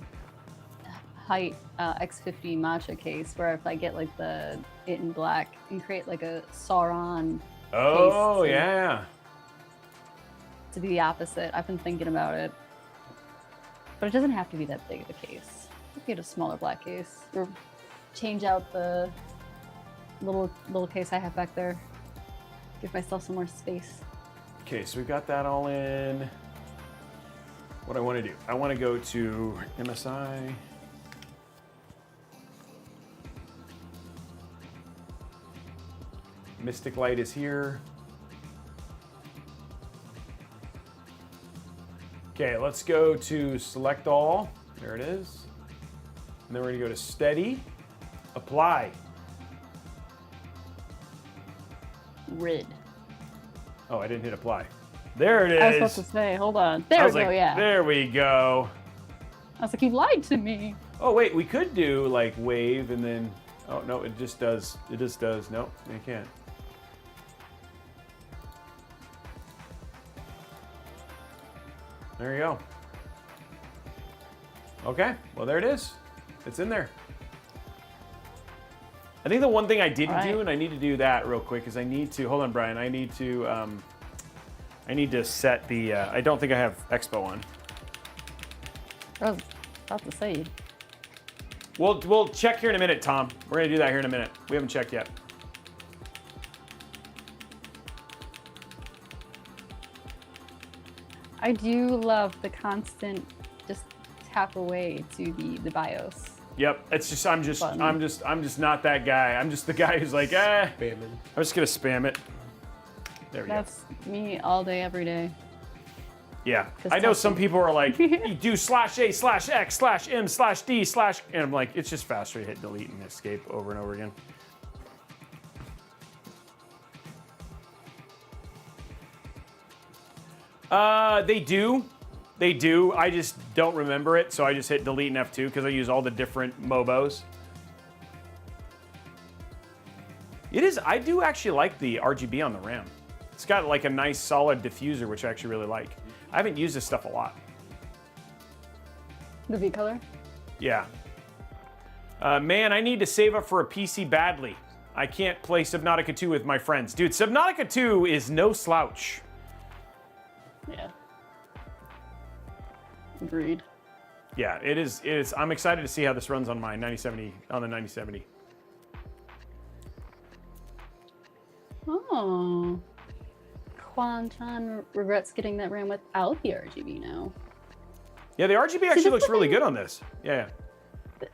height X50 matcha case where if I get like it in black and create like a Sauron Oh, case yeah. to be the opposite. I've been thinking about it. But it doesn't have to be that big of a case. I could get a smaller black case or change out the little case I have back there. Give myself some more space. Okay, so we've got that all in. What I want to do, I want to go to MSI. Mystic Light is here. Okay, let's go to select all. There it is. And then we're gonna go to steady, apply. Red. Oh, I didn't hit apply. There it is. I was supposed to say, hold on. There we go, yeah. There we go. I was like, you lied to me. Oh wait, we could do like wave and then, oh no, it just does. It just does. No, you can't. There you go. Okay, well there it is. It's in there. I think the one thing I didn't do, and I need to do that real quick, is I need to, hold on Brian, I need to set the, I don't think I have Expo on. I was about to say. We'll check here in a minute, Tom. We're gonna do that here in a minute. We haven't checked yet. I do love the constant just tap away to the BIOS. Yep, it's just I'm just not that guy. I'm just the guy who's like, Spamming. I'm just gonna spam it. There we go. That's me all day, every day. Yeah, Just I know some testing. people are like, you do /A/X/M/D/ and I'm like, it's just faster to hit delete and escape over and over again. They do. I just don't remember it, so I just hit delete and F2 because I use all the different Mobos. I do actually like the RGB on the RAM. It's got like a nice solid diffuser, which I actually really like. I haven't used this stuff a lot. The V color? Yeah. Man, I need to save up for a PC badly. I can't play Subnautica 2 with my friends. Dude, Subnautica 2 is no slouch. Yeah. Agreed. Yeah, it is. I'm excited to see how this runs on my 9070, on the 9070. Oh. Quanton regrets getting that RAM without the RGB now. Yeah, the RGB actually looks really good on this. Yeah.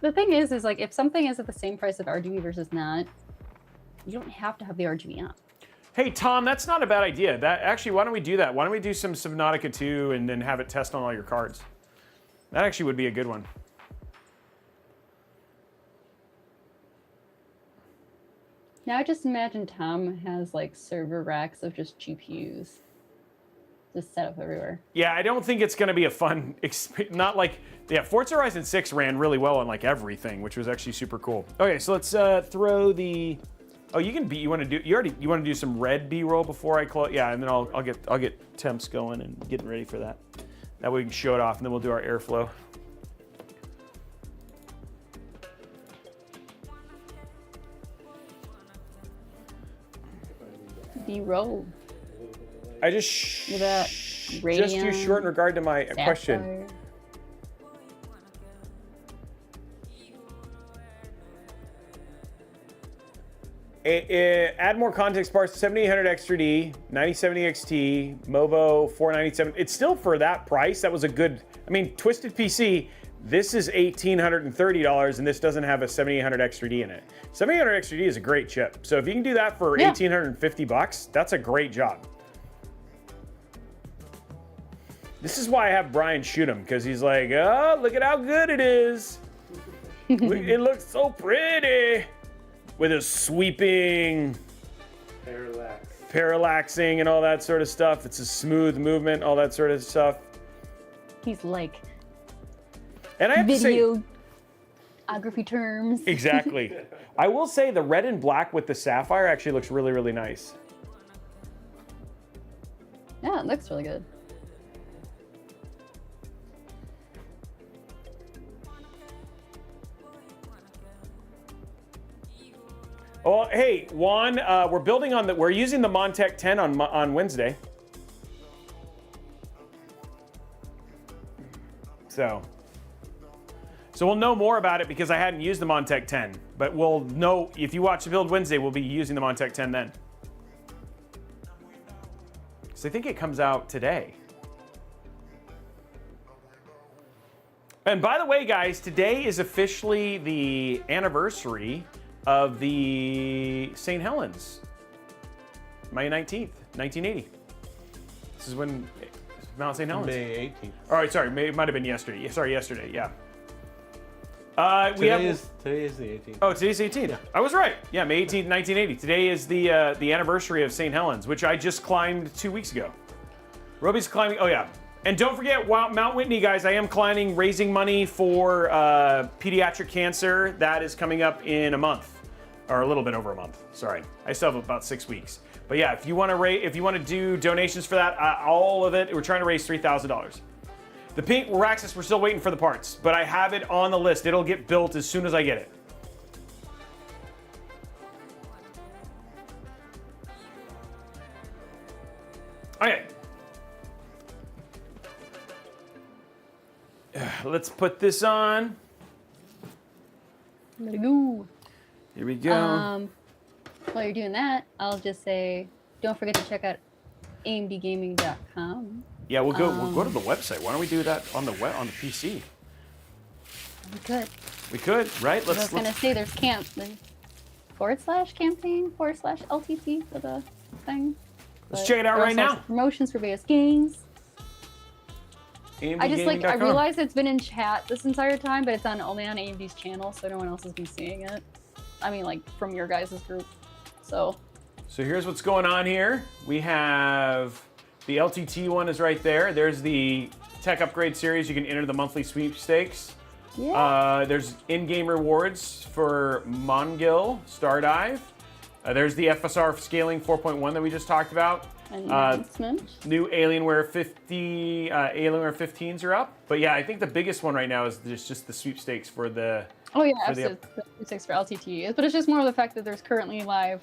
The thing is like if something is at the same price of RGB versus not, you don't have to have the RGB on. Hey, Tom, that's not a bad idea. Actually, why don't we do that? Why don't we do some Subnautica 2 and then have it test on all your cards? That actually would be a good one. Now I just imagine Tom has like server racks of just GPUs just set up everywhere. Yeah, I don't think it's going to be a fun not like, yeah, Forza Horizon 6 ran really well on like everything, which was actually super cool. Okay, so let's throw the, oh, you want to do some red B-roll before I close? Yeah, and then I'll get temps going and getting ready for that. That way we can show it off and then we'll do our airflow. B-roll. I just With that just radium, too short in regard to my question. sapphire. Add more context parts, 7800 X3D, 9070 XT, Movo 497. It's still for that price. That was a good, I mean, Twisted PC, this is $1,830 and this doesn't have a 7800 X3D in it. 7800 X3D is a great chip. So if you can do that for $1,850, that's a great job. This is why I have Brian shoot him, because he's like, oh, look at how good it is. It looks so pretty. With a sweeping, parallaxing and all that sort of stuff. It's a smooth movement, all that sort of stuff. He's like, and I have to say, videography terms. Exactly. I will say the red and black with the sapphire actually looks really, really nice. Yeah, it looks really good. Oh, hey, Juan, we're using the Montech 10 on Wednesday. So we'll know more about it because I hadn't used the Montech 10, but we'll know, if you watch the build Wednesday, we'll be using the Montech 10 then. So I think it comes out today. And by the way, guys, today is officially the anniversary of the St. Helens, May 19th, 1980. This is when Mount St. Helens. May 18th. All right, sorry, it might have been yesterday. Sorry, yesterday, yeah. Today is the 18th. Oh, today's the 18th. Yeah. I was right. Yeah, May 18th, 1980. Today is the anniversary of St. Helens, which I just climbed 2 weeks ago. Robey's climbing, oh yeah. And don't forget, Mount Whitney, guys, I am climbing, raising money for pediatric cancer. That is coming up in a month, or a little bit over a month. Sorry, I still have about 6 weeks. But yeah, if you want to do donations for that, all of it, we're trying to raise $3,000. The pink Raxus, we're still waiting for the parts, but I have it on the list. It'll get built as soon as I get it. Okay. Let's put this on. Let it go. Here we go. While you're doing that, I'll just say, don't forget to check out amdgaming.com. Yeah, we'll go to the website. Why don't we do that on the PC? We could. We could, right? I was gonna say there's /campaign/LTT for the thing. Let's check it out right now. Promotions for various games. I AMDgaming.com. realized it's been in chat this entire time, but it's only on AMD's channel, so no one else has been seeing it. I mean, like, from your guys' group. So here's what's going on here. We have the LTT one is right there. There's the Tech Upgrade Series. You can enter the monthly sweepstakes. yeah. There's in-game rewards for Mongil Stardive. There's the FSR scaling 4.1 that we just talked about. Announcement. New Alienware Alienware 15s are up. But yeah, I think the biggest one right now is just the sweepstakes for the. Oh yeah, absolutely. The 6 for LTT. But it's just more of the fact that there's currently live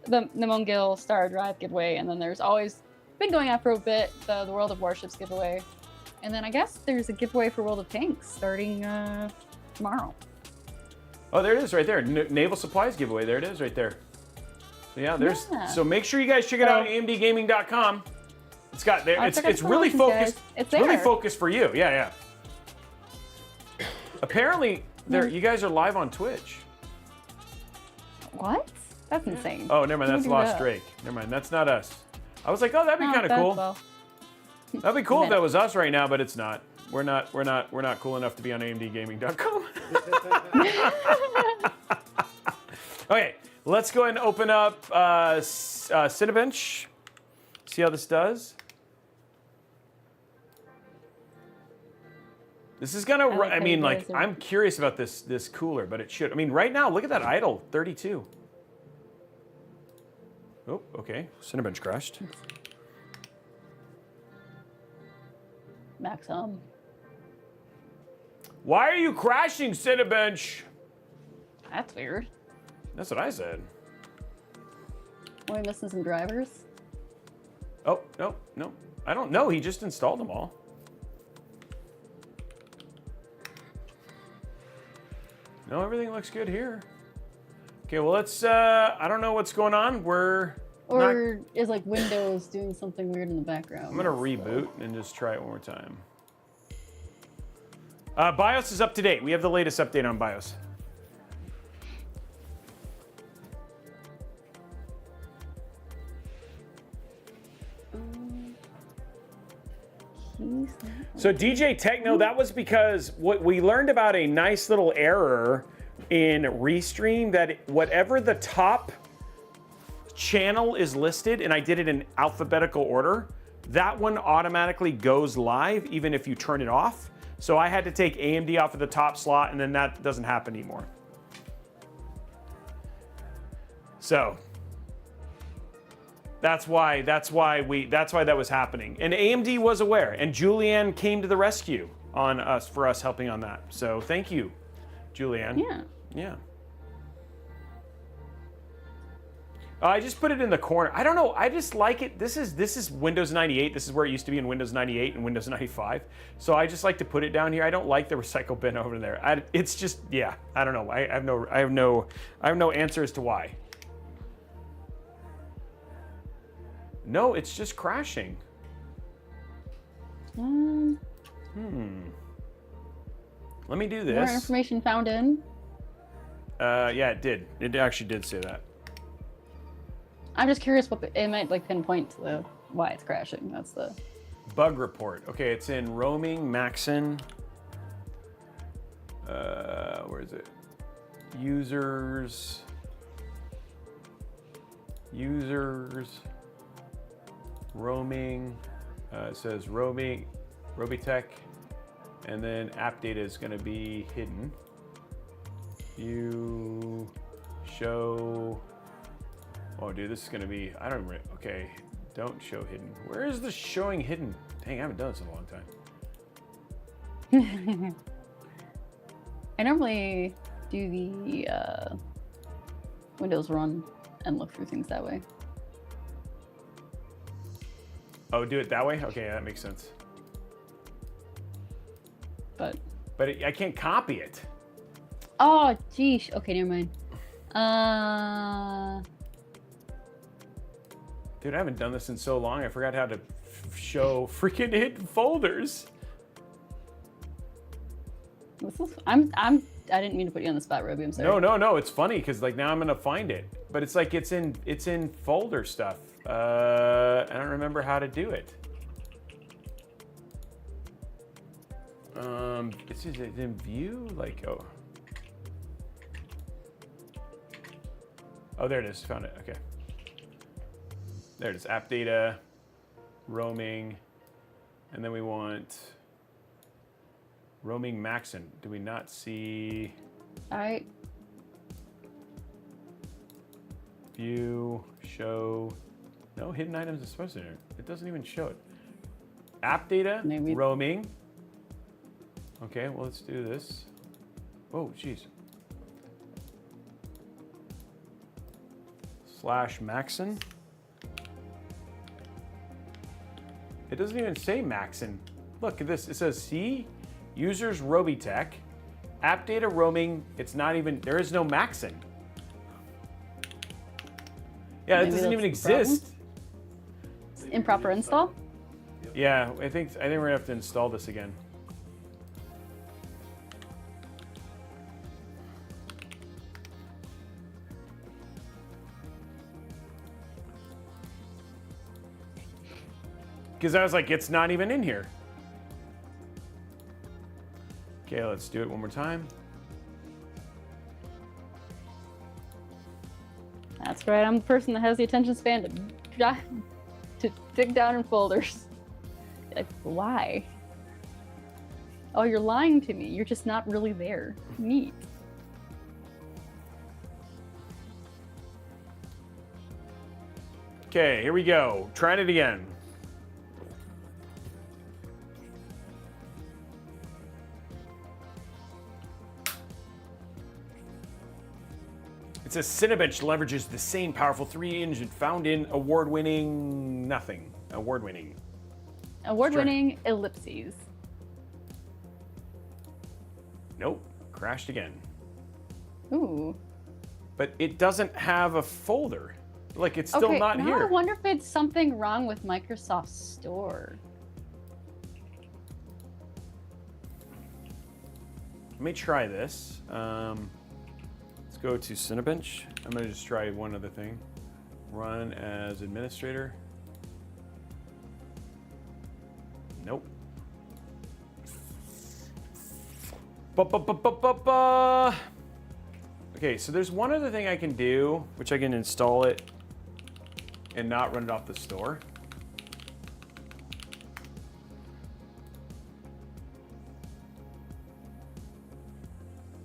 the Mongil Star Drive giveaway, and then there's always been going on for a bit the World of Warships giveaway, and then I guess there's a giveaway for World of Tanks starting tomorrow. Oh, there it is right there. Naval Supplies giveaway. There it is right there. So yeah, there's. Yeah. So make sure you guys check it out. AMDgaming.com. It's got there. It's really focused. Guys. It's really focused for you. Yeah, yeah. Apparently, you guys are live on Twitch. What? That's insane. Oh, never mind. That's Lost Drake. Never mind. That's not us. I was like, oh, that'd be kind of cool. Well. That'd be cool if that was us right now, but it's not. We're not cool enough to be on AMDgaming.com. Okay, let's go ahead and open up Cinebench. See how this does. This is gonna. I mean, like, I'm curious about this cooler, but it should. I mean, right now, look at that idle, 32. Oh, okay. Cinebench crashed. Max Why are you crashing, Cinebench? That's weird. That's what I said. Are we missing some drivers? Oh, no. I don't know. He just installed them all. No, everything looks good here. Okay, well let's, I don't know what's going on. Or is like Windows doing something weird in the background? I'm gonna reboot and just try it one more time. BIOS is up to date. We have the latest update on BIOS. So DJ Techno, that was because what we learned about a nice little error in Restream, that whatever the top channel is listed, and I did it in alphabetical order, that one automatically goes live even if you turn it off. So I had to take AMD off of the top slot, and then that doesn't happen anymore. So that's why that was happening. And AMD was aware, and Julianne came to the rescue on us for us helping on that. So thank you, Julianne. Yeah. Yeah. I just put it in the corner. I don't know. I just like it. This is Windows 98. This is where it used to be in Windows 98 and Windows 95. So I just like to put it down here. I don't like the recycle bin over there. It's just, yeah. I don't know. I have no answer as to why. No, it's just crashing. Let me do this. More information found in. Yeah, it did. It actually did say that. I'm just curious what it might like pinpoint to why it's crashing. That's the bug report. Okay, it's in roaming, Maxon. Where is it? Users. Roaming. It says roaming, Robeytech, and then app data is going to be hidden. You show. Oh, dude, this is going to be. I don't remember. Okay, don't show hidden. Where is the showing hidden? Dang, I haven't done this in a long time. I normally do the Windows run and look through things that way. Oh, do it that way? Okay, that makes sense. But I can't copy it. Oh, geesh. Okay, never mind. Dude, I haven't done this in so long. I forgot how to show freaking hidden folders. I didn't mean to put you on the spot, Robey. I'm sorry. No. It's funny because like now I'm gonna find it, but it's like it's in folder stuff. I don't remember how to do it. It's in view, like oh, there it is. Found it. Okay. There it is. App data, roaming, and then we want roaming Maxon. Do we not see? All right. View, show. No, hidden items is supposed to. It doesn't even show it. App data, Maybe. roaming. Okay, well, let's do this. Oh, jeez. / Maxon. It doesn't even say Maxon. Look at this. It says C, users Robeytech, app data roaming. It's not even, there is no Maxon. Yeah, it doesn't even exist. Improper install? Yeah, I think we're gonna have to install this again. Because I was like, it's not even in here. Okay, let's do it one more time. That's right. I'm the person that has the attention span to dig down in folders. Like, why? Oh, you're lying to me. You're just not really there. Neat. Okay, here we go. Trying it again. It says Cinebench leverages the same powerful 3 engine found in award-winning nothing. Award-winning. Award-winning ellipses. Nope. Crashed again. Ooh. but it doesn't have a folder. Like, it's still not now here. I wonder if it's something wrong with Microsoft Store. Let me try this. Let's go to Cinebench. I'm gonna just try one other thing. Run as administrator. Nope. Okay, so there's one other thing I can do, which I can install it and not run it off the store.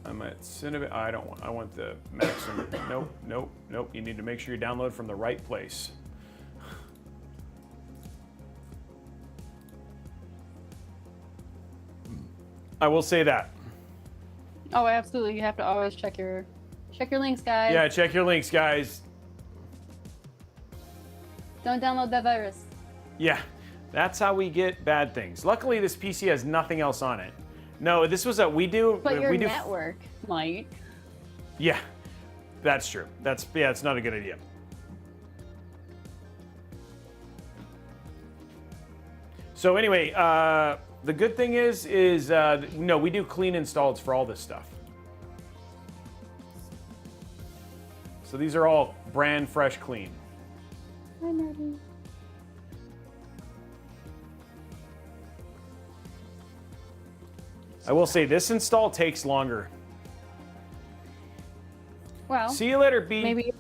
I'm at Cinebench. I don't want. I want the maximum. Nope, nope, nope. You need to make sure you download from the right place. I will say that. Oh, absolutely. You have to always check your links, guys. Yeah, check your links, guys. Don't download that virus. Yeah, that's how we get bad things. Luckily, this PC has nothing else on it. No, this was a we do. But your we do, network might. Yeah, that's true. It's not a good idea. So anyway, the good thing is no, we do clean installs for all this stuff. So these are all brand fresh clean. Hi, Nerdy. I will say this install takes longer. Well, See you later, B. maybe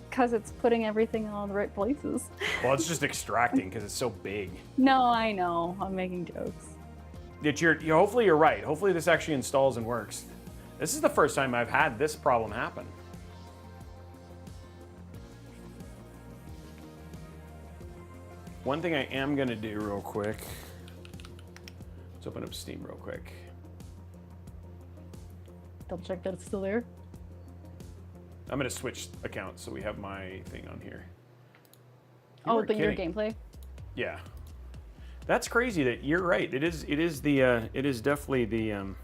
because it's putting everything in all the right places. Well, it's just extracting because it's so big. No, I know. I'm making jokes. Hopefully you're right. Hopefully this actually installs and works. This is the first time I've had this problem happen. One thing I am gonna do real quick. Let's open up Steam real quick. Double check that it's still there. I'm gonna switch accounts so we have my thing on here. You Oh, weren't but your kidding. gameplay. Yeah, that's crazy. That you're right. It is definitely the.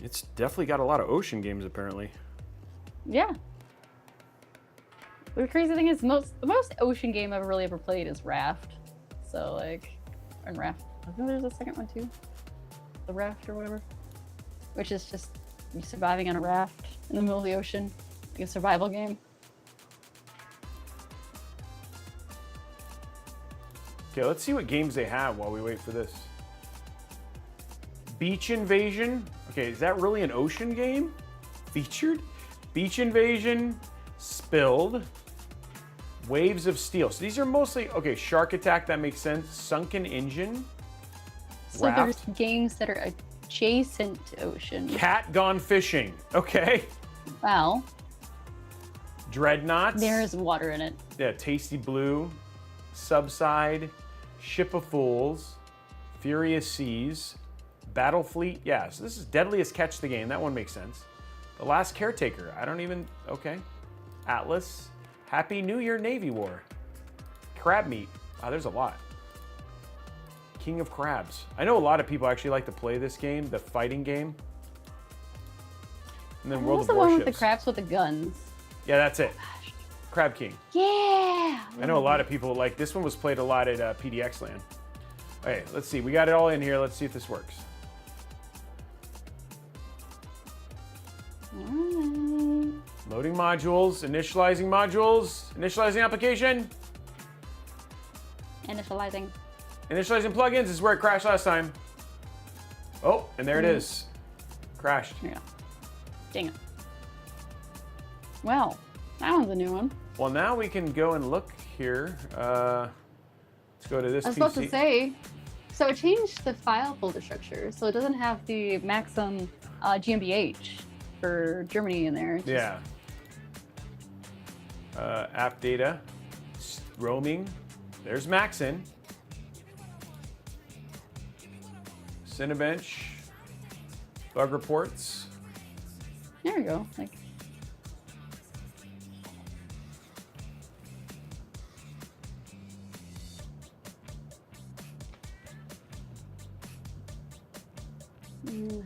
It's definitely got a lot of ocean games apparently. Yeah. The crazy thing is, the most ocean game I've really ever played is Raft. So like, and Raft. I think there's a second one too. The Raft or whatever, which is just you surviving on a raft in the middle of the ocean, like a survival game. Okay, let's see what games they have while we wait for this. Beach Invasion. Okay, is that really an ocean game? Featured? Beach Invasion, Spilled, Waves of Steel. So these are mostly, okay, Shark Attack, that makes sense. Sunken Engine. So Raft. there's games that are adjacent to ocean. Cat Gone Fishing. Okay. Well, Dreadnoughts. there's water in it. Yeah, Tasty Blue, Subside, Ship of Fools, Furious Seas, Battle Fleet. Yeah, so this is Deadliest Catch the Game. That one makes sense. The Last Caretaker. I don't even, okay. Atlas, Happy New Year Navy War, Crab Meat. Wow, there's a lot. King of Crabs. I know a lot of people actually like to play this game, the fighting game. And then World What's of the one Warships. with the crabs with the guns? Yeah, that's it. Crab King. Yeah. I know a lot of people like this one was played a lot at PDX Land. Okay, let's see. We got it all in here. Let's see if this works. Alright. Loading modules, initializing application, Initializing. initializing plugins. This is where it crashed last time. Oh, and there it is. Crashed. There you go. Dang it. Well, that one's a new one. Well, now we can go and look here. Let's go to this I was PC. supposed to say, so it changed the file folder structure, so it doesn't have the Maxim GmbH for Germany in there. It's just- Yeah. App data, roaming. There's Maxin. Cinebench. Bug reports. There we go. Like,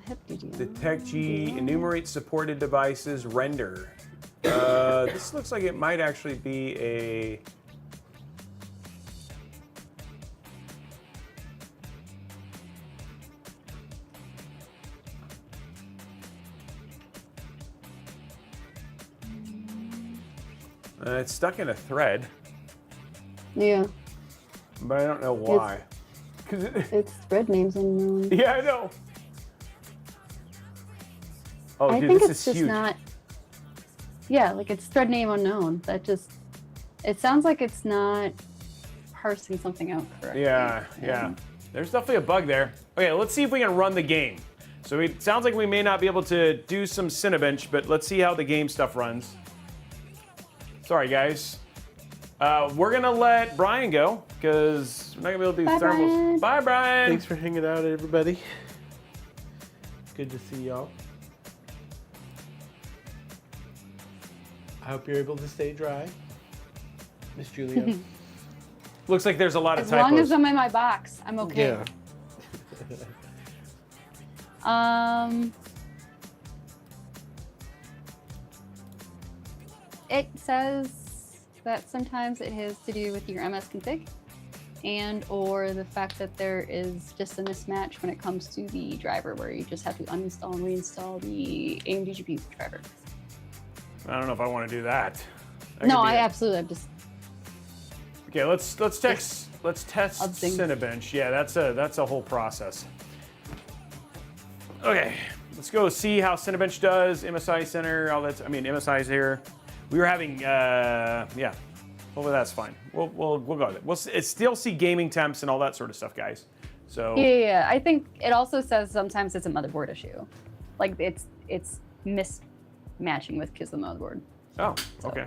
hefty Detect G, enumerate supported devices, render. This looks like it might actually be a... it's stuck in a thread, Yeah. but I don't know why. Cause It's thread names unknown. yeah, I know. Oh, I dude, think this it's is just huge. not. Yeah, like it's thread name unknown. That just. It sounds like it's not parsing something out correctly. Yeah, yeah. There's definitely a bug there. Okay, let's see if we can run the game. So it sounds like we may not be able to do some Cinebench, but let's see how the game stuff runs. Sorry, guys. We're gonna let Brian go because we're not gonna be able to do Bye, thermals. Brian. Bye, Brian. Thanks for hanging out, everybody. Good to see y'all. I hope you're able to stay dry, Miss Julia. Looks like there's a lot of As typos. long as I'm in my box, I'm okay. Yeah. It says that sometimes it has to do with your MS config and or the fact that there is just a mismatch when it comes to the driver where you just have to uninstall and reinstall the AMD GPU driver. I don't know if I want to do that. That No, could be I it. absolutely, I'm just, Okay, let's test I'll think. Cinebench. Yeah, that's a whole process. Okay, let's go see how Cinebench does. MSI Center, all that's. I mean, MSI's here. We were having, yeah. Hopefully that's fine. We'll go with it. We'll still see gaming temps and all that sort of stuff, guys. So yeah. I think it also says sometimes it's a motherboard issue. Like it's mismatching with the motherboard. oh, okay.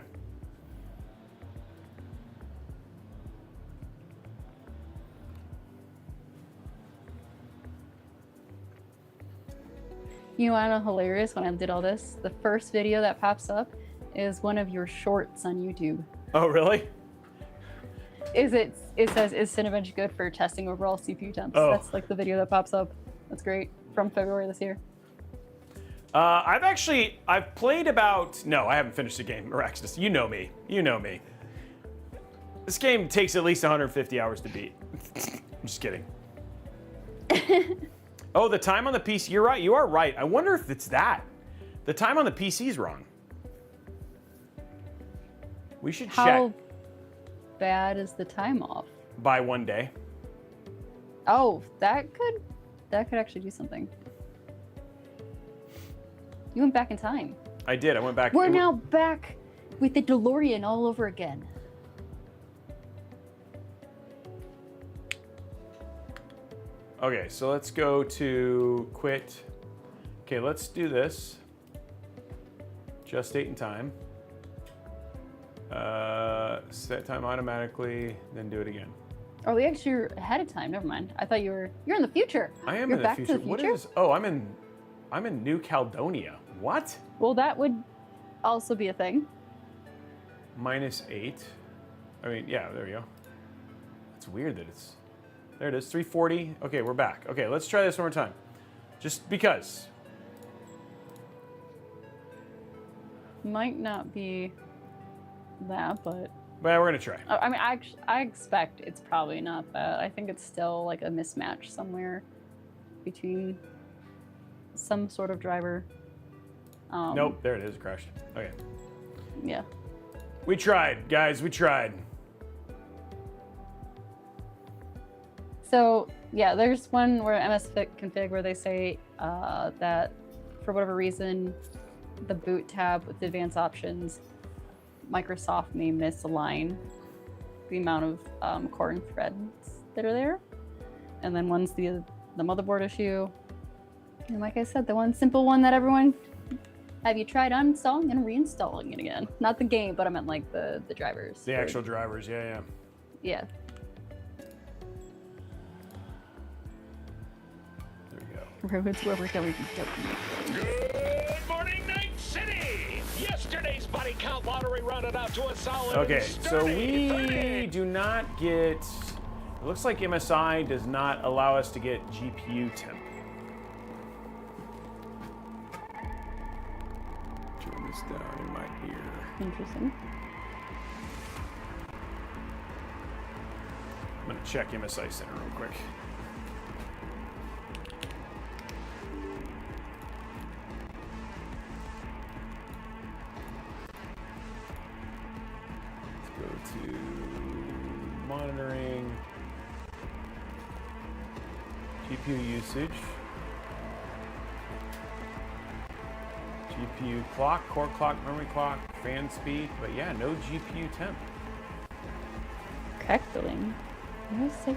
You know, I know, hilarious when I did all this. The first video that pops up is one of your shorts on YouTube. Oh, really? It says, is Cinebench good for testing overall CPU temps? Oh. That's like the video that pops up. That's great. From February this year. I've played about, no, I haven't finished the game, Miraculous. You know me. You know me. This game takes at least 150 hours to beat. I'm just kidding. Oh, the time on the PC, you're right, you are right. I wonder if it's that. The time on the PC is wrong. We should How check bad is the time off? by 1 day. Oh, that could actually do something. You went back in time. I did, I went back. We're now back with the DeLorean all over again. Okay, so let's go to quit. Okay, let's do this. Just date and time. Set time automatically, then do it again. Oh, we actually are ahead of time. Never mind. I thought you're in the future. I am You're in the back future. to the What future? is? Oh, I'm in New Caledonia. What? Well, that would also be a thing. -8. I mean, yeah, there you go. It's weird that it's. There it is, 340. Okay, we're back. Okay, let's try this one more time. Just because. Might not be that, but Well, we're gonna try. I mean, I expect it's probably not that. I think it's still like a mismatch somewhere between some sort of driver. Nope, there it is, it crashed. Okay. Yeah. We tried, guys, we tried. So yeah, there's one where MS config where they say that for whatever reason, the boot tab with the advanced options, Microsoft may misalign the amount of core and threads that are there. And then one's the motherboard issue. And like I said, the one simple one that everyone, have you tried uninstalling and reinstalling it again? Not the game, but I meant like the drivers. The actual drivers, yeah. Yeah. There we go. Roads where we're going. Good morning, Night City! Yesterday's body count lottery rounded out to a solid. Okay, so we 30. do not get. It looks like MSI does not allow us to get GPU temp. goes down in my ear. Interesting. I'm gonna check MSI Center real quick. Let's go to monitoring. GPU usage. GPU clock, core clock, memory clock, fan speed, but yeah, no GPU temp. Crackling. What did I say?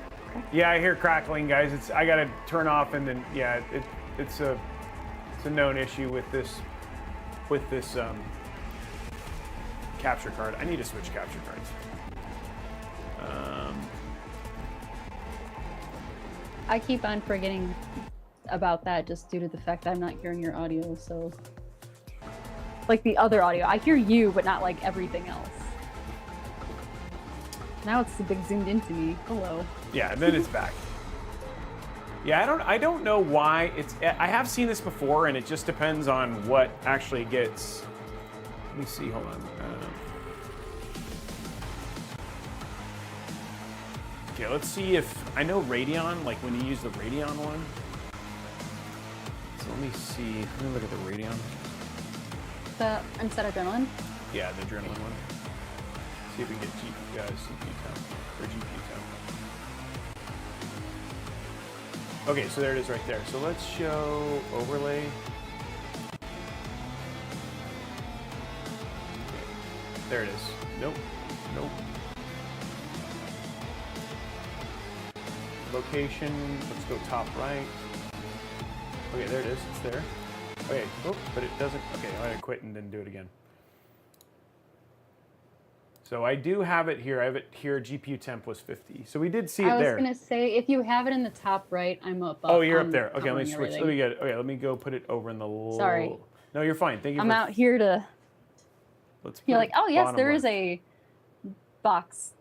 Yeah, I hear crackling, guys. I gotta turn off, and then yeah, it's a known issue with this capture card. I need to switch capture cards. I keep on forgetting about that just due to the fact I'm not hearing your audio, so like the other audio. I hear you, but not like everything else. Now it's a big zoomed into me. Hello. Yeah, and then it's back. Yeah, I don't know why it's. I have seen this before, and it just depends on what actually gets. Let me see. Hold on. Okay, let's see if I know Radeon. Like when you use the Radeon one. So let me see. Let me look at the Radeon. The instead of adrenaline. Yeah, the adrenaline one. See if we can get CPU temp or GPU temp. Okay, so there it is right there. So let's show overlay. There it is. Nope. Nope. Location. Let's go top right. Okay, there it is. It's there. Okay. Oh, but it doesn't. Okay, I quit and then do it again. So I do have it here. I have it here. GPU temp was 50. So we did see it there. I was gonna say if you have it in the top right, I'm up. Oh, you're up there. Okay, let me switch. Everything. Let me get. Okay, let me go put it over in the. Sorry. No, you're fine. Thank you. I'm out here to. Let's. You're like, oh yes, there is left. a box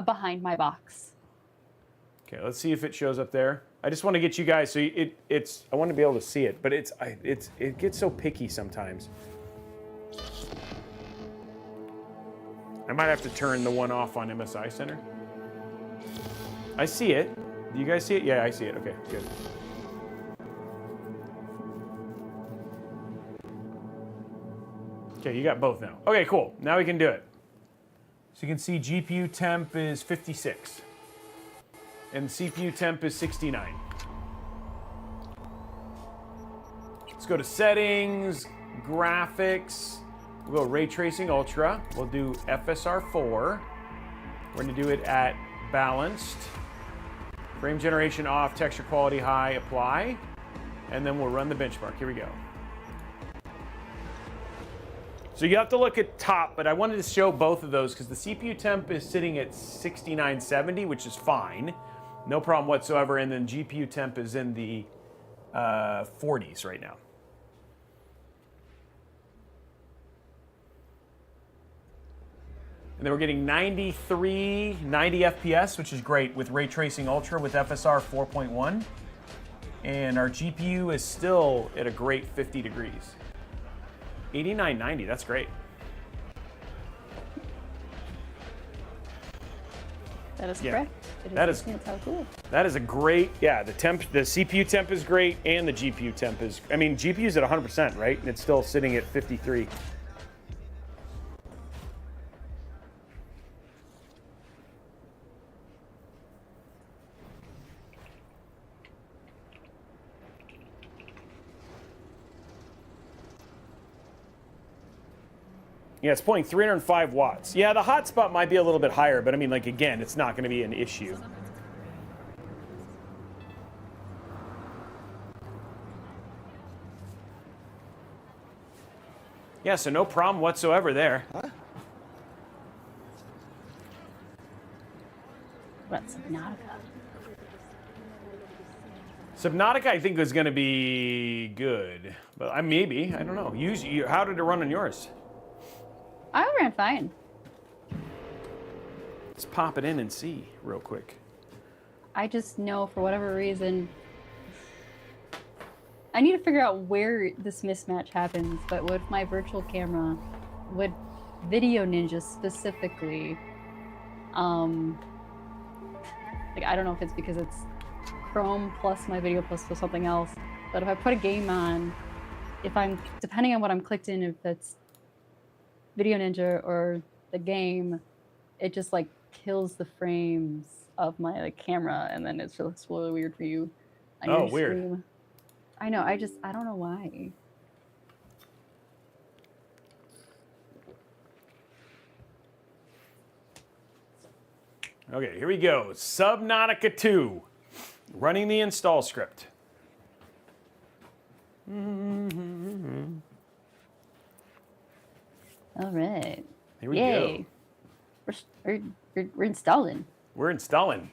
behind my box. Okay, let's see if it shows up there. I just want to get you guys. So it's. I want to be able to see it, but it gets so picky sometimes. I might have to turn the one off on MSI Center. I see it. Do you guys see it? Yeah, I see it. Okay, good. Okay, you got both now. Okay, cool. Now we can do it. So you can see GPU temp is 56. And CPU temp is 69. Let's go to settings, graphics. We'll go Ray Tracing Ultra. We'll do FSR 4. We're gonna do it at balanced. Frame generation off, texture quality high, apply. And then we'll run the benchmark. Here we go. So you have to look at top, but I wanted to show both of those because the CPU temp is sitting at 6970, which is fine. No problem whatsoever. And then GPU temp is in the 40s right now. And then we're getting 90 FPS, which is great with Ray Tracing Ultra with FSR 4.1. And our GPU is still at a great 50 degrees. 8990, that's great. That is Yeah. correct. That is- That's how cool. That is a great, yeah, the CPU temp is great and the GPU temp is, I mean, GPU's at 100%, right? And it's still sitting at 53. Yeah, it's pulling 305 watts. Yeah, the hotspot might be a little bit higher, but I mean, like, again, it's not going to be an issue. Yeah, so no problem whatsoever there. What's Subnautica? Subnautica, I think, is going to be good, but maybe, I don't know. How did it run on yours? I ran fine. Let's pop it in and see real quick. I just know for whatever reason I need to figure out where this mismatch happens, but with my virtual camera, with Video Ninja specifically, like I don't know if it's because it's Chrome plus my video plus for something else, but if I put a game on, if I'm, depending on what I'm clicked in, if that's Video Ninja or the game, it just like kills the frames of my like camera, and then it looks really weird for you. Oh, weird. Stream. I know. I don't know why. Okay, here we go. Subnautica 2. Running the install script. All right. Here we Yay. go. We're installing. We're installing.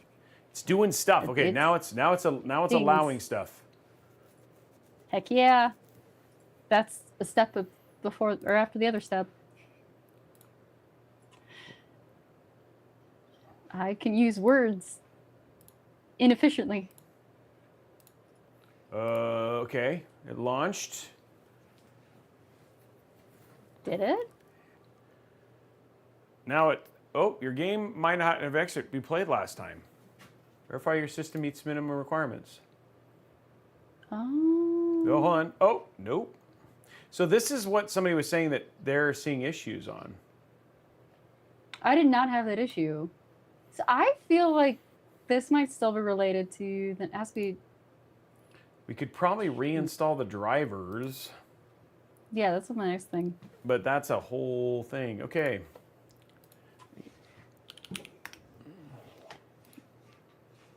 It's doing stuff. Okay, now it's allowing stuff. Heck yeah. That's a step before or after the other step. I can use words inefficiently. Okay, it launched. Did it? Now your game might not have be played last time. Verify your system meets minimum requirements. Oh. Go on. Oh, nope. So this is what somebody was saying that they're seeing issues on. I did not have that issue. So I feel like this might still be related to the ASCII. We could probably reinstall the drivers. Yeah, that's my next thing. But that's a whole thing. Okay.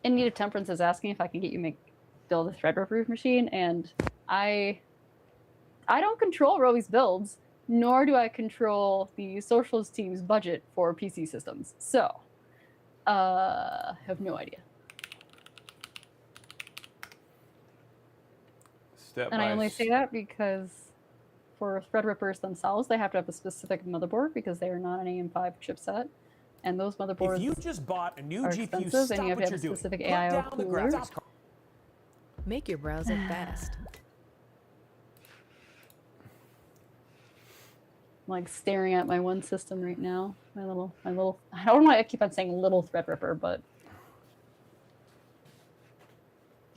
In Need of Temperance is asking if I can get you build a Threadripper machine, and I don't control Robey's builds, nor do I control the socials team's budget for PC systems. So, have no idea. And I only say that because for Threadrippers themselves, they have to have a specific motherboard because they are not an AM5 chipset. And those motherboards if you just bought a new are GPU, expensive, stop and you have to what have you're a specific doing. AIO Put down the cooler. graphics card. Make your browser fast. I'm like staring at my one system right now. My little, I don't know why I keep on saying little Threadripper, but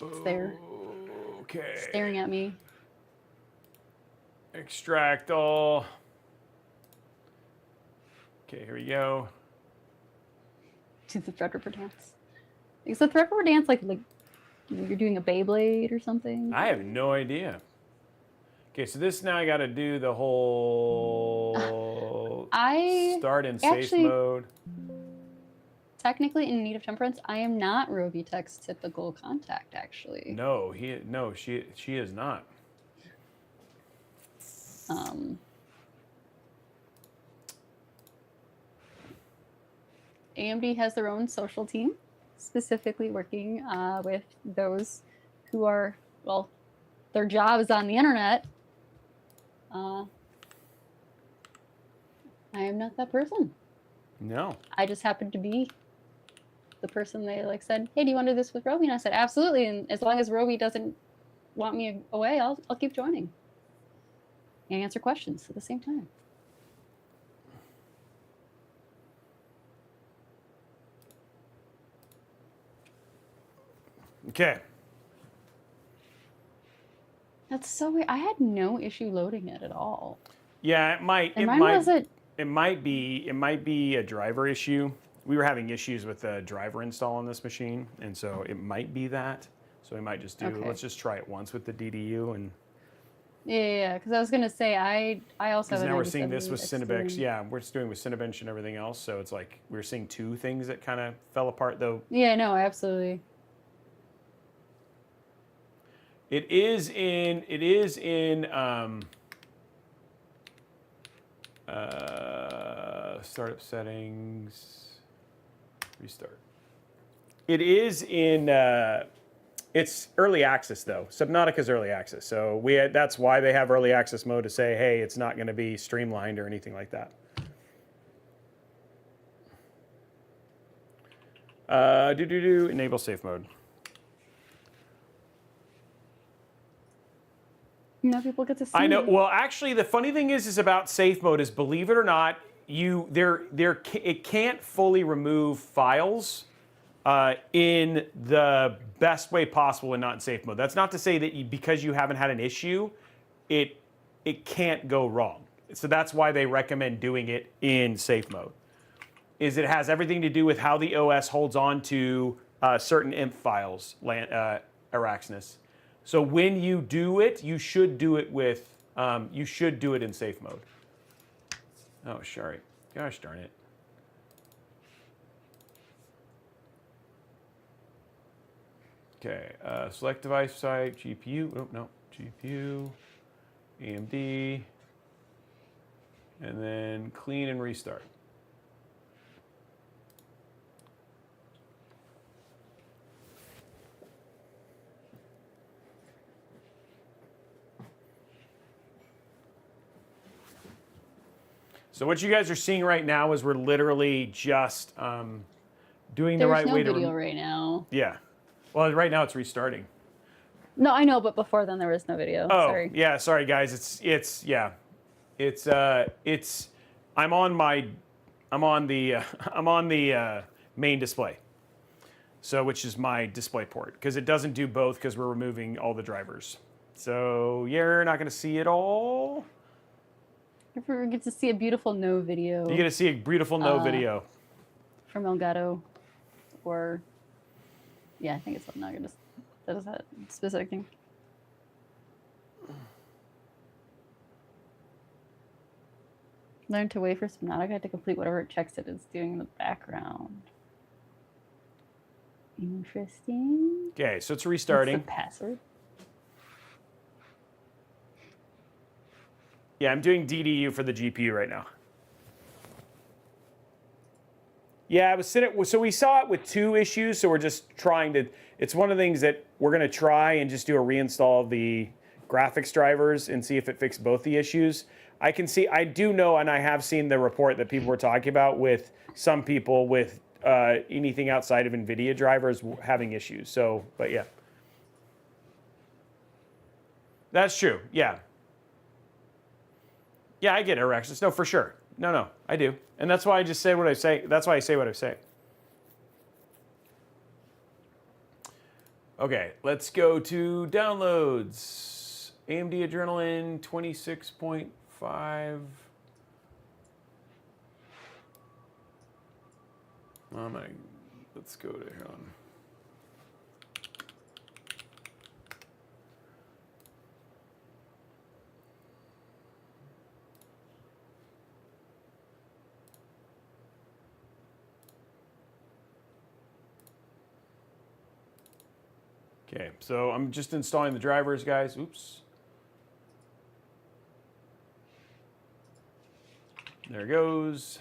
it's there. Okay. Staring at me. Extract all. Okay, here we go. Do the Threadripper dance. Is the Threadripper dance like you're doing a Beyblade or something? I have no idea. Okay, so this now I got to do the whole start in safe mode. Technically, in Need of Temperance, I am not Robeytech's typical contact. Actually, No, she is not. AMD has their own social team, specifically working with those who are, well, their job is on the internet. I am not that person. No. I just happen to be the person they said, "Hey, do you want to do this with Robey?" And I said, "Absolutely." And as long as Robey doesn't want me away, I'll keep joining and answer questions at the same time. Okay. That's so weird. I had no issue loading it at all. Yeah, it might. And it might be a driver issue. We were having issues with the driver install on this machine, and so it might be that. So we might just do. Okay. Let's just try it once with the DDU and. Yeah, because I was gonna say I also have now we're seeing this with XT. Cinebench. Yeah, we're just doing with Cinebench and everything else. So it's like we're seeing two things that kind of fell apart, though. Yeah, no, absolutely. It is in startup settings, restart. It is in, it's early access though. Subnautica's early access. So that's why they have early access mode to say, hey, it's not gonna be streamlined or anything like that. Enable safe mode. People get to see. I know. Well, actually, the funny thing is about safe mode is, believe it or not, it can't fully remove files in the best way possible and not in safe mode. That's not to say that because you haven't had an issue, it can't go wrong. So that's why they recommend doing it in safe mode. Is it has everything to do with how the OS holds on to certain INF files, Araxness. So when you do it, you should do it in safe mode. Oh, sorry. Gosh darn it. Okay, select device type, GPU. Oh, no, GPU, AMD, and then clean and restart. So what you guys are seeing right now is we're literally just doing the right way to. There's no video right now. Yeah. Well, right now it's restarting. No, I know, but before then there was no video. Oh, Sorry. yeah. Sorry, guys. I'm on the main display. So, which is my display port, because it doesn't do both because we're removing all the drivers. So you're not going to see it all. If we get to see a beautiful no video. You're going to see a beautiful no video. From Elgato, or yeah, I think it's not gonna. That is that specific thing. Learn to wait for Subnautica to complete whatever it checks it is doing in the background. Interesting. Okay, so it's restarting. What's the password? Yeah, I'm doing DDU for the GPU right now. Yeah, so we saw it with 2 issues, so we're just trying to, it's one of the things that we're going to try and just do a reinstall of the graphics drivers and see if it fixed both the issues. I do know, and I have seen the report that people were talking about with some people with anything outside of NVIDIA drivers having issues. So, but yeah. That's true, yeah. Yeah, I get it, Rexus. No, for sure. No, I do. And that's why I just say what I say. That's why I say what I say. Okay, let's go to downloads. AMD Adrenalin 26.5. Let's go to here on. Okay, so I'm just installing the drivers, guys. Oops. There it goes.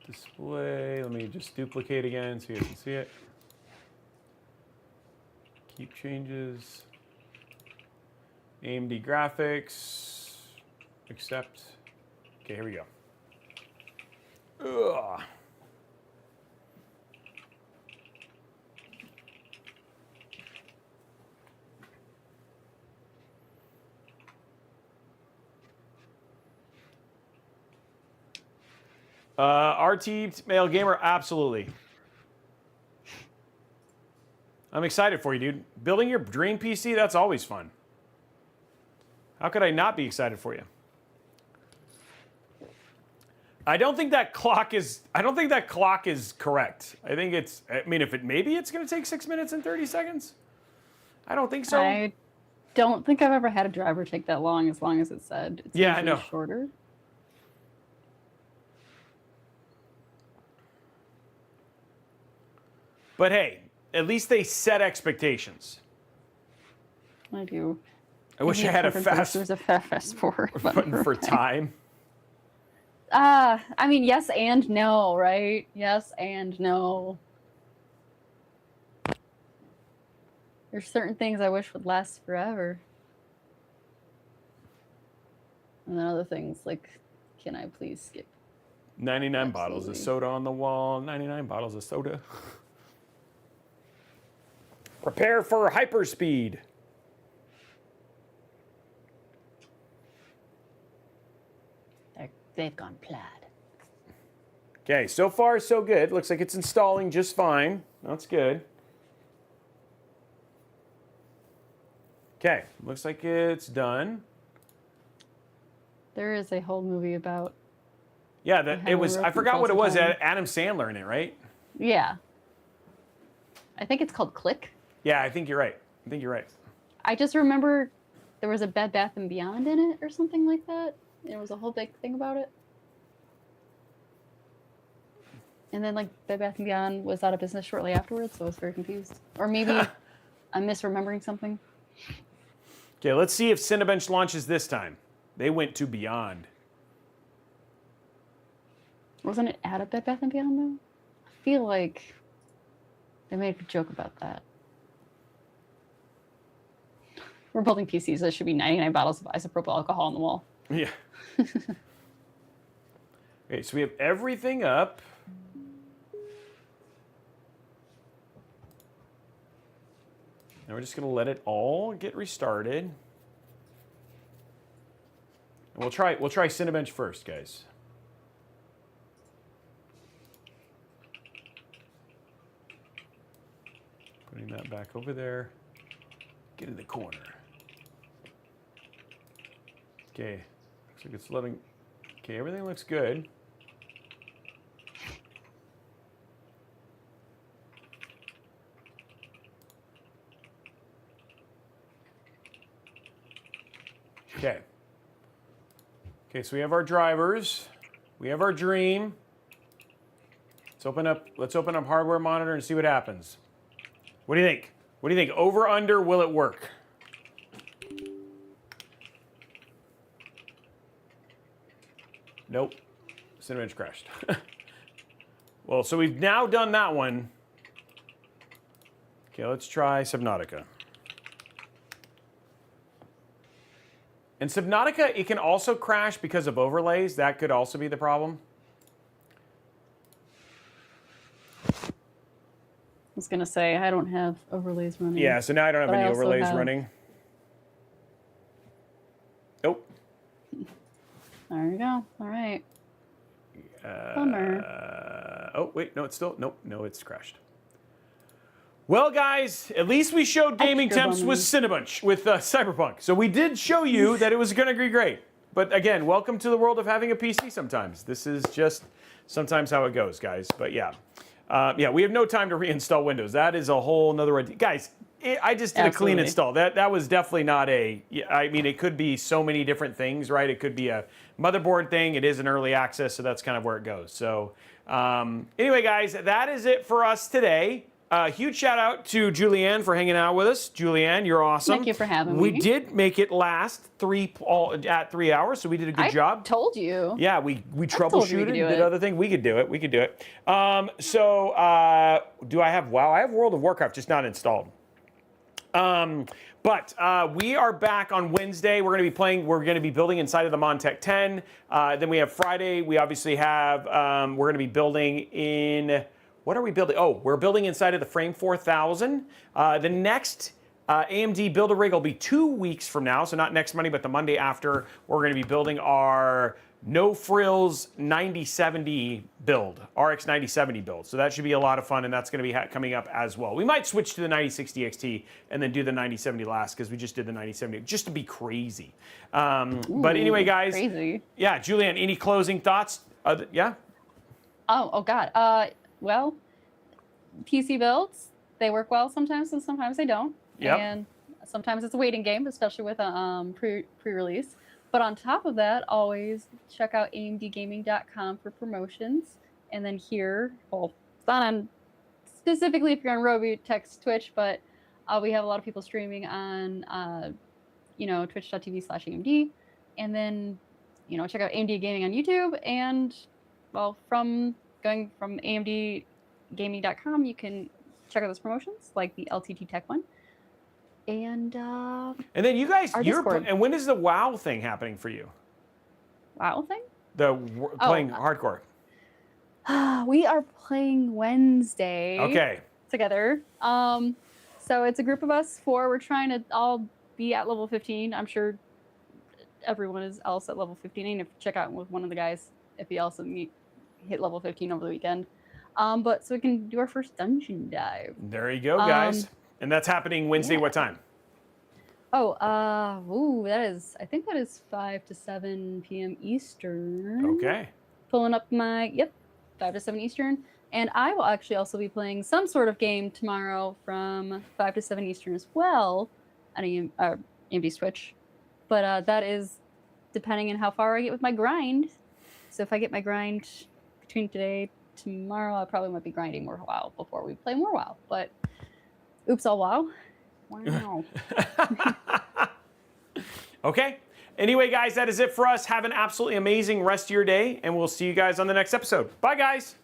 Display, let me just duplicate again so you guys can see it. Keep changes. AMD graphics, accept. Okay, here we go. Ugh. RT Male Gamer, absolutely. I'm excited for you, dude. Building your dream PC, that's always fun. How could I not be excited for you? I don't think that clock is correct. I think it's, maybe it's going to take 6 minutes and 30 seconds. I don't think so. I don't think I've ever had a driver take that long as it said. It's yeah, I usually know. Shorter. But hey, at least they set expectations. I do. I wish I had a fast forward button for time. I mean, yes and no, right? Yes and no. There's certain things I wish would last forever. And then other things like, can I please skip 99 bottles of Absolutely. soda on the wall. 99 bottles of soda. Prepare for hyperspeed. They've gone plaid. Okay, so far so good. Looks like it's installing just fine. That's good. Okay, looks like it's done. There is a whole movie about. Yeah, that it was. I forgot what it was. Adam Sandler in it, right? Yeah. I think it's called Click. Yeah, I think you're right. I think you're right. I just remember there was a Bed Bath & Beyond in it or something like that. There was a whole big thing about it. And then, like, Bed Bath & Beyond was out of business shortly afterwards, so I was very confused. Or maybe I'm misremembering something. Okay, let's see if Cinebench launches this time. They went to Beyond. Wasn't it at a Bed Bath & Beyond, though? I feel like they made a joke about that. We're building PCs, so there should be 99 bottles of isopropyl alcohol on the wall. Yeah. Okay, so we have everything up. Now we're just going to let it all get restarted. And we'll try Cinebench first, guys. Putting that back over there. Get in the corner. Okay. Looks like it's letting. Okay, everything looks good. Okay. Okay, so we have our drivers. We have our dream. Let's open up hardware monitor and see what happens. What do you think? What do you think? Over, under, will it work? Nope. Cinebench crashed. Well, so we've now done that one. Okay, let's try Subnautica. And Subnautica, it can also crash because of overlays. That could also be the problem. I was going to say, I don't have overlays running. Yeah, so now I don't have But any I also overlays have- running. Nope. There you go. All right. Bummer. Oh, wait, no, it's still, nope, no, it's crashed. Well, guys, at least we showed gaming Extra temps bummer. with Cinebench, with Cyberpunk. So we did show you that it was going to be great. But again, welcome to the world of having a PC sometimes. This is just sometimes how it goes, guys. But yeah. Yeah, we have no time to reinstall Windows. That is a whole nother idea. Guys, I just did a clean Absolutely. install. That was definitely not a, I mean, it could be so many different things, right? It could be a motherboard thing. It is an early access, so that's kind of where it goes. So anyway, guys, that is it for us today. Huge shout out to Julianne for hanging out with us. Julianne, you're awesome. Thank you for having We me. did make it last at 3 hours, so we did a good I job. told you. Yeah, we told you we troubleshooted, could do did it. other things. We could do it. We could do it. So do I have WoW? I have World of Warcraft, just not installed. But we are back on Wednesday. We're going to be playing. We're going to be building inside of the Montech 10. Then we have Friday. We obviously have. We're going to be building in. What are we building? Oh, we're building inside of the Frame 4000. The next AMD Build-A-Rig will be 2 weeks from now, so not next Monday, but the Monday after. We're going to be building our No Frills 9070 build, RX 9070 build. So that should be a lot of fun, and that's going to be coming up as well. We might switch to the 9060 XT and then do the 9070 last, because we just did the 9070, just to be crazy. But anyway, guys. Crazy. Yeah, Julianne, any closing thoughts? Yeah? Oh God. Well, PC builds, they work well sometimes and sometimes they don't. Yep. And sometimes it's a waiting game, especially with a pre-release. But on top of that, always check out amdgaming.com for promotions. And then here, well, it's not on specifically if you're on Robeytech's Twitch, but we have a lot of people streaming on, twitch.tv/AMD. And then, check out AMD Gaming on YouTube. And, well, going from amdgaming.com, you can check out those promotions, like the LTT Tech one. And then you guys, our Discord. and when is the WoW thing happening for you? WoW thing? The playing Oh, hardcore. We are playing Wednesday. Okay. Together. So it's a group of us 4. We're trying to all be at level 15. I'm sure everyone is else at level 15. And if check out with one of the guys if he also hit level 15 over the weekend. But so we can do our first dungeon dive. There you go, guys. And that's happening Wednesday. What time? That is, I think that is 5 to 7 p.m. Eastern. Okay. Pulling up my, 5 to 7 Eastern. And I will actually also be playing some sort of game tomorrow from 5 to 7 Eastern as well on AMD's Twitch. But that is depending on how far I get with my grind. So if I get my grind between today tomorrow, I probably might be grinding more WoW before we play more WoW. But oops, all WoW. Wow. Okay. Anyway, guys, that is it for us. Have an absolutely amazing rest of your day, and we'll see you guys on the next episode. Bye, guys.